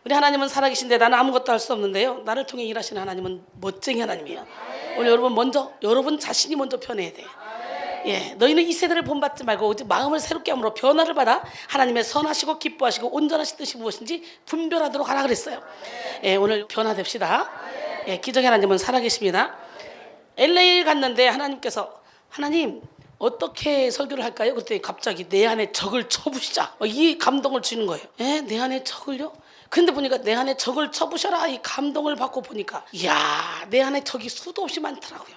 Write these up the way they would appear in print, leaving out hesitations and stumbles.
우리 하나님은 살아계신데 나는 아무것도 할 수 없는데요, 나를 통해 일하시는 하나님은 멋쟁이 하나님이에요. 오늘 여러분 먼저 여러분 자신이 먼저 변해야 돼요. 예, 너희는 이 세대를 본받지 말고 오직 마음을 새롭게 함으로 변화를 받아 하나님의 선하시고 기뻐하시고 온전하신 뜻이 무엇인지 분별하도록 하라 그랬어요. 예, 오늘 변화됩시다. 예, 기적의 하나님은 살아계십니다. LA 갔는데 하나님께서, 하나님 어떻게 설교를 할까요? 그랬더니 갑자기 내 안에 적을 쳐부시자, 이 감동을 주는 거예요. 예, 내 안에 적을요? 근데 보니까 내 안에 적을 쳐부셔라, 이 감동을 받고 보니까 이야, 내 안에 적이 수도 없이 많더라고요.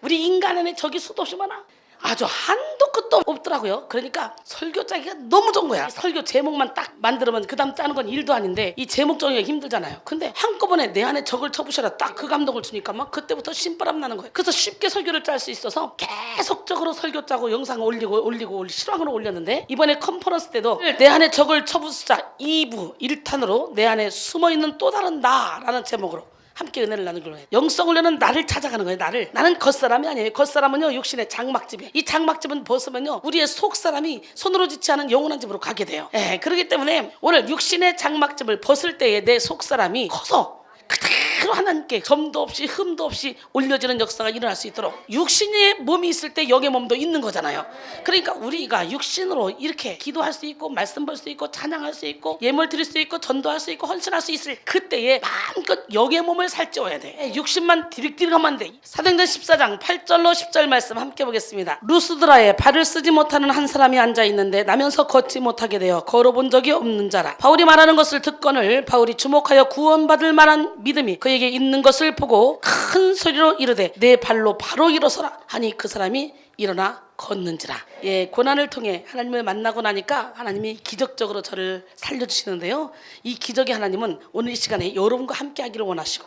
우리 인간 안에 적이 수도 없이 많아. 아주 한도 끝도 없더라고요. 그러니까 설교 짜기가 너무 좋은 거야. 설교 제목만 딱 만들면 그 다음 짜는 건 일도 아닌데 이 제목 정리가 힘들잖아요. 근데 한꺼번에 내 안에 적을 쳐부셔라, 딱 그 감동을 주니까 막 그때부터 신바람 나는 거예요. 그래서 쉽게 설교를 짤 수 있어서 계속적으로 설교 짜고 영상을 올리고 실황으로 올렸는데, 이번에 컨퍼런스 때도 내 안에 적을 쳐부수자 2부 1탄으로 내 안에 숨어있는 또 다른 나라는 제목으로 함께 은혜를 나누기로 해요. 영성훈련은 나를 찾아가는 거예요. 나는 겉사람이 아니에요. 겉사람은요 육신의 장막집이에요. 이 장막집은 벗으면요 우리의 속사람이 손으로 짓지 않은 영원한 집으로 가게 돼요. 예, 그렇기 때문에 오늘 육신의 장막집을 벗을 때에 내 속사람이 커서 그대로 하나님께 점도 없이 흠도 없이 올려지는 역사가 일어날 수 있도록, 육신의 몸이 있을 때 영의 몸도 있는 거잖아요. 그러니까 우리가 육신으로 이렇게 기도할 수 있고 말씀 볼 수 있고 찬양할 수 있고 예물 드릴 수 있고 전도할 수 있고 헌신할 수 있을 그때에 마음껏 영의 몸을 살찌워야 돼. 육신만 디릭디릭하면 안 돼. 사도행전 14장 8절로 10절 말씀 함께 보겠습니다. 루스드라에 발을 쓰지 못하는 한 사람이 앉아있는데 나면서 걷지 못하게 되어 걸어본 적이 없는 자라. 바울이 말하는 것을 듣거늘 바울이 주목하여 구원받을 만한 믿음이 그에게 있는 것을 보고 큰 소리로 이르되 내 발로 바로 일어서라 하니 그 사람이 일어나 걷는지라. 예, 고난을 통해 하나님을 만나고 나니까 하나님이 기적적으로 저를 살려주시는데요, 이 기적의 하나님은 오늘 이 시간에 여러분과 함께 하기를 원하시고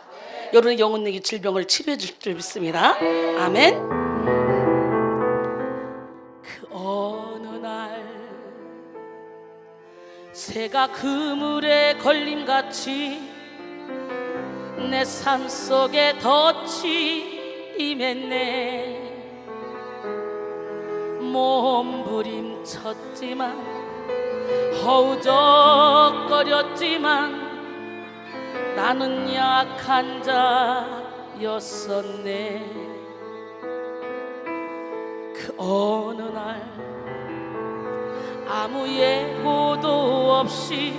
여러분의 영혼내기 질병을 치료해 주실 줄 믿습니다. 아멘. 그 어느 날 새가 그물에 걸림같이 내 삶 속에 덫이 임했네. 몸부림쳤지만 허우적거렸지만 나는 약한 자였었네. 그 어느 날 아무 예고도 없이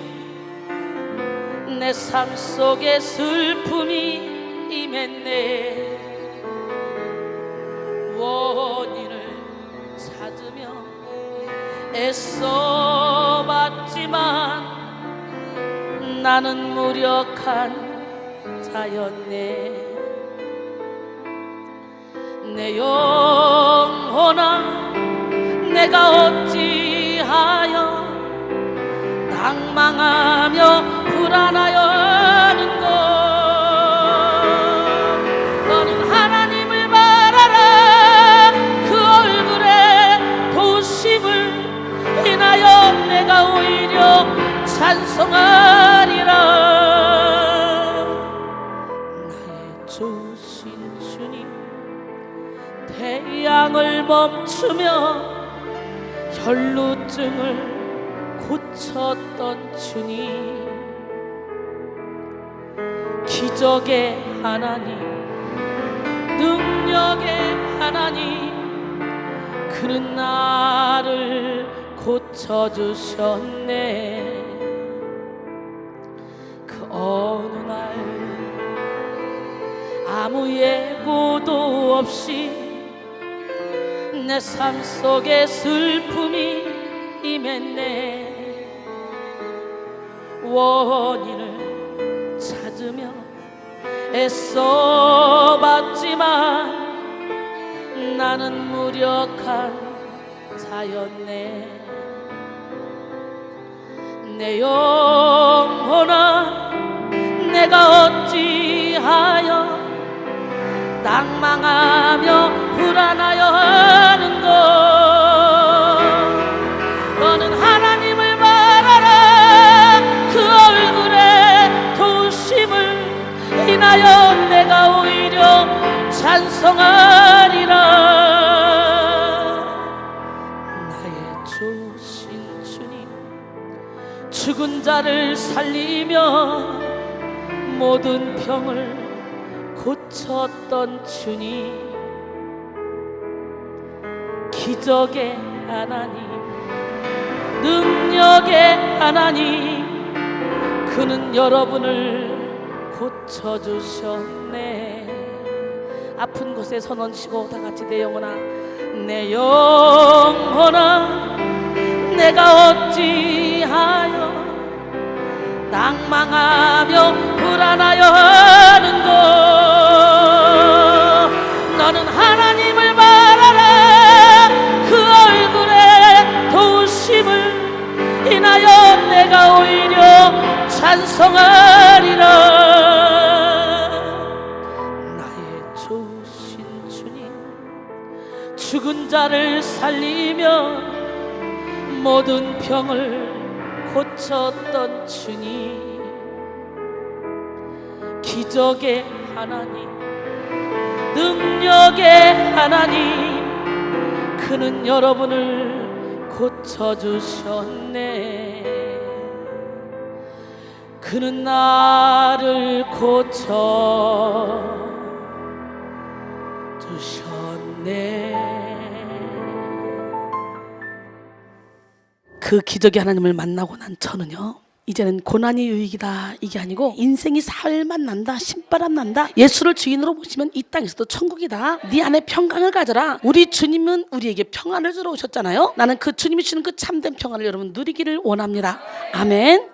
내 삶 속에 슬픔이 임했네. 원인을 찾으며 애써봤지만 나는 무력한 자였네. 내 영혼아, 내가 어찌하여 낭망하며 불안하여는고. 너는 하나님을 바라라. 그 얼굴에 도심을 인하여 내가 오히려 찬송하리라. 나의 좋으신 주님, 태양을 멈추며 혈루증을 고쳤던 주님, 기적의 하나님, 능력의 하나님, 그는 나를 고쳐주셨네. 그 어느 날 아무 예고도 없이 내 삶 속에 슬픔이 임했네. 원인을 찾으며 애써봤지만 나는 무력한 자였네. 내 영혼아, 내가 어찌하여 낭망하며 불안하여 하는고. 너는 하나님을 바라라. 그 얼굴에 도심을 인하여 내가 오히려 찬송하리라. 나의 좋으신 주님, 죽은 자를 살리며 모든 병을 고쳤던 주님, 기적의 하나님, 능력의 하나님, 그는 여러분을 고쳐주셨네. 아픈 곳에 손 얹으시고 다같이 내 영혼아, 내 영혼아, 내가 어찌하여 낭망하며 불안하여 하는고. 너는 하나님을 바라라. 그 얼굴에 도우심을 인하여 내가 오히려 찬송하리라. 나의 좋으신 주님, 죽은 자를 살리며 모든 병을 고쳤던 주님, 기적의 하나님, 능력의 하나님, 그는 여러분을 고쳐주셨네. 그는 나를 고쳐주셨네. 그 기적의 하나님을 만나고 난 저는요, 이제는 고난이 유익이다 이게 아니고 인생이 사흘만 난다, 신바람 난다, 예수를 주인으로 모시면 이 땅에서도 천국이다, 네 안에 평강을 가져라. 우리 주님은 우리에게 평안을 주러 오셨잖아요. 나는 그 주님이 주는 그 참된 평안을 여러분 누리기를 원합니다. 아멘.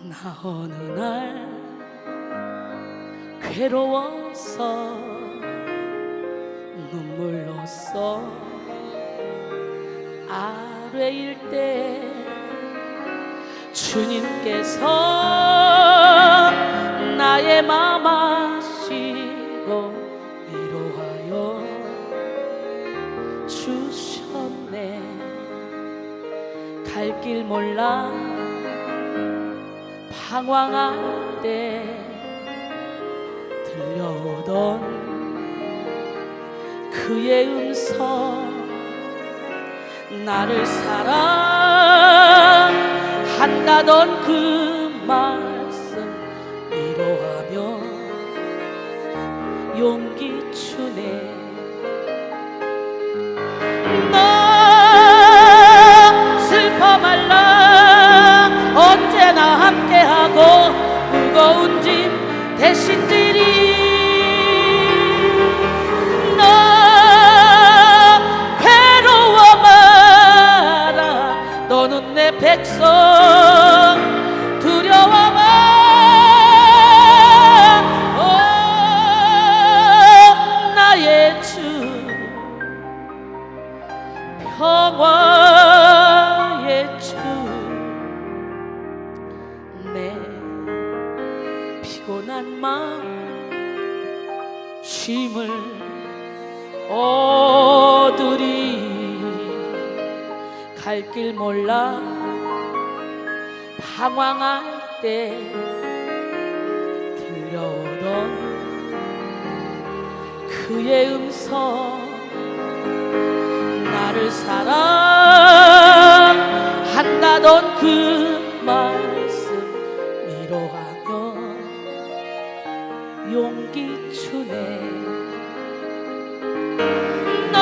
나 어느 날 괴로워서 눈물로써 아뢰일 때 주님께서 나의 맘 아시고 위로하여 주셨네. 갈 길 몰라 방황할 때 들려오던 그의 음성, 나를 사랑한다던 그 말씀 위로하며 용기 주네. 너 슬퍼 말라 언제나 함께하고 무거운 짐 대신 지리. 너 괴로워 마라 너는 내 백성. 두려워 마 나의 주 평화의 주. 내 피곤한 마음 쉼을 얻으리. 갈 길 몰라 방황할 때 들려오던 그의 음성, 나를 사랑한다던 그 말씀 위로하며 용기 주네. 너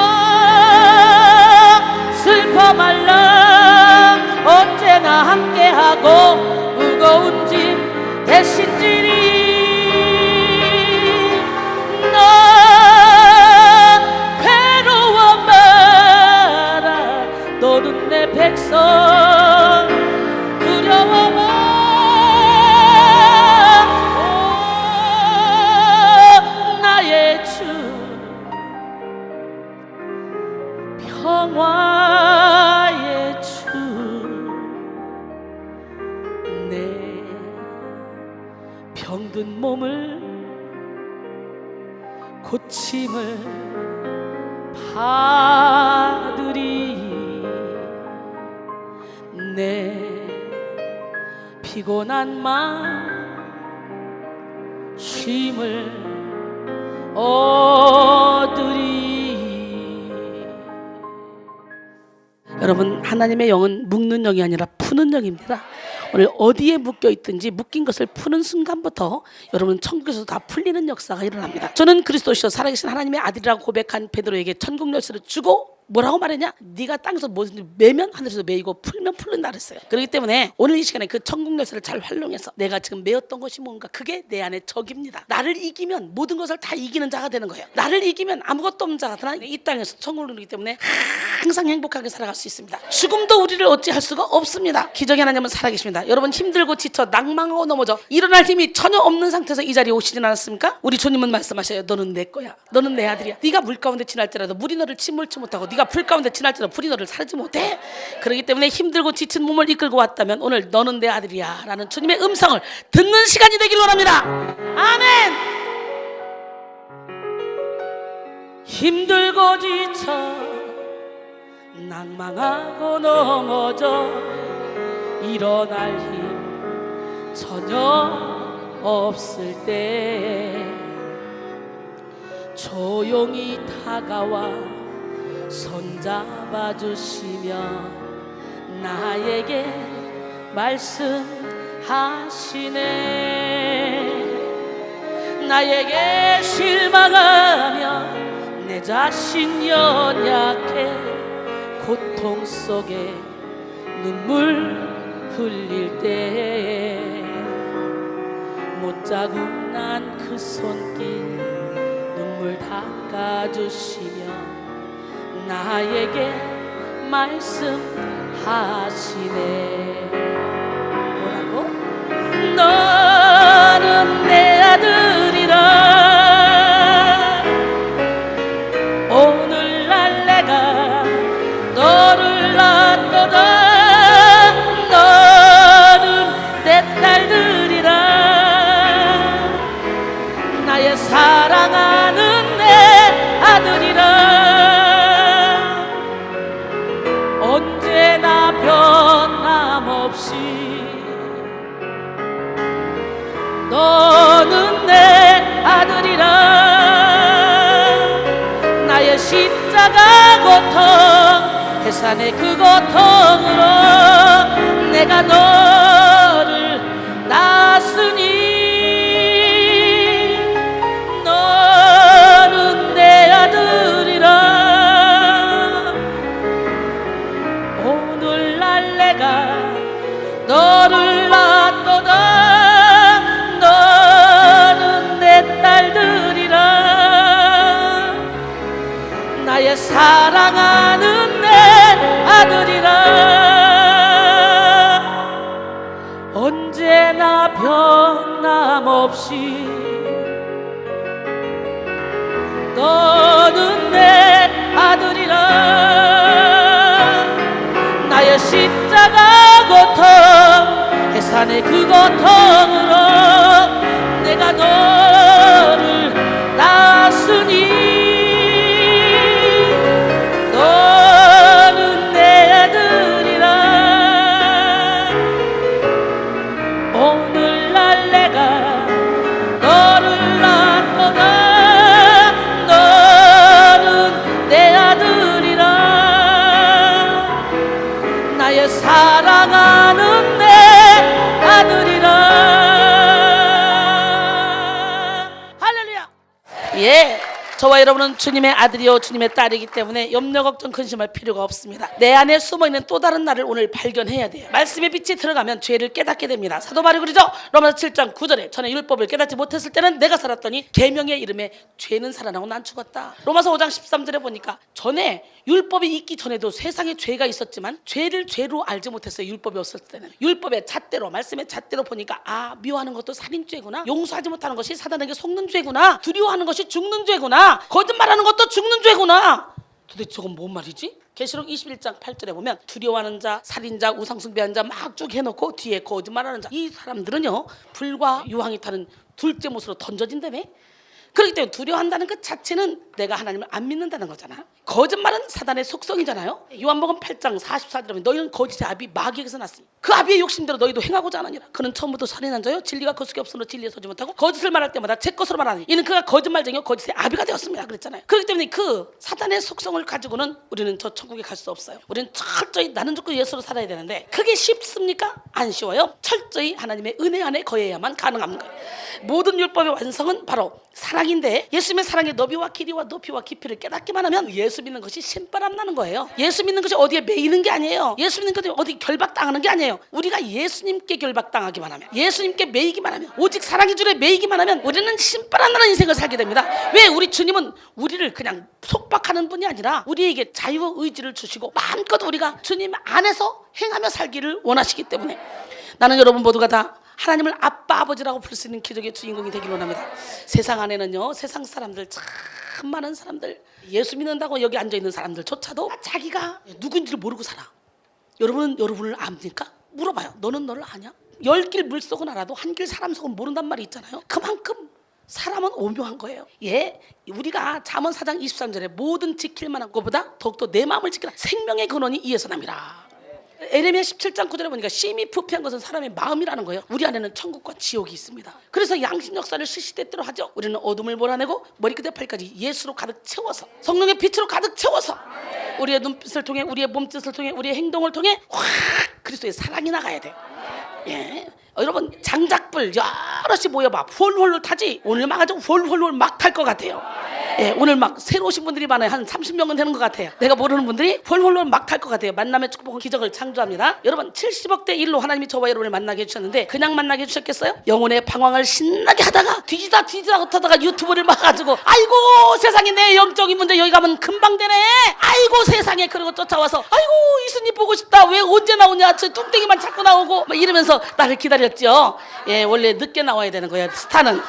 슬퍼 말라 언제나 함께하고 무거운 짐 대신 지리. 너는 내 백성. 두려워 마 나의 주 평화의 주. 내 병든 몸을 고침을 받으리. 내 피곤한 마음 쉼을 얻으리. 여러분, 하나님의 영은 묶는 영이 아니라 푸는 영입니다. 오늘 어디에 묶여있든지 묶인 것을 푸는 순간부터 여러분 천국에서 다 풀리는 역사가 일어납니다. 저는 그리스도시여 살아계신 하나님의 아들이라고 고백한 베드로에게 천국 열쇠를 주고 뭐라고 말했냐? 네가 땅에서 뭐든지 매면 하늘에서 매이고 풀면 풀는다 그랬어요. 그렇기 때문에 오늘 이 시간에 그 천국 열쇠를 잘 활용해서 내가 지금 매었던 것이 뭔가 그게 내 안의 적입니다. 나를 이기면 모든 것을 다 이기는 자가 되는 거예요. 나를 이기면 아무것도 없는 자가 되나 이 땅에서 천국을 누리기 때문에 항상 행복하게 살아갈 수 있습니다. 죽음도 우리를 어찌할 수가 없습니다. 기적의 하나님은 살아계십니다. 여러분 힘들고 지쳐 낭망하고 넘어져 일어날 힘이 전혀 없는 상태에서 이 자리에 오시진 않았습니까? 우리 주님은 말씀하셔요. 너는 내 거야. 너는 내 아들이야. 네가 물 가운데 지날지라도 물이 너를 침몰치 못하고 네가 불 가운데 지날지라도 불이 너를 사르지 못해. 그렇기 때문에 힘들고 지친 몸을 이끌고 왔다면 오늘 너는 내 아들이야 라는 주님의 음성을 듣는 시간이 되길 원합니다. 아멘. 힘들고 지쳐 낭망하고 넘어져 일어날 힘 전혀 없을 때 조용히 다가와 손잡아 주시며 나에게 말씀하시네. 나에게 실망하며 내 자신 연약해 고통 속에 눈물 흘릴 때 못자국 난 그 손길 눈물 닦아주시며 나에게 말씀하시네. 뭐라고? 너는 내 아들이라 오늘날 내가 너를 낳았도다. 너는 내 딸들이라 나의 사랑하는 내 아들이라 언제나 변함없이 너는 내 아들이라. 나의 십자가 고통 해산의 그 고통으로 내가 너를 낳았으니 너는 내 아들이라. 오늘날 내가 너를 낳았도다. 너는 내 딸들이라. 나의 사랑하는 내 아들이라. 언제나 변함없이 너는 내 아들이라. 나의 십자가 고통 해산의 그 고통으로 내가 너를 낳았으니 너는 내 아들이라. 오늘날 내가 너를 낳았도다. 너는 내 아들이라. 나의 사랑하는 내 아들이라. 할렐루야. 예, 저와 여러분은 주님의 아들이요 주님의 딸이기 때문에 염려 걱정 근심할 필요가 없습니다. 내 안에 숨어있는 또 다른 나를 오늘 발견해야 돼요. 말씀의 빛이 들어가면 죄를 깨닫게 됩니다. 사도 바울이 그러죠. 로마서 7장 9절에 전에 율법을 깨닫지 못했을 때는 내가 살았더니 계명의 이름에 죄는 살아나고 난 죽었다. 로마서 5장 13절에 보니까 전에 율법이 있기 전에도 세상에 죄가 있었지만 죄를 죄로 알지 못했어요. 율법이 없을 때는 율법의 잣대로 말씀의 잣대로 보니까 아, 미워하는 것도 살인죄구나, 용서하지 못하는 것이 사단에게 속는 죄구나, 두려워하는 것이 죽는 죄구나, 거짓말하는 것도 죽는 죄구나. 도대체 저건 뭔 말이지? 계시록 21장 8절에 보면 두려워하는 자, 살인자, 우상숭배하는 자 막 쭉 해놓고 뒤에 거짓말하는 자, 이 사람들은요 불과 유황이 타는 둘째 못으로 던져진다며. 그렇기 때문에 두려워한다는 것 자체는 내가 하나님을 안 믿는다는 거잖아. 거짓말은 사단의 속성이잖아요. 요한복음 8장 44절에 보면 너희는 거짓의 아비 마귀에게서 났으니 그 아비의 욕심대로 너희도 행하고자 하느니라. 그는 처음부터 살인한 자요 진리가 그 속에 없으므로 진리에 서지 못하고 거짓을 말할 때마다 제 것으로 말하니 이는 그가 거짓말쟁이요 거짓의 아비가 되었습니다 그랬잖아요. 그렇기 때문에 그 사단의 속성을 가지고는 우리는 저 천국에 갈 수 없어요. 우리는 철저히 나는 죽고 예수로 살아야 되는데 그게 쉽습니까? 안 쉬워요. 철저히 하나님의 은혜 안에 거해야만 가능한 거예요. 모든 율법의 완성은 바로 사랑인데 예수님의 사랑의 너비와 길이와 높이와 깊이를 깨닫기만 하면 예수 믿는 것이 신바람 나는 거예요. 예수 믿는 것이 어디에 매이는 게 아니에요. 예수 믿는 것이 어디 결박당하는 게 아니에요. 우리가 예수님께 결박당하기만 하면, 예수님께 매이기만 하면, 오직 사랑의 줄에 매이기만 하면 우리는 신바람 나는 인생을 살게 됩니다. 왜? 우리 주님은 우리를 그냥 속박하는 분이 아니라 우리에게 자유의지를 주시고 마음껏 우리가 주님 안에서 행하며 살기를 원하시기 때문에 나는 여러분 모두가 다 하나님을 아빠 아버지라고 부를 수 있는 기적의 주인공이 되기를 원합니다. 세상 안에는요 세상 사람들 참 많은 사람들, 예수 믿는다고 여기 앉아있는 사람들조차도 자기가 누군지를 모르고 살아. 여러분은 여러분을 압니까? 물어봐요. 너는 너를 아냐? 10길 물속은 알아도 한 길 사람 속은 모른단 말이 있잖아요. 그만큼 사람은 오묘한 거예요. 예, 우리가 잠언 4장 23절에 모든 지킬 만한 것보다 더욱더 내 마음을 지키라. 생명의 근원이 이에서 남이라. 에레미야 17장 9절에 보니까 심히 부패한 것은 사람의 마음이라는 거예요. 우리 안에는 천국과 지옥이 있습니다. 그래서 양심 역사를 시시때때로 하죠. 우리는 어둠을 몰아내고 머리끝에 발까지 예수로 가득 채워서, 성령의 빛으로 가득 채워서 우리의 눈빛을 통해, 우리의 몸짓을 통해, 우리의 행동을 통해 확 그리스도의 사랑이 나가야 돼요. 예, 여러분 장작불 여럿이 모여봐. 홀홀홀 타지. 오늘 막 아주 홀홀홀 막 탈 것 같아요. 예, 오늘 막 새로 오신 분들이 많아요. 한 30명은 되는 것 같아요. 내가 모르는 분들이 홀홀홀 막 탈 것 같아요. 만남의 축복은 기적을 창조합니다. 여러분 70억대 1로 하나님이 저와 여러분을 만나게 해주셨는데 그냥 만나게 해주셨겠어요? 영혼의 방황을 신나게 하다가 뒤지다 못하다가 유튜브를 막아가지고 아이고 세상에 내 영적인 문제 여기 가면 금방 되네. 아이고 세상에. 그러고 쫓아와서 아이고 이순이 보고 싶다. 왜 언제 나오냐. 저 뚱땡이만 자꾸 나오고 막 이러면서 나를 기다렸죠. 예, 원래 늦게 나와야 되는 거예요. 스타는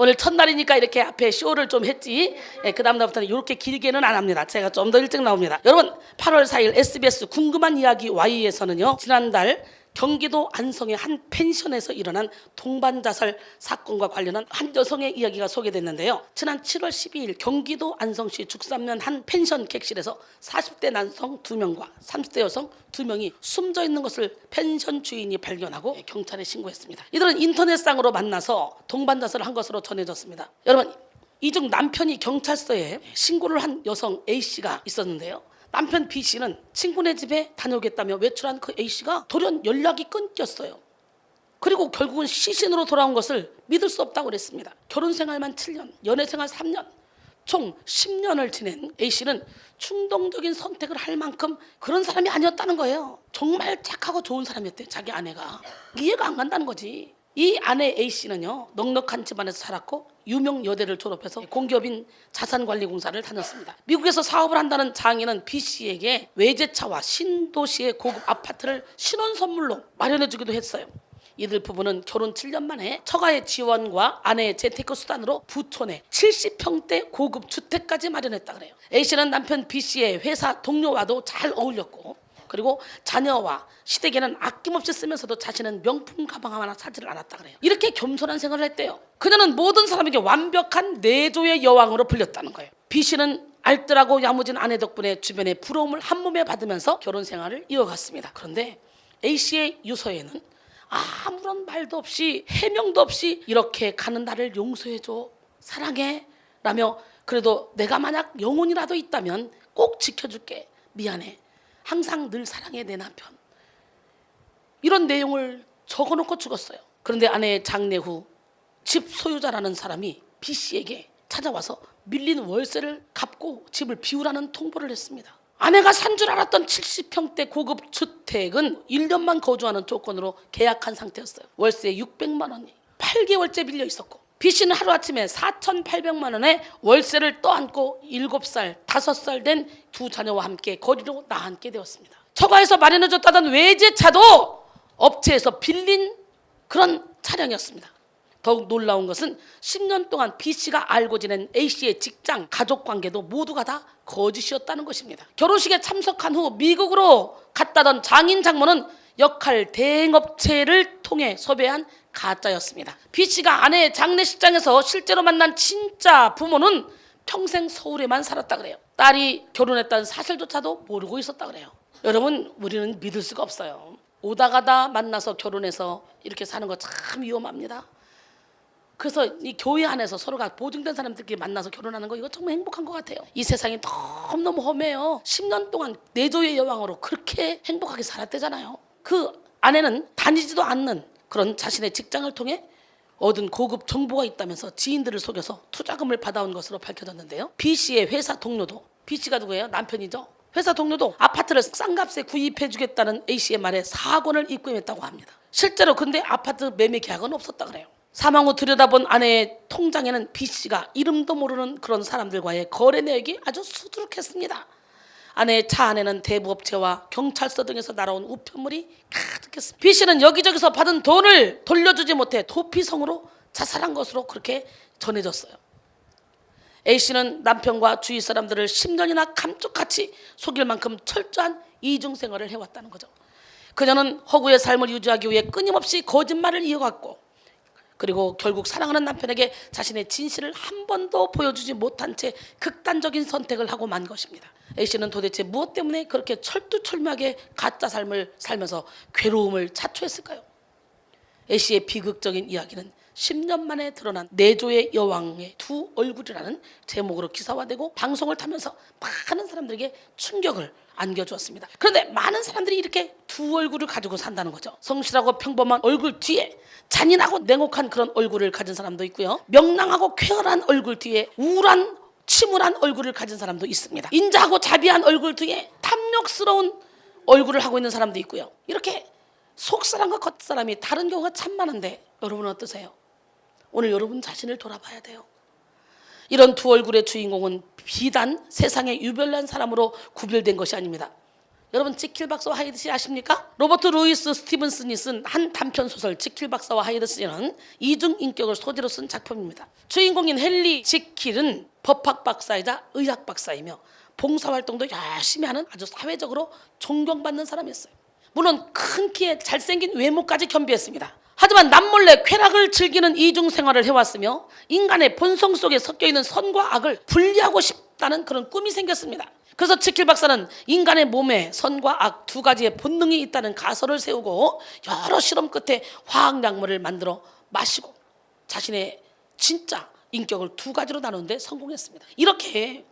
오늘 첫날이니까 이렇게 앞에 쇼를 좀 했지. 예, 그 다음부터는 이렇게 길게는 안 합니다. 제가 좀 더 일찍 나옵니다. 여러분 8월 4일 SBS 궁금한 이야기 Y에서는요 지난달 경기도 안성의 한 펜션에서 일어난 동반자살 사건과 관련한 한 여성의 이야기가 소개됐는데요. 지난 7월 12일 경기도 안성시 죽삼면 한 펜션 객실에서 40대 남성 2명과 30대 여성 2명이 숨져 있는 것을 펜션 주인이 발견하고 경찰에 신고했습니다. 이들은 인터넷상으로 만나서 동반자살을 한 것으로 전해졌습니다. 여러분, 이 중 남편이 경찰서에 신고를 한 여성 A씨가 있었는데요. 남편 B씨는 친구네 집에 다녀오겠다며 외출한 그 A씨가 돌연 연락이 끊겼어요. 그리고 결국은 시신으로 돌아온 것을 믿을 수 없다고 그랬습니다. 결혼 생활만 7년, 연애 생활 3년, 총 10년을 지낸 A씨는 충동적인 선택을 할 만큼 그런 사람이 아니었다는 거예요. 정말 착하고 좋은 사람이었대요. 자기 아내가. 이해가 안 간다는 거지. 이 아내 A씨는요, 넉넉한 집안에서 살았고 유명 여대를 졸업해서 공기업인 자산관리공사를 다녔습니다. 미국에서 사업을 한다는 장인은 B씨에게 외제차와 신도시의 고급 아파트를 신혼 선물로 마련해주기도 했어요. 이들 부부는 결혼 7년 만에 처가의 지원과 아내의 재테크 수단으로 부촌에 70평대 고급 주택까지 마련했다 그래요. A씨는 남편 B씨의 회사 동료와도 잘 어울렸고, 그리고 자녀와 시댁에는 아낌없이 쓰면서도 자신은 명품 가방 하나 사지를 않았다 그래요. 이렇게 겸손한 생활을 했대요. 그녀는 모든 사람에게 완벽한 내조의 여왕으로 불렸다는 거예요. B씨는 알뜰하고 야무진 아내 덕분에 주변의 부러움을 한 몸에 받으면서 결혼 생활을 이어갔습니다. 그런데 A씨의 유서에는 아무런 말도 없이 해명도 없이 이렇게 가는 나를 용서해줘, 사랑해 라며, 그래도 내가 만약 영혼이라도 있다면 꼭 지켜줄게, 미안해, 항상 늘 사랑해 내 남편, 이런 내용을 적어놓고 죽었어요. 그런데 아내의 장례 후 집 소유자라는 사람이 B씨에게 찾아와서 밀린 월세를 갚고 집을 비우라는 통보를 했습니다. 아내가 산 줄 알았던 70평대 고급 주택은 1년만 거주하는 조건으로 계약한 상태였어요. 월세 600만 원이 8개월째 밀려 있었고, B씨는 하루아침에 4,800만 원의 월세를 떠안고 7살, 5살 된 두 자녀와 함께 거리로 나앉게 되었습니다. 처가에서 마련해줬다던 외제차도 업체에서 빌린 그런 차량이었습니다. 더욱 놀라운 것은 10년 동안 B씨가 알고 지낸 A씨의 직장, 가족관계도 모두가 다 거짓이었다는 것입니다. 결혼식에 참석한 후 미국으로 갔다던 장인 장모는 역할 대행업체를 통해 섭외한 가짜였습니다. B씨가 아내의 장례식장에서 실제로 만난 진짜 부모는 평생 서울에만 살았다 그래요. 딸이 결혼했다는 사실조차도 모르고 있었다 그래요. 여러분, 우리는 믿을 수가 없어요. 오다 가다 만나서 결혼해서 이렇게 사는 거 참 위험합니다. 그래서 이 교회 안에서 서로가 보증된 사람들끼리 만나서 결혼하는 거, 이거 정말 행복한 것 같아요. 이 세상이 너무너무 험해요. 10년 동안 내조의 여왕으로 그렇게 행복하게 살았대잖아요. 그 아내는 다니지도 않는 그런 자신의 직장을 통해 얻은 고급 정보가 있다면서 지인들을 속여서 투자금을 받아온 것으로 밝혀졌는데요. B씨의 회사 동료도, B씨가 누구예요? 남편이죠. 회사 동료도 아파트를 싼 값에 구입해 주겠다는 A씨의 말에 4억 원을 입금했다고 합니다. 실제로 근데 아파트 매매 계약은 없었다 그래요. 사망 후 들여다본 아내의 통장에는 B씨가 이름도 모르는 그런 사람들과의 거래 내역이 아주 수두룩했습니다. 아내의 차 안에는 대부업체와 경찰서 등에서 날아온 우편물이 가득했습니다. B씨는 여기저기서 받은 돈을 돌려주지 못해 도피성으로 자살한 것으로 그렇게 전해졌어요. A씨는 남편과 주위 사람들을 10년이나 감쪽같이 속일 만큼 철저한 이중생활을 해왔다는 거죠. 그녀는 허구의 삶을 유지하기 위해 끊임없이 거짓말을 이어갔고, 그리고 결국 사랑하는 남편에게 자신의 진실을 한 번도 보여주지 못한 채 극단적인 선택을 하고 만 것입니다. A씨는 도대체 무엇 때문에 그렇게 철두철미하게 가짜 삶을 살면서 괴로움을 자초했을까요? A씨의 비극적인 이야기는 10년 만에 드러난 내조의 여왕의 두 얼굴이라는 제목으로 기사화되고 방송을 타면서 많은 사람들에게 충격을 안겨주었습니다. 그런데 많은 사람들이 이렇게 두 얼굴을 가지고 산다는 거죠. 성실하고 평범한 얼굴 뒤에 잔인하고 냉혹한 그런 얼굴을 가진 사람도 있고요, 명랑하고 쾌활한 얼굴 뒤에 우울한 침울한 얼굴을 가진 사람도 있습니다. 인자하고 자비한 얼굴 뒤에 탐욕스러운 얼굴을 하고 있는 사람도 있고요. 이렇게 속사람과 겉사람이 다른 경우가 참 많은데, 여러분은 어떠세요? 오늘 여러분 자신을 돌아봐야 돼요. 이런 두 얼굴의 주인공은 비단 세상에 유별난 사람으로 구별된 것이 아닙니다. 여러분, 지킬 박사와 하이드 씨 아십니까? 로버트 루이스 스티븐슨이 쓴 한 단편 소설 지킬 박사와 하이드 씨는 이중 인격을 소재로 쓴 작품입니다. 주인공인 헨리 지킬은 법학 박사이자 의학 박사이며 봉사활동도 열심히 하는 아주 사회적으로 존경받는 사람이었어요. 물론 큰 키에 잘생긴 외모까지 겸비했습니다. 하지만 남몰래 쾌락을 즐기는 이중 생활을 해왔으며 인간의 본성 속에 섞여있는 선과 악을 분리하고 싶다는 그런 꿈이 생겼습니다. 그래서 지킬 박사는 인간의 몸에 선과 악 두 가지의 본능이 있다는 가설을 세우고 여러 실험 끝에 화학약물을 만들어 마시고 자신의 진짜 인격을 두 가지로 나누는데 성공했습니다. 이렇게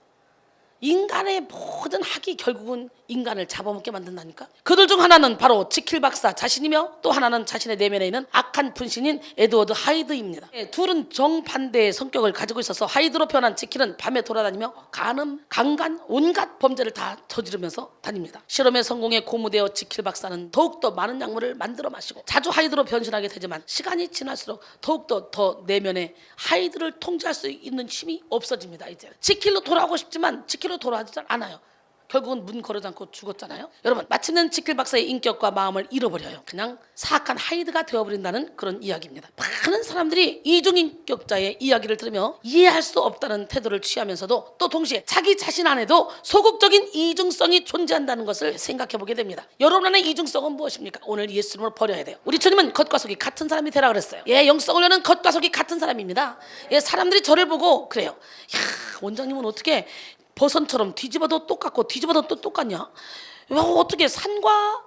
인간의 모든 학이 결국은 인간을 잡아먹게 만든다니까. 그들 중 하나는 바로 지킬 박사 자신이며 또 하나는 자신의 내면에 있는 악한 분신인 에드워드 하이드입니다. 둘은 정반대의 성격을 가지고 있어서 하이드로 변한 지킬은 밤에 돌아다니며 간음, 강간, 온갖 범죄를 다 저지르면서 다닙니다. 실험에 성공해 고무되어 지킬 박사는 더욱더 많은 약물을 만들어 마시고 자주 하이드로 변신하게 되지만 시간이 지날수록 더욱더 더 내면에 하이드를 통제할 수 있는 힘이 없어집니다. 이제 지킬로 돌아오고 싶지만 지킬로 돌아가지 않아요. 결국은 문 걸어지 않고 죽었잖아요. 여러분, 마침내 지킬 박사의 인격과 마음을 잃어버려요. 그냥 사악한 하이드가 되어버린다는 그런 이야기입니다. 많은 사람들이 이중인격자의 이야기를 들으며 이해할 수 없다는 태도를 취하면서도 또 동시에 자기 자신 안에도 소극적인 이중성이 존재한다는 것을 생각해보게 됩니다. 여러분 안의 이중성은 무엇입니까? 오늘 예수님을 버려야 돼요. 우리 주님은 겉과 속이 같은 사람이 되라 그랬어요. 영성을 여는 겉과 속이 같은 사람입니다. 사람들이 저를 보고 그래요. 야, 원장님은 어떻게 버선처럼 뒤집어도 똑같고 뒤집어도 또 똑같냐? 어떻게 산과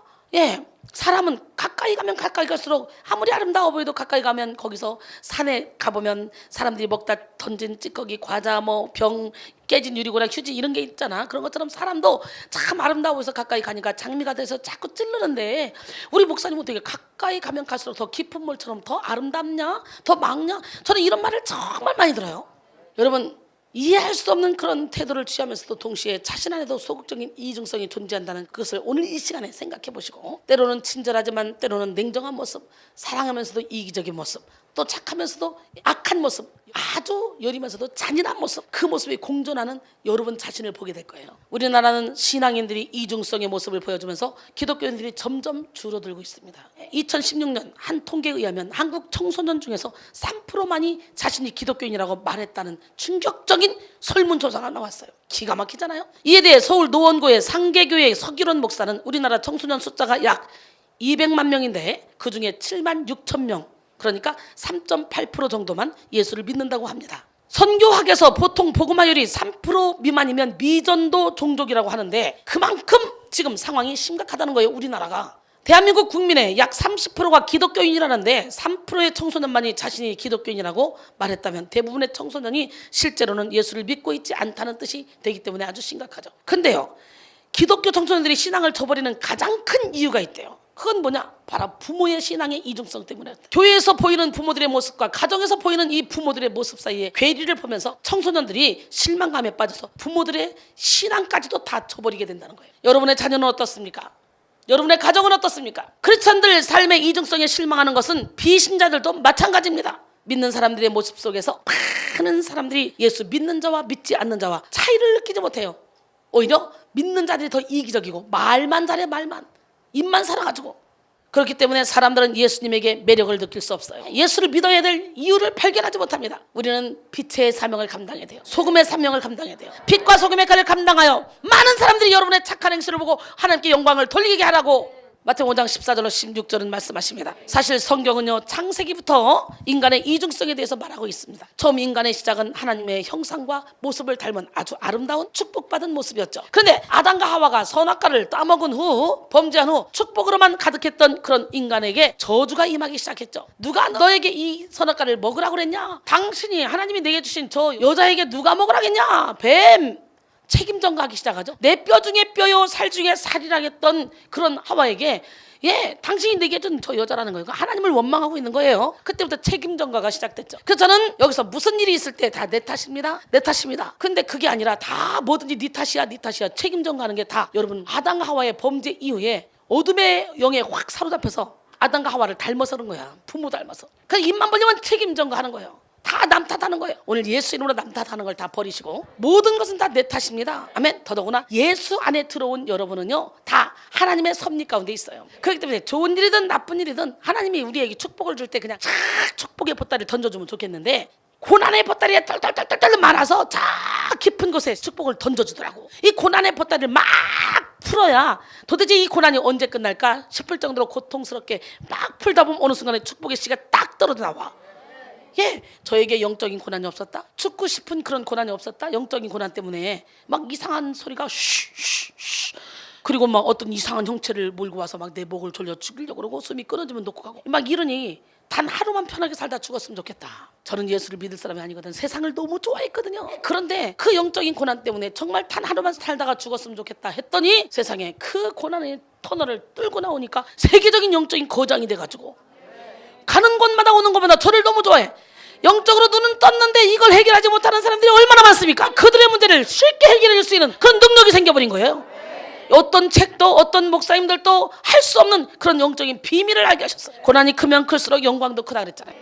사람은 가까이 가면 가까이 갈수록 아무리 아름다워 보여도 가까이 가면 거기서 산에 가보면 사람들이 먹다 던진 찌꺼기, 과자, 병, 깨진 유리고랑 휴지 이런 게 있잖아. 그런 것처럼 사람도 참 아름다워 보여서 가까이 가니까 장미가 돼서 자꾸 찌르는데 우리 목사님 어떻게 가까이 가면 갈수록 더 깊은 물처럼 더 아름답냐? 더 막냐? 저는 이런 말을 정말 많이 들어요. 여러분, 이해할 수 없는 그런 태도를 취하면서도 동시에 자신 안에도 소극적인 이중성이 존재한다는 그것을 오늘 이 시간에 생각해 보시고, 때로는 친절하지만 때로는 냉정한 모습, 사랑하면서도 이기적인 모습, 또 착하면서도 악한 모습, 아주 여리면서도 잔인한 모습, 그 모습이 공존하는 여러분 자신을 보게 될 거예요. 우리나라는 신앙인들이 이중성의 모습을 보여주면서 기독교인들이 점점 줄어들고 있습니다. 2016년 한 통계에 의하면 한국 청소년 중에서 3%만이 자신이 기독교인이라고 말했다는 충격적인 설문조사가 나왔어요. 기가 막히잖아요. 이에 대해 서울 노원구의 상계교회 서기론 목사는 우리나라 청소년 숫자가 약 200만 명인데 그중에 7만 6천 명, 그러니까 3.8% 정도만 예수를 믿는다고 합니다. 선교학에서 보통 복음화율이 3% 미만이면 미전도 종족이라고 하는데 그만큼 지금 상황이 심각하다는 거예요. 우리나라가. 대한민국 국민의 약 30%가 기독교인이라는데 3%의 청소년만이 자신이 기독교인이라고 말했다면 대부분의 청소년이 실제로는 예수를 믿고 있지 않다는 뜻이 되기 때문에 아주 심각하죠. 근데요, 기독교 청소년들이 신앙을 저버리는 가장 큰 이유가 있대요. 그건 뭐냐? 바로 부모의 신앙의 이중성 때문에. 교회에서 보이는 부모들의 모습과 가정에서 보이는 이 부모들의 모습 사이에 괴리를 보면서 청소년들이 실망감에 빠져서 부모들의 신앙까지도 다 저버리게 된다는 거예요. 여러분의 자녀는 어떻습니까? 여러분의 가정은 어떻습니까? 크리스천들 삶의 이중성에 실망하는 것은 비신자들도 마찬가지입니다. 믿는 사람들의 모습 속에서 많은 사람들이 예수 믿는 자와 믿지 않는 자와 차이를 느끼지 못해요. 오히려 믿는 자들이 더 이기적이고 말만 잘해, 말만. 입만 살아가지고. 그렇기 때문에 사람들은 예수님에게 매력을 느낄 수 없어요. 예수를 믿어야 될 이유를 발견하지 못합니다. 우리는 빛의 사명을 감당해야 돼요. 소금의 사명을 감당해야 돼요. 빛과 소금의 칼을 감당하여 많은 사람들이 여러분의 착한 행실을 보고 하나님께 영광을 돌리게 하라고 마태복음 5장 14절로 16절은 말씀하십니다. 사실 성경은요, 창세기부터 인간의 이중성에 대해서 말하고 있습니다. 처음 인간의 시작은 하나님의 형상과 모습을 닮은 아주 아름다운 축복받은 모습이었죠. 그런데 아담과 하와가 선악과를 따먹은 후, 범죄한 후 축복으로만 가득했던 그런 인간에게 저주가 임하기 시작했죠. 누가 너에게 이 선악과를 먹으라고 그랬냐? 당신이 하나님이 내게 주신 저 여자에게 누가 먹으라겠냐? 뱀! 책임 전가하기 시작하죠. 내 뼈 중에 뼈요 살 중에 살이라 했던 그런 하와에게 당신이 내게 준 저 여자라는 거예요. 하나님을 원망하고 있는 거예요. 그때부터 책임 전가가 시작됐죠. 그래서 저는 여기서 무슨 일이 있을 때 다 내 탓입니다. 내 탓입니다. 근데 그게 아니라 다 뭐든지 네 탓이야, 네 탓이야. 책임 전가하는 게 다 여러분 아담과 하와의 범죄 이후에 어둠의 영에 확 사로잡혀서 아담과 하와를 닮아서 그런 거야. 부모 닮아서. 그래서 입만 벌리면 책임 전가하는 거예요. 다 남 탓하는 거예요. 오늘 예수 이름으로 남 탓하는 걸 다 버리시고 모든 것은 다 내 탓입니다. 아멘. 더더구나 예수 안에 들어온 여러분은요, 다 하나님의 섭리 가운데 있어요. 그렇기 때문에 좋은 일이든 나쁜 일이든 하나님이 우리에게 축복을 줄 때 그냥 쫙 축복의 보따리를 던져주면 좋겠는데 고난의 보따리가 떨떨떨떨 많아서 자 깊은 곳에 축복을 던져주더라고. 이 고난의 보따리를 막 풀어야 도대체 이 고난이 언제 끝날까 싶을 정도로 고통스럽게 막 풀다 보면 어느 순간에 축복의 씨가 딱 떨어져 나와. 예, 저에게 영적인 고난이 없었다. 죽고 싶은 그런 고난이 없었다. 영적인 고난 때문에 막 이상한 소리가 쉬쉬쉬. 그리고 막 어떤 이상한 형체를 몰고 와서 막 내 목을 졸려 죽이려고 그러고 숨이 끊어지면 놓고 가고 막 이러니 단 하루만 편하게 살다 죽었으면 좋겠다. 저는 예수를 믿을 사람이 아니거든. 세상을 너무 좋아했거든요. 그런데 그 영적인 고난 때문에 정말 단 하루만 살다가 죽었으면 좋겠다 했더니 세상에 그 고난의 터널을 뚫고 나오니까 세계적인 영적인 거장이 돼가지고 가는 곳마다 오는 곳마다 저를 너무 좋아해. 영적으로 눈은 떴는데 이걸 해결하지 못하는 사람들이 얼마나 많습니까? 그들의 문제를 쉽게 해결해 줄 수 있는 그런 능력이 생겨버린 거예요. 어떤 책도 어떤 목사님들도 할 수 없는 그런 영적인 비밀을 알게 하셨어요. 고난이 크면 클수록 영광도 크다 그랬잖아요.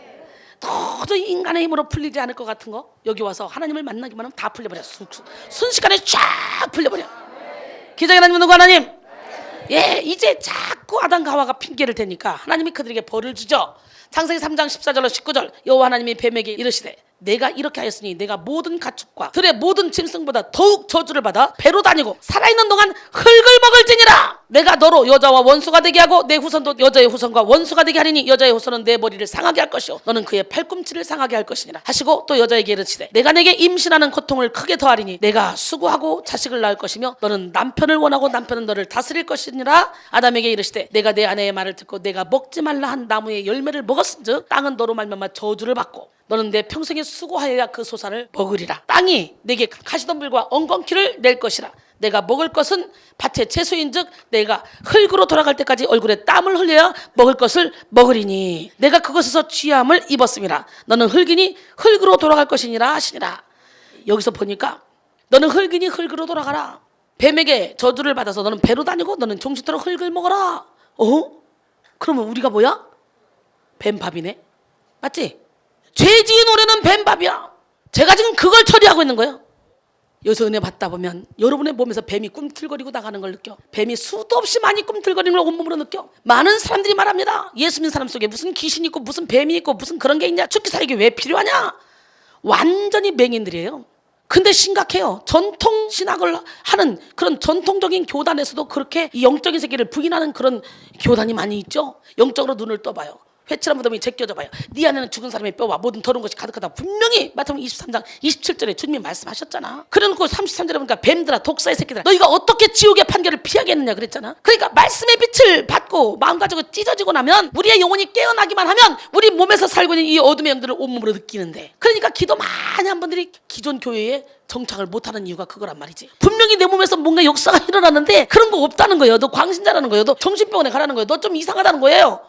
도저히 인간의 힘으로 풀리지 않을 것 같은 거 여기 와서 하나님을 만나기만 하면 다 풀려버려. 순식간에 쫙 풀려버려. 기적의 하나님은 누구 하나님? 예, 이제 자꾸 아담과 하와가 핑계를 대니까 하나님이 그들에게 벌을 주죠. 창세기 3장 14절로 19절 여호와 하나님이 뱀에게 이르시되 내가 이렇게 하였으니 내가 모든 가축과 들의 모든 짐승보다 더욱 저주를 받아 배로 다니고 살아있는 동안 흙을 먹을지니라. 내가 너로 여자와 원수가 되게 하고 내 후손도 여자의 후손과 원수가 되게 하리니 여자의 후손은 내 머리를 상하게 할 것이요 너는 그의 팔꿈치를 상하게 할 것이니라 하시고 또 여자에게 이르시되 내가 내게 임신하는 고통을 크게 더하리니 내가 수고하고 자식을 낳을 것이며 너는 남편을 원하고 남편은 너를 다스릴 것이니라. 아담에게 이르시되 내가 내 아내의 말을 듣고 내가 먹지 말라 한 나무의 열매를 먹었은즉 땅은 너로 말미암아 저주를 받고 너는 내 평생에 수고하여야 그 소산을 먹으리라. 땅이 내게 가시덤불과 엉겅퀴를 낼 것이라. 내가 먹을 것은 밭의 채소인즉 내가 흙으로 돌아갈 때까지 얼굴에 땀을 흘려야 먹을 것을 먹으리니 내가 그것에서 취함을 입었음이라. 너는 흙이니 흙으로 돌아갈 것이니라 하시니라. 여기서 보니까 너는 흙이니 흙으로 돌아가라. 뱀에게 저주를 받아서 너는 배로 다니고 너는 종식토록 흙을 먹어라. 그러면 우리가 뭐야? 뱀밥이네. 맞지? 죄 지은 올해는 뱀밥이야. 제가 지금 그걸 처리하고 있는 거예요. 여기서 은혜 받다 보면 여러분의 몸에서 뱀이 꿈틀거리고 나가는 걸 느껴. 뱀이 수도 없이 많이 꿈틀거리는 걸 온몸으로 느껴. 많은 사람들이 말합니다. 예수 믿는 사람 속에 무슨 귀신이 있고 무슨 뱀이 있고 무슨 그런 게 있냐. 죽기 살기 왜 필요하냐. 완전히 맹인들이에요. 근데 심각해요. 전통 신학을 하는 그런 전통적인 교단에서도 그렇게 이 영적인 세계를 부인하는 그런 교단이 많이 있죠. 영적으로 눈을 떠봐요. 회칠한 무덤이 제껴져 봐요. 네 안에는 죽은 사람의 뼈와 모든 더러운 것이 가득하다. 분명히 마태복음 23장 27절에 주님이 말씀하셨잖아. 그래놓고 33절에 보니까 뱀들아 독사의 새끼들아 너희가 어떻게 지옥의 판결을 피하겠느냐 그랬잖아. 그러니까 말씀의 빛을 받고 마음가짐으로 찢어지고 나면 우리의 영혼이 깨어나기만 하면 우리 몸에서 살고 있는 이 어둠의 영들을 온몸으로 느끼는데, 그러니까 기도 많이 한 분들이 기존 교회에 정착을 못하는 이유가 그거란 말이지. 분명히 내 몸에서 뭔가 역사가 일어나는데 그런 거 없다는 거예요. 너 광신자라는 거예요. 너 정신병원에 가라는 거예요. 너 좀 이상하다는 거예요.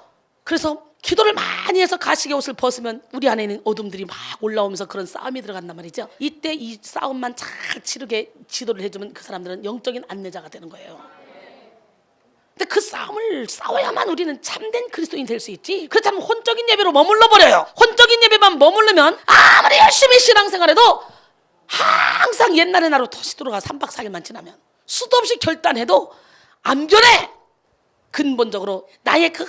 그래서 기도를 많이 해서 가시게 옷을 벗으면 우리 안에 있는 어둠들이 막 올라오면서 그런 싸움이 들어간단 말이죠. 이때 이 싸움만 잘 치르게 지도를 해주면 그 사람들은 영적인 안내자가 되는 거예요. 근데 그 싸움을 싸워야만 우리는 참된 그리스도인이 될 수 있지. 그렇다면 혼적인 예배로 머물러 버려요. 혼적인 예배만 머무르면 아무리 열심히 신앙생활해도 항상 옛날의 나로 다시 돌아가 3박 4일만 지나면 수도 없이 결단해도 안 변해. 근본적으로 나의 그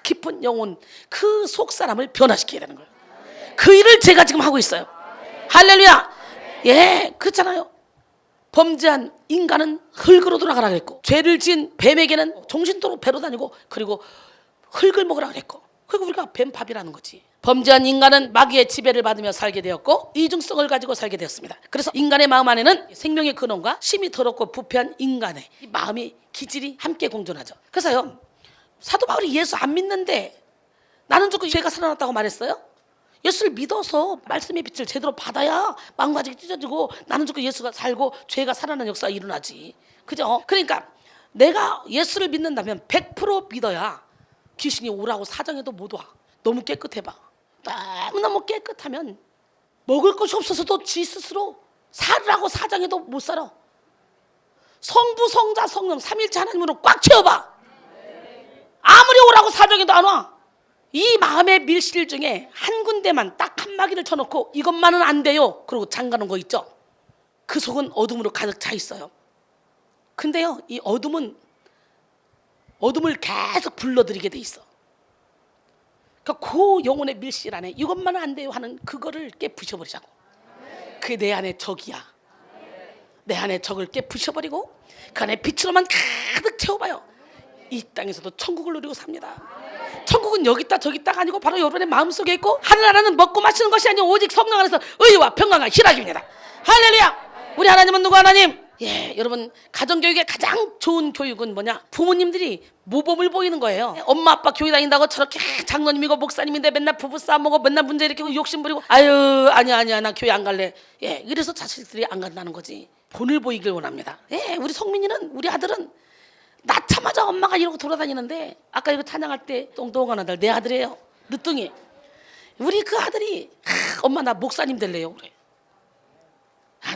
깊은 영혼, 그 속사람을 변화시켜야 되는 거예요. 그 일을 제가 지금 하고 있어요. 할렐루야. 예, 그렇잖아요. 범죄한 인간은 흙으로 돌아가라 그랬고, 죄를 지은 뱀에게는 정신토록 배로 다니고, 그리고 흙을 먹으라 그랬고, 그리고 우리가 뱀밥이라는 거지. 범죄한 인간은 마귀의 지배를 받으며 살게 되었고 이중성을 가지고 살게 되었습니다. 그래서 인간의 마음 안에는 생명의 근원과 심히 더럽고 부패한 인간의 이 마음이 기질이 함께 공존하죠. 그래서요, 사도 바울이 예수 안 믿는데 나는 조금 죄가 살아났다고 말했어요. 예수를 믿어서 말씀의 빛을 제대로 받아야 마음가짐이 찢어지고 나는 조금 예수가 살고 죄가 살아나는 역사가 일어나지. 그죠? 그러니까 내가 예수를 믿는다면 100% 믿어야 귀신이 오라고 사정해도 못 와. 너무 깨끗해봐. 너무너무 깨끗하면 먹을 것이 없어서도 지 스스로 살으라고 사정해도 못 살아. 성부, 성자, 성령 삼일체 하나님으로 꽉 채워봐. 아무리 오라고 사정해도 안 와. 이 마음의 밀실 중에 한 군데만 딱 한 마디를 쳐놓고 이것만은 안 돼요 그러고 잠가놓은 거 있죠. 그 속은 어둠으로 가득 차 있어요. 근데요, 이 어둠은 어둠을 계속 불러들이게 돼 있어. 그러니까 그 영혼의 밀실 안에 이것만은 안 돼요 하는 그거를 깨부셔버리자고. 그게 내 안의 적이야. 내 안의 적을 깨부셔버리고 그 안에 빛으로만 가득 채워봐요. 이 땅에서도 천국을 누리고 삽니다. 천국은 여기 있다 저기 있다가 아니고 바로 여러분의 마음속에 있고, 하늘나라는 먹고 마시는 것이 아니고 오직 성령 안에서 의와 평강과 희락입니다. 할렐루야. 우리 하나님은 누구 하나님? 예, 여러분 가정교육의 가장 좋은 교육은 뭐냐? 부모님들이 모범을 보이는 거예요. 엄마 아빠 교회 다닌다고 저렇게 장로님이고 목사님인데 맨날 부부싸움 하고 맨날 문제 일으키고 욕심 부리고, 아유 아니야 나 교회 안 갈래. 예, 이래서 자식들이 안 간다는 거지. 본을 보이길 원합니다. 예, 우리 성민이는, 우리 아들은 낳자마자 엄마가 이러고 돌아다니는데, 아까 이거 찬양할 때 똥똥한 아들 내 아들이에요. 늦둥이. 우리 그 아들이 엄마 나 목사님 될래요 그래.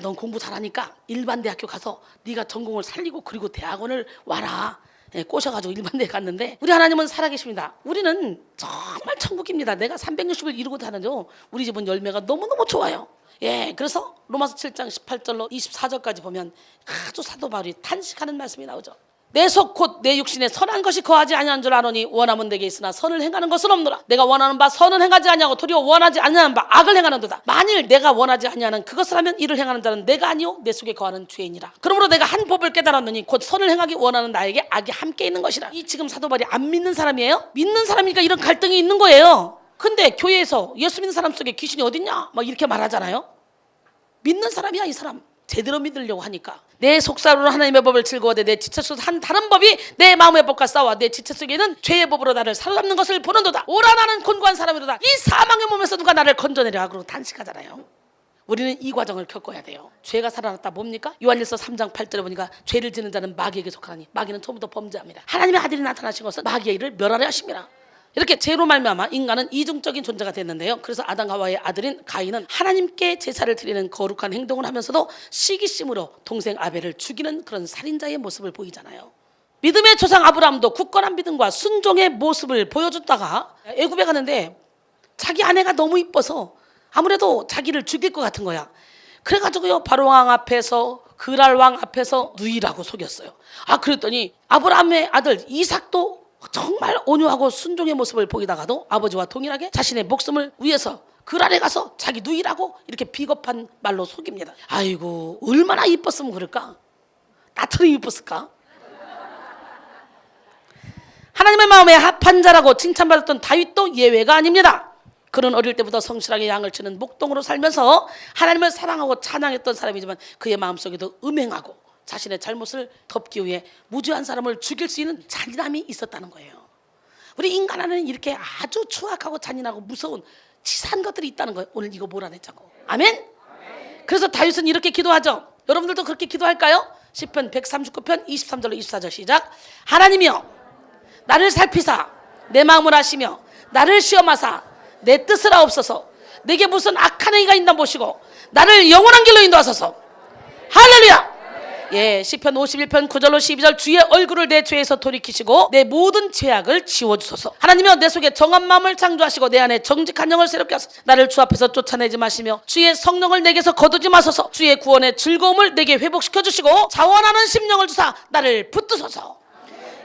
넌 공부 잘하니까 일반 대학교 가서 네가 전공을 살리고 그리고 대학원을 와라. 예, 꼬셔가지고 일반대에 갔는데, 우리 하나님은 살아계십니다. 우리는 정말 천국입니다. 내가 360을 이루고 다녀도 우리 집은 열매가 너무너무 좋아요. 예, 그래서 로마서 7장 18절로 24절까지 보면 아주 사도 바울이 탄식하는 말씀이 나오죠. 내 속 곧 내 육신에 선한 것이 거하지 아니한 줄 아노니 원함은 내게 있으나 선을 행하는 것은 없노라. 내가 원하는 바 선은 행하지 아니하고 도리어 원하지 아니하는 바 악을 행하는도다. 만일 내가 원하지 아니하는 그것을 하면 이를 행하는 자는 내가 아니요 내 속에 거하는 죄이니라. 그러므로 내가 한 법을 깨달았느니 곧 선을 행하기 원하는 나에게 악이 함께 있는 것이라. 이 지금 사도 바울이 안 믿는 사람이에요? 믿는 사람이니까 이런 갈등이 있는 거예요. 근데 교회에서 예수 믿는 사람 속에 귀신이 어딨냐 막 이렇게 말하잖아요. 믿는 사람이야 이 사람. 제대로 믿으려고 하니까. 내 속사로는 하나님의 법을 즐거워하되 내 지체 속에서 한 다른 법이 내 마음의 법과 싸워 내 지체 속에는 죄의 법으로 나를 사로잡는 것을 보는도다. 오라 나는 곤고한 사람이로다. 이 사망의 몸에서 누가 나를 건져내랴. 그러고 탄식하잖아요. 우리는 이 과정을 겪어야 돼요. 죄가 살아났다 뭡니까? 요한일서 3장 8절에 보니까 죄를 지는 자는 마귀에게 속하니 마귀는 처음부터 범죄합니다. 하나님의 아들이 나타나신 것은 마귀의 일을 멸하려 하십니다. 이렇게 죄로 말미암아 인간은 이중적인 존재가 됐는데요. 그래서 아담 하와의 아들인 가인은 하나님께 제사를 드리는 거룩한 행동을 하면서도 시기심으로 동생 아벨을 죽이는 그런 살인자의 모습을 보이잖아요. 믿음의 조상 아브라함도 굳건한 믿음과 순종의 모습을 보여줬다가 애굽에 가는데 자기 아내가 너무 이뻐서 아무래도 자기를 죽일 것 같은 거야. 그래가지고요 바로왕 앞에서 그랄왕 앞에서 누이라고 속였어요. 그랬더니 아브라함의 아들 이삭도 정말 온유하고 순종의 모습을 보이다가도 아버지와 동일하게 자신의 목숨을 위해서 그랄에 가서 자기 누이라고 이렇게 비겁한 말로 속입니다. 아이고 얼마나 이뻤으면 그럴까? 나처럼 이뻤을까? 하나님의 마음에 합한 자라고 칭찬받았던 다윗도 예외가 아닙니다. 그는 어릴 때부터 성실하게 양을 치는 목동으로 살면서 하나님을 사랑하고 찬양했던 사람이지만 그의 마음속에도 음행하고 자신의 잘못을 덮기 위해 무죄한 사람을 죽일 수 있는 잔인함이 있었다는 거예요. 우리 인간 안에는 이렇게 아주 추악하고 잔인하고 무서운 치사한 것들이 있다는 거예요. 오늘 이거 몰아내자고. 아멘? 그래서 다윗은 이렇게 기도하죠. 여러분들도 그렇게 기도할까요? 시편 139편 23절로 24절 시작. 하나님이여 나를 살피사 내 마음을 아시며 나를 시험하사 내 뜻을 아옵소서. 내게 무슨 악한 행위가 있나 보시고 나를 영원한 길로 인도하소서. 할렐루야. 예, 시편 51편 9절로 12절 주의 얼굴을 내 죄에서 돌이키시고 내 모든 죄악을 지워주소서. 하나님이여 내 속에 정한 마음을 창조하시고 내 안에 정직한 영을 새롭게 하소서. 나를 주 앞에서 쫓아내지 마시며 주의 성령을 내게서 거두지 마소서. 주의 구원의 즐거움을 내게 회복시켜 주시고 자원하는 심령을 주사 나를 붙드소서.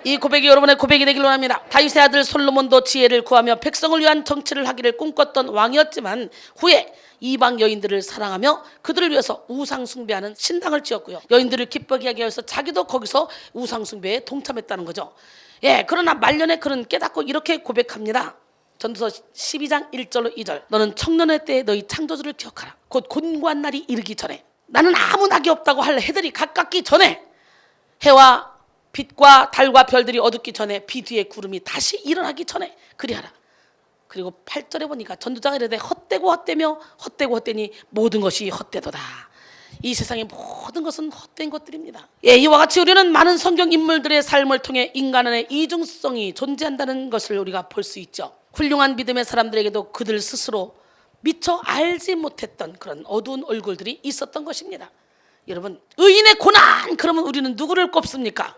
이 고백이 여러분의 고백이 되길 원합니다. 다윗의 아들 솔로몬도 지혜를 구하며 백성을 위한 정치를 하기를 꿈꿨던 왕이었지만 후에 이방 여인들을 사랑하며 그들을 위해서 우상 숭배하는 신당을 지었고요. 여인들을 기쁘게 하기 위해서 자기도 거기서 우상 숭배에 동참했다는 거죠. 예, 그러나 말년에 그는 깨닫고 이렇게 고백합니다. 전도서 12장 1절로 2절. 너는 청년의 때에 너희 창조주를 기억하라. 곧 곤고한 날이 이르기 전에 나는 아무 낙이 없다고 할 해들이 가깝기 전에 해와 빛과 달과 별들이 어둡기 전에 비 뒤에 구름이 다시 일어나기 전에 그리하라. 그리고 8절에 보니까 전도자가 이르되 헛되고 헛되며 헛되고 헛되니 모든 것이 헛되도다. 이 세상의 모든 것은 헛된 것들입니다. 예, 이와 같이 우리는 많은 성경 인물들의 삶을 통해 인간 안에 이중성이 존재한다는 것을 우리가 볼 수 있죠. 훌륭한 믿음의 사람들에게도 그들 스스로 미처 알지 못했던 그런 어두운 얼굴들이 있었던 것입니다. 여러분, 의인의 고난 그러면 우리는 누구를 꼽습니까?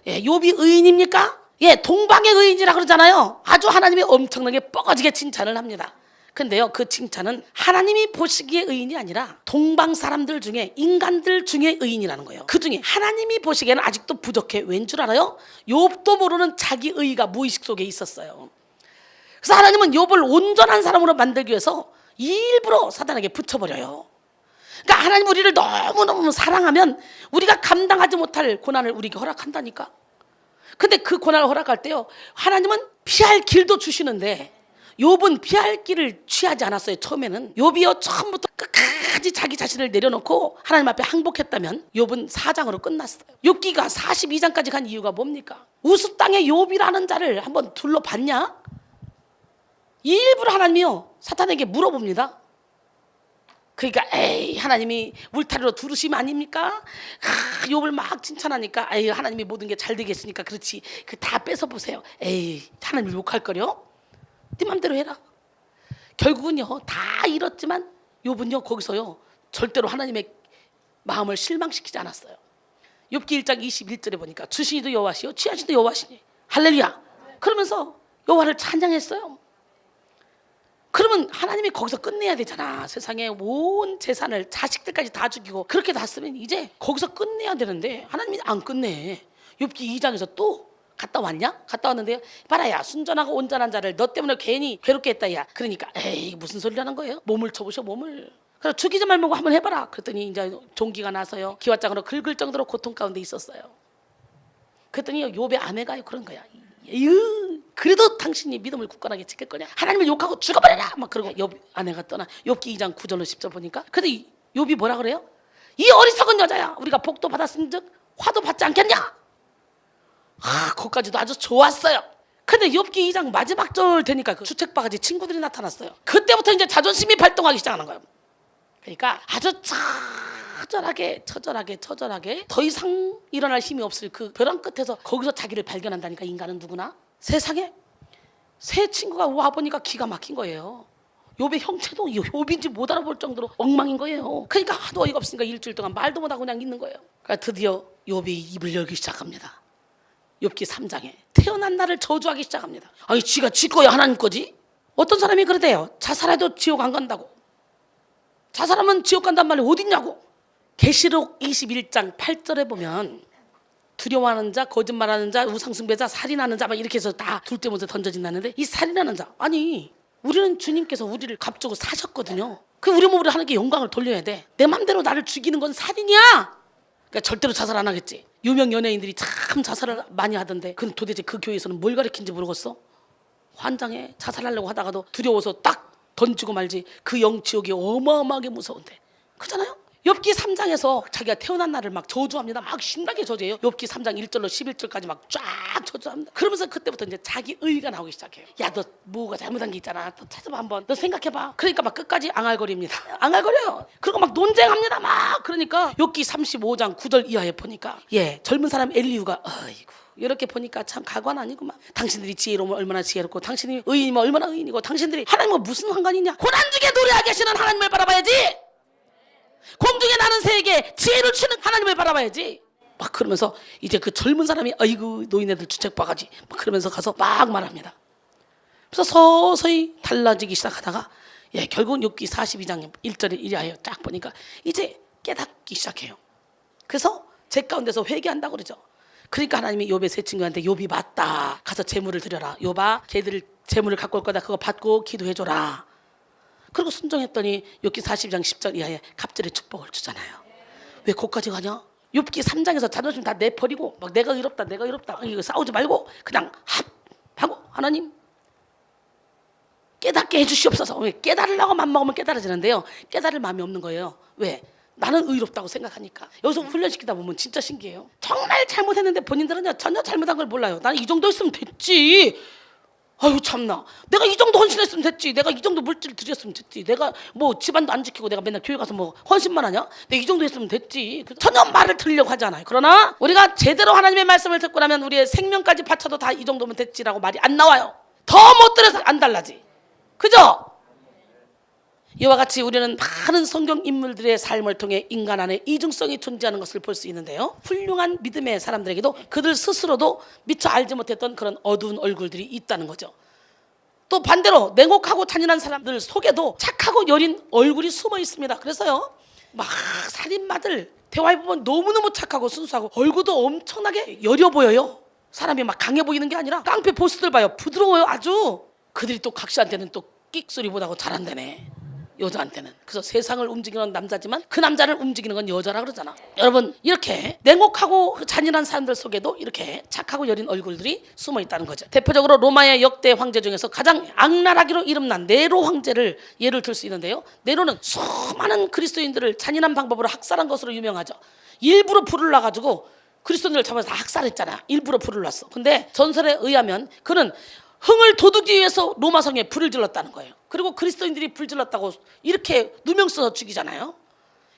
예, 욥이 의인입니까? 예, 동방의 의인이라 그러잖아요. 아주 하나님이 엄청나게 뻐거지게 칭찬을 합니다. 근데요, 그 칭찬은 하나님이 보시기에 의인이 아니라 동방 사람들 중에 인간들 중에 의인이라는 거예요. 그 중에 하나님이 보시기에는 아직도 부족해. 왠 줄 알아요? 욥도 모르는 자기 의의가 무의식 속에 있었어요. 그래서 하나님은 욥을 온전한 사람으로 만들기 위해서 일부러 사단에게 붙여버려요. 그러니까 하나님 우리를 너무너무 사랑하면 우리가 감당하지 못할 고난을 우리에게 허락한다니까. 근데 그 고난을 허락할 때요, 하나님은 피할 길도 주시는데 욥은 피할 길을 취하지 않았어요. 처음에는 욥이요 처음부터 끝까지 자기 자신을 내려놓고 하나님 앞에 항복했다면 욥은 4장으로 끝났어요. 욥기가 42장까지 간 이유가 뭡니까? 우스 땅에 욥이라는 자를 한번 둘러봤냐? 일부러 하나님이요 사탄에게 물어봅니다. 그러니까 에이 하나님이 울타리로 두르시면 아닙니까? 욥을 막 칭찬하니까 에이 하나님이 모든 게 잘 되겠으니까 그렇지, 그 다 뺏어보세요. 에이 하나님 욕할 거려? 네 맘대로 해라. 결국은요 다 잃었지만 욥은요 거기서요 절대로 하나님의 마음을 실망시키지 않았어요. 욥기 1장 21절에 보니까 주시니도 여호와시요 취하시도 여호와시니 할렐루야. 그러면서 여호와를 찬양했어요. 그러면 하나님이 거기서 끝내야 되잖아. 세상에 온 재산을 자식들까지 다 죽이고 그렇게 놨으면 이제 거기서 끝내야 되는데 하나님이 안 끝내. 욥기 2장에서 또 갔다 왔냐? 갔다 왔는데요, 봐라야 순전하고 온전한 자를 너 때문에 괜히 괴롭게 했다 야. 그러니까 에이 무슨 소리라는 거예요? 몸을 쳐보셔 몸을. 그래서 죽이지 말고 한번 해봐라. 그랬더니 이제 종기가 나서요 기와장으로 긁을 정도로 고통 가운데 있었어요. 그랬더니 욥의 아내가 그런 거야. 그래도 당신이 믿음을 굳건하게 지킬 거냐? 하나님을 욕하고 죽어버려라! 막 그러고 욥 아내가 떠나. 욥기 2장 9절로 10절 보니까 근데 욥이 뭐라 그래요? 이 어리석은 여자야, 우리가 복도 받았은즉 화도 받지 않겠냐? 거기까지도 아주 좋았어요. 근데 욥기 2장 마지막 절 되니까 그 주책바가지 친구들이 나타났어요. 그때부터 이제 자존심이 발동하기 시작하는 거예요. 그러니까 아주 처절하게 더 이상 일어날 힘이 없을 그 벼랑 끝에서 거기서 자기를 발견한다니까. 인간은 누구나. 세상에 새 친구가 와보니까 기가 막힌 거예요. 욥의 형체도 욥인지 못 알아볼 정도로 엉망인 거예요. 그러니까 하도 어이가 없으니까 일주일 동안 말도 못하고 그냥 있는 거예요. 그러니까 드디어 욥이 입을 열기 시작합니다. 욥기 3장에 태어난 날을 저주하기 시작합니다. 아니 지가 지 거야 하나님 거지? 어떤 사람이 그러대요. 자살해도 지옥 안 간다고. 자살하면 지옥 간단 말이 어딨냐고. 계시록 21장 8절에 보면 두려워하는 자, 거짓말하는 자, 우상숭배자, 살인하는 자 막 이렇게 해서 다 둘대못에 던져진다는데, 이 살인하는 자, 아니 우리는 주님께서 우리를 값주고 사셨거든요. 그 우리 몸으로 하나님께 영광을 돌려야 돼. 내 맘대로 나를 죽이는 건 살인이야. 그러니까 절대로 자살 안 하겠지. 유명 연예인들이 참 자살을 많이 하던데 그건 도대체 그 교회에서는 뭘 가르친지 모르겠어. 환장해. 자살하려고 하다가도 두려워서 딱 던지고 말지. 그 영지옥이 어마어마하게 무서운데. 그렇잖아요. 욥기 3장에서 자기가 태어난 날을 막 저주합니다. 막 신나게 저주해요. 욥기 3장 1절로 11절까지 막 쫙 저주합니다. 그러면서 그때부터 이제 자기 의의가 나오기 시작해요. 야, 너 뭐가 잘못한 게 있잖아. 너 찾아봐 한번. 너 생각해봐. 그러니까 막 끝까지 앙알거립니다. 앙알거려요. 그리고 막 논쟁합니다. 막 그러니까 욥기 35장 9절 이하에 보니까 젊은 사람 엘리후가 아이고 이렇게 보니까 참 가관 아니구만. 당신들이 지혜로우면 얼마나 지혜롭고 당신이 의인이면 얼마나 의인이고 당신들이 하나님과 무슨 상관이냐. 고난 중에 노래하 계시는 하나님을 바라봐야지. 공중에 나는 새에게 지혜를 주는 하나님을 바라봐야지. 막 그러면서 이제 그 젊은 사람이 아이고 노인네들 주책바가지 막 그러면서 가서 막 말합니다. 그래서 서서히 달라지기 시작하다가 결국은 욥기 42장 1절에 이하여 쫙 보니까 이제 깨닫기 시작해요. 그래서 제 가운데서 회개한다고 그러죠. 그러니까 하나님이 욥의 세 친구한테 욥이 맞다. 가서 재물을 드려라. 욥아 걔들 재물을 갖고 올 거다. 그거 받고 기도해줘라. 그리고 순종했더니 욥기 42장 10절 이하에 갑절의 축복을 주잖아요. 왜 거기까지 가냐? 욥기 3장에서 자존심 다 내버리고 막 내가 의롭다 이거 싸우지 말고 그냥 합하고 하나님 깨닫게 해주시옵소서. 왜 깨달으려고 맘먹으면 깨달아지는데요. 깨달을 마음이 없는 거예요. 왜? 나는 의롭다고 생각하니까. 여기서 훈련시키다 보면 진짜 신기해요. 정말 잘못했는데 본인들은 전혀 잘못한 걸 몰라요. 나는 이 정도 했으면 됐지. 아유 참나, 내가 이 정도 헌신했으면 됐지. 내가 이 정도 물질 드렸으면 됐지. 내가 뭐 집안도 안 지키고 내가 맨날 교회 가서 뭐 헌신만 하냐? 내가 이 정도 했으면 됐지. 전혀 말을 들으려고 하지 않아요. 그러나 우리가 제대로 하나님의 말씀을 듣고 나면 우리의 생명까지 바쳐도 다 이 정도면 됐지라고 말이 안 나와요. 더 못 들어서 안 달라지. 그죠? 이와 같이 우리는 많은 성경 인물들의 삶을 통해 인간 안에 이중성이 존재하는 것을 볼 수 있는데요. 훌륭한 믿음의 사람들에게도 그들 스스로도 미처 알지 못했던 그런 어두운 얼굴들이 있다는 거죠. 또 반대로 냉혹하고 잔인한 사람들 속에도 착하고 여린 얼굴이 숨어 있습니다. 그래서요, 막 살인마들 대화해보면 너무너무 착하고 순수하고 얼굴도 엄청나게 여려 보여요. 사람이 막 강해 보이는 게 아니라 깡패 보스들 봐요. 부드러워요 아주. 그들이 또 각시한테는 또 끽소리 못하고 잘한다네. 여자한테는. 그래서 세상을 움직이는 남자지만 그 남자를 움직이는 건 여자라 그러잖아. 여러분, 이렇게 냉혹하고 잔인한 사람들 속에도 이렇게 착하고 여린 얼굴들이 숨어 있다는 거죠. 대표적으로 로마의 역대 황제 중에서 가장 악랄하기로 이름난 네로 황제를 예를 들 수 있는데요. 네로는 수많은 그리스도인들을 잔인한 방법으로 학살한 것으로 유명하죠. 일부러 불을 놔가지고 그리스도인들을 잡아서 다 학살했잖아. 일부러 불을 놨어. 근데 전설에 의하면 그는 흥을 돋우기 위해서 로마성에 불을 질렀다는 거예요. 그리고 그리스도인들이 불 질렀다고 이렇게 누명 써서 죽이잖아요.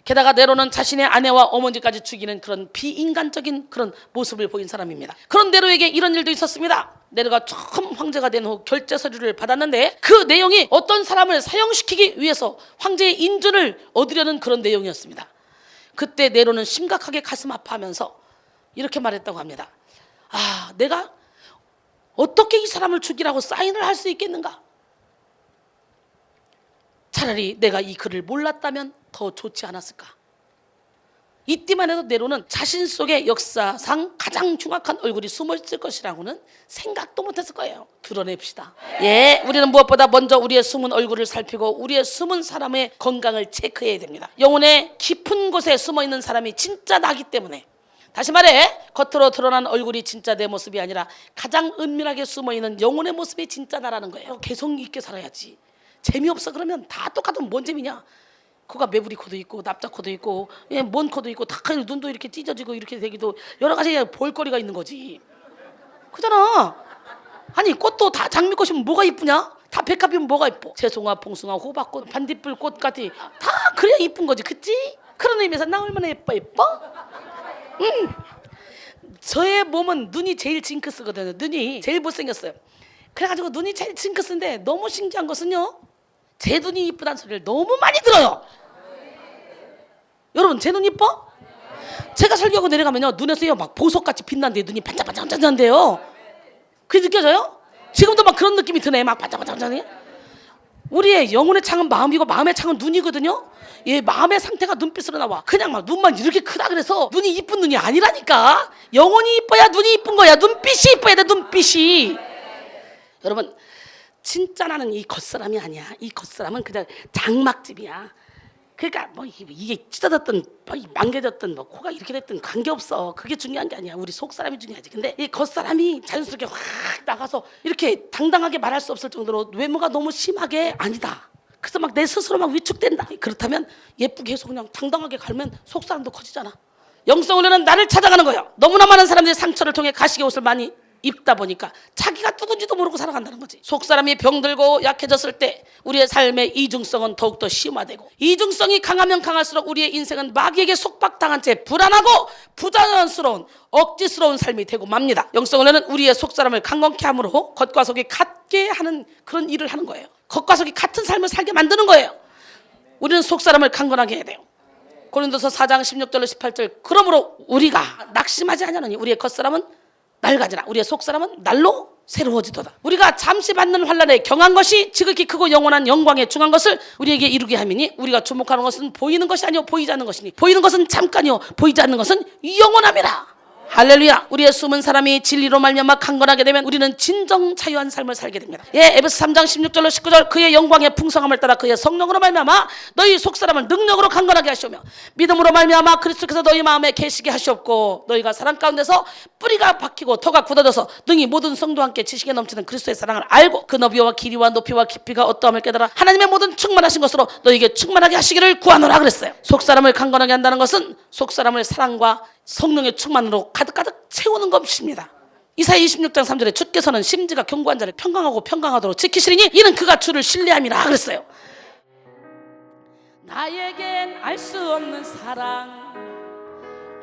게다가 네로는 자신의 아내와 어머니까지 죽이는 그런 비인간적인 그런 모습을 보인 사람입니다. 그런 네로에게 이런 일도 있었습니다. 네로가 처음 황제가 된 후 결제 서류를 받았는데 그 내용이 어떤 사람을 사형시키기 위해서 황제의 인준을 얻으려는 그런 내용이었습니다. 그때 네로는 심각하게 가슴 아파하면서 이렇게 말했다고 합니다. 아, 내가 어떻게 이 사람을 죽이라고 사인을 할 수 있겠는가? 차라리 내가 이 글을 몰랐다면 더 좋지 않았을까? 이때만 해도 네로는 자신 속에 역사상 가장 흉악한 얼굴이 숨어있을 것이라고는 생각도 못했을 거예요. 드러냅시다. 예, 우리는 무엇보다 먼저 우리의 숨은 얼굴을 살피고 우리의 숨은 사람의 건강을 체크해야 됩니다. 영혼의 깊은 곳에 숨어있는 사람이 진짜 나기 때문에, 다시 말해 겉으로 드러난 얼굴이 진짜 내 모습이 아니라 가장 은밀하게 숨어있는 영혼의 모습이 진짜 나라는 거예요. 개성 있게 살아야지. 재미없어 그러면 다 똑같으면 뭔 재미냐. 코가 매부리 코도 있고 납작 코도 있고 먼 코도 있고 다 눈도 이렇게 찢어지고 이렇게 되기도 여러 가지 볼거리가 있는 거지. 그잖아. 아니 꽃도 다 장미꽃이면 뭐가 이쁘냐? 다 백합이면 뭐가 이뻐? 채송화, 봉숭아, 호박꽃, 반딧불꽃 같이 다 그래야 이쁜 거지. 그치? 그런 의미에서 나 얼마나 예뻐? 저의 몸은 눈이 제일 징크스거든요. 눈이 제일 못생겼어요. 그래가지고 눈이 제일 징크스인데 너무 신기한 것은요, 제 눈이 이쁘다는 소리를 너무 많이 들어요. 여러분, 제 눈 이뻐? 제가 설교하고 내려가면요, 눈에서요 막 보석같이 빛난대요. 눈이 반짝반짝반짝한데요. 그게 느껴져요? 지금도 막 그런 느낌이 드네. 막 반짝반짝반짝해. 우리의 영혼의 창은 마음이고 마음의 창은 눈이거든요. 얘 마음의 상태가 눈빛으로 나와. 그냥 막 눈만 이렇게 크다 그래서 눈이 이쁜 눈이 아니라니까. 영혼이 이뻐야 눈이 이쁜 거야. 눈빛이 이뻐야 돼. 눈빛이. 여러분, 진짜 나는 이 겉사람이 아니야. 이 겉사람은 그냥 장막집이야. 그러니까 뭐 이게 찢어졌든 뭐 망개졌든 뭐 코가 이렇게 됐든 관계없어. 그게 중요한 게 아니야. 우리 속사람이 중요하지. 근데 이 겉사람이 자연스럽게 확 나가서 이렇게 당당하게 말할 수 없을 정도로 외모가 너무 심하게 아니다. 그래서 막 내 스스로 막 위축된다. 그렇다면 예쁘게 해서 그냥 당당하게 갈면 속사람도 커지잖아. 영성훈련은 나를 찾아가는 거예요. 너무나 많은 사람들이 상처를 통해 가시게 옷을 많이 입다 보니까 자기가 누군지도 모르고 살아간다는 거지. 속사람이 병들고 약해졌을 때 우리의 삶의 이중성은 더욱더 심화되고, 이중성이 강하면 강할수록 우리의 인생은 마귀에게 속박당한 채 불안하고 부자연스러운 억지스러운 삶이 되고 맙니다. 영성훈련은 우리의 속사람을 강건케 함으로 겉과 속이 같게 하는 그런 일을 하는 거예요. 겉과 속이 같은 삶을 살게 만드는 거예요. 우리는 속사람을 강건하게 해야 돼요. 고린도서 4장 16절로 18절, 그러므로 우리가 낙심하지 아니하노니 우리의 겉사람은 낡아지나 우리의 속사람은 날로 새로워지도다. 우리가 잠시 받는 환난에 경한 것이 지극히 크고 영원한 영광에 중한 것을 우리에게 이루게 함이니, 우리가 주목하는 것은 보이는 것이 아니요 보이지 않는 것이니 보이는 것은 잠깐이요 보이지 않는 것은 영원함이라. 할렐루야. 우리의 숨은 사람이 진리로 말미암아 강건하게 되면 우리는 진정 자유한 삶을 살게 됩니다. 예, 에베소 3장 16절로 19절, 그의 영광의 풍성함을 따라 그의 성령으로 말미암아 너희 속사람을 능력으로 강건하게 하시오며 믿음으로 말미암아 그리스도께서 너희 마음에 계시게 하시옵고, 너희가 사랑 가운데서 뿌리가 박히고 터가 굳어져서 능히 모든 성도와 함께 지식에 넘치는 그리스도의 사랑을 알고 그 너비와 길이와 높이와 깊이가 어떠함을 깨달아 하나님의 모든 충만하신 것으로 너희에게 충만하게 하시기를 구하노라 그랬어요. 속사람을 강건하게 한다는 것은 속사람을 사랑과 성령의 충만으로 가득가득 채우는 것입니다. 이사야 26장 3절에 주께서는 심지가 견고한 자를 평강하고 평강하도록 지키시리니 이는 그가 주를 신뢰함이라 그랬어요. 나에겐 알 수 없는 사랑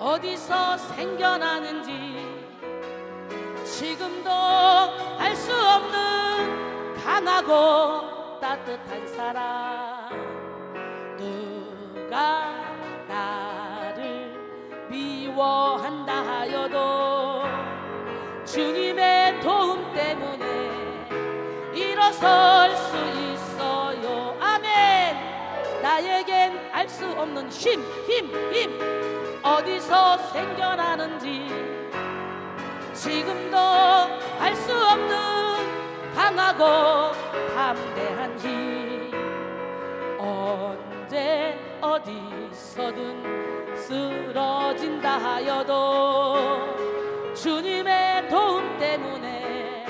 어디서 생겨나는지, 지금도 알 수 없는 강하고 따뜻한 사랑, 누가 나를 미워한다 하여도 주님의 도움 때문에 일어설 수 있어요. 아멘. 나에겐 알 수 없는 힘 어디서 생겨나는지, 지금도 알 수 없는 강하고 담대한 힘 어디서든 쓰러진다 하여도 주님의 도움 때문에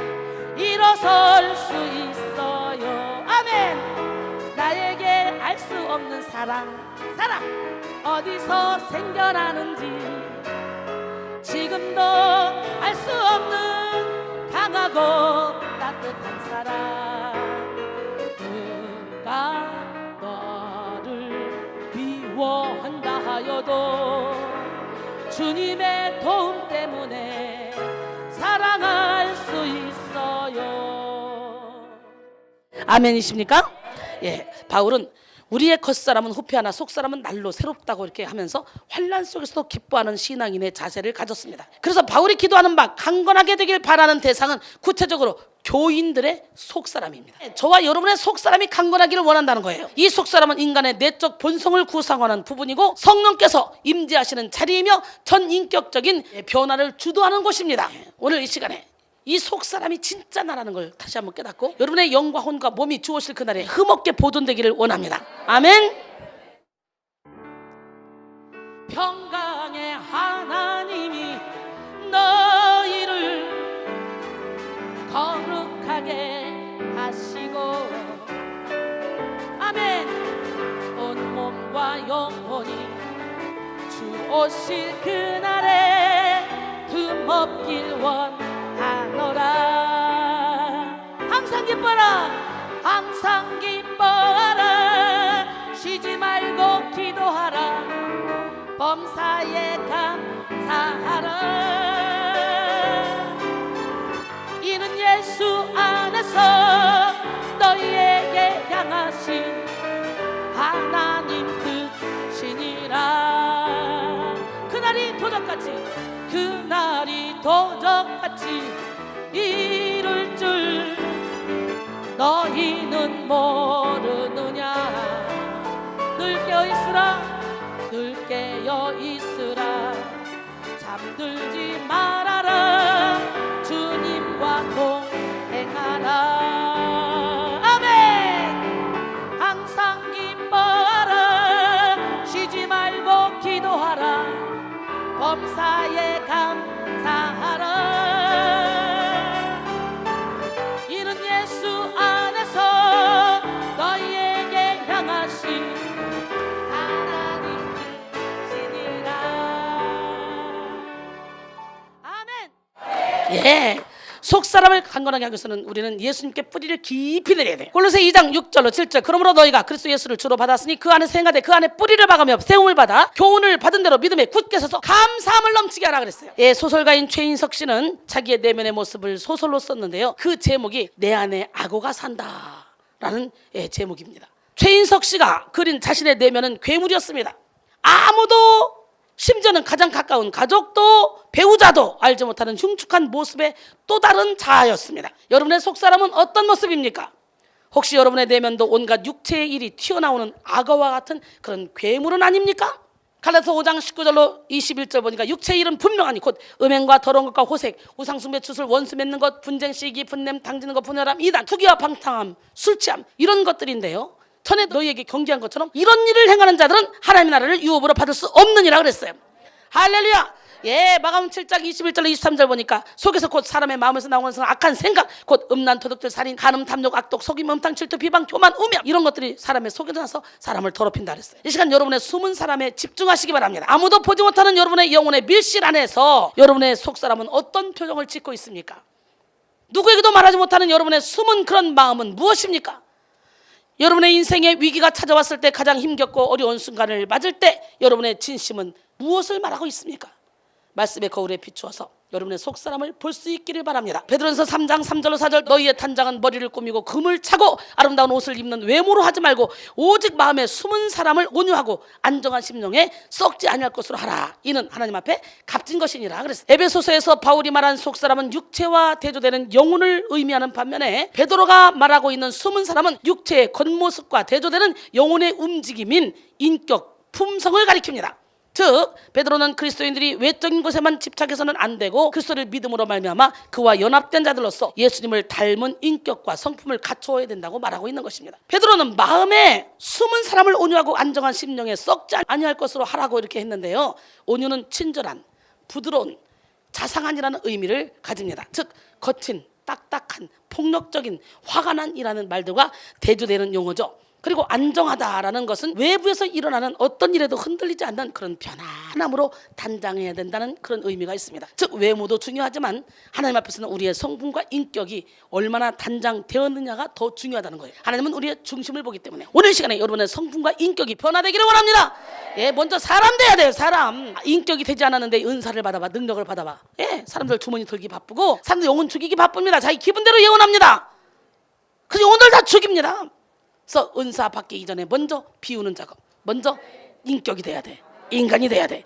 일어설 수 있어요. 아멘. 나에게 알 수 없는 사랑 어디서 생겨나는지 지금도 알 수 없는 강하고 따뜻한 사랑 누가 너를 미워한다 하여도 주님의 도움 때문에 사랑할 수 있어요. 아멘이십니까? 예, 바울은 우리의 겉사람은 후패하나 속사람은 날로 새롭다고 이렇게 하면서 환난 속에서도 기뻐하는 신앙인의 자세를 가졌습니다. 그래서 바울이 기도하는 바 강건하게 되길 바라는 대상은 구체적으로 교인들의 속사람입니다. 저와 여러분의 속사람이 강건하기를 원한다는 거예요. 이 속사람은 인간의 내적 본성을 구성하는 부분이고 성령께서 임재하시는 자리이며 전인격적인 변화를 주도하는 곳입니다. 오늘 이 시간에 이 속사람이 진짜 나라는 걸 다시 한번 깨닫고 여러분의 영과 혼과 몸이 주어질 그날에 흠없게 보존되기를 원합니다. 아멘. 평강의 하나님이 너희를 거룩하게 하시고 아멘. 온 몸과 영혼이 주 오실 그날에 흠없길 원하노라. 항상 기뻐라, 항상 기뻐하라, 쉬지 말고 기도하라, 범사에 감사하라. 이는 예수 안에서 너희에게 향하신 하나님 뜻이니라. 그날이 도적같이 이룰 줄 너희는 모르느냐. 늘 깨어있으라 잠들지 말아라, 주님과 동행하라. 아멘. 항상 기뻐하라, 쉬지 말고 기도하라, 범사에 감사하라. 이는 예수 안에서 너희에게 향하신 하나님 뜻이니라. 아멘. 예. 속사람을 강건하게 하기 위해서는 우리는 예수님께 뿌리를 깊이 내려야 돼요. 골로새 2장 6절로 7절. 그러므로 너희가 그리스도 예수를 주로 받았으니 그 안에 생하되 그 안에 뿌리를 박으며 세움을 받아 교훈을 받은 대로 믿음에 굳게 서서 감사함을 넘치게 하라 그랬어요. 예, 소설가인 최인석 씨는 자기의 내면의 모습을 소설로 썼는데요. 그 제목이 내 안에 악어가 산다 라는 제목입니다. 최인석 씨가 그린 자신의 내면은 괴물이었습니다. 아무도, 심지어는 가장 가까운 가족도 배우자도 알지 못하는 흉측한 모습의 또 다른 자아였습니다. 여러분의 속사람은 어떤 모습입니까? 혹시 여러분의 내면도 온갖 육체의 일이 튀어나오는 악어와 같은 그런 괴물은 아닙니까? 갈라디아서 5장 19절로 21절 보니까 육체의 일은 분명하니 곧 음행과 더러운 것과 호색, 우상숭배, 추술, 원수 맺는 것, 분쟁, 시기, 분냄, 당지는 것, 분열함, 이단, 투기와 방탕함, 술 취함, 이런 것들인데요. 전에 너희에게 경계한 것처럼 이런 일을 행하는 자들은 하나님의 나라를 유업으로 받을 수 없느니라 그랬어요. 할렐루야. 예, 마가복음 7장 21절로 23절 보니까 속에서 곧 사람의 마음에서 나오는 악한 생각, 곧 음란, 도둑질, 살인, 간음, 탐욕, 악독, 속임, 음탕, 질투, 비방, 교만, 우명, 이런 것들이 사람의 속에 나서 사람을 더럽힌다 그랬어요. 이 시간 여러분의 숨은 사람에 집중하시기 바랍니다. 아무도 보지 못하는 여러분의 영혼의 밀실 안에서 여러분의 속사람은 어떤 표정을 짓고 있습니까? 누구에게도 말하지 못하는 여러분의 숨은 그런 마음은 무엇입니까? 여러분의 인생에 위기가 찾아왔을 때, 가장 힘겹고 어려운 순간을 맞을 때 여러분의 진심은 무엇을 말하고 있습니까? 말씀의 거울에 비추어서 여러분의 속사람을 볼 수 있기를 바랍니다. 베드로전서 3장 3절로 4절. 너희의 단장은 머리를 꾸미고 금을 차고 아름다운 옷을 입는 외모로 하지 말고 오직 마음에 숨은 사람을 온유하고 안정한 심령에 썩지 아니할 것으로 하라. 이는 하나님 앞에 값진 것이니라 그랬어요. 에베소서에서 바울이 말한 속사람은 육체와 대조되는 영혼을 의미하는 반면에 베드로가 말하고 있는 숨은 사람은 육체의 겉모습과 대조되는 영혼의 움직임인 인격, 품성을 가리킵니다. 즉 베드로는 그리스도인들이 외적인 것에만 집착해서는 안 되고 그리스도를 믿음으로 말미암아 그와 연합된 자들로서 예수님을 닮은 인격과 성품을 갖추어야 된다고 말하고 있는 것입니다. 베드로는 마음에 숨은 사람을 온유하고 안정한 심령에 썩지 아니할 것으로 하라고 이렇게 했는데요. 온유는 친절한, 부드러운, 자상한이라는 의미를 가집니다. 즉 거친, 딱딱한, 폭력적인, 화가 난이라는 말들과 대조되는 용어죠. 그리고 안정하다라는 것은 외부에서 일어나는 어떤 일에도 흔들리지 않는 그런 편안함으로 단장해야 된다는 그런 의미가 있습니다. 즉 외모도 중요하지만 하나님 앞에서는 우리의 성품과 인격이 얼마나 단장되었느냐가 더 중요하다는 거예요. 하나님은 우리의 중심을 보기 때문에 오늘 시간에 여러분의 성품과 인격이 변화되기를 원합니다. 예, 먼저 사람 돼야 돼요. 사람. 인격이 되지 않았는데 은사를 받아봐, 능력을 받아봐. 예, 사람들 주머니 들기 바쁘고 사람들 영혼 죽이기 바쁩니다. 자기 기분대로 예언합니다. 그 영혼들 다 죽입니다. 그래서 은사 받기 이전에 먼저 비우는 작업, 먼저 인격이 돼야 돼. 인간이 돼야 돼.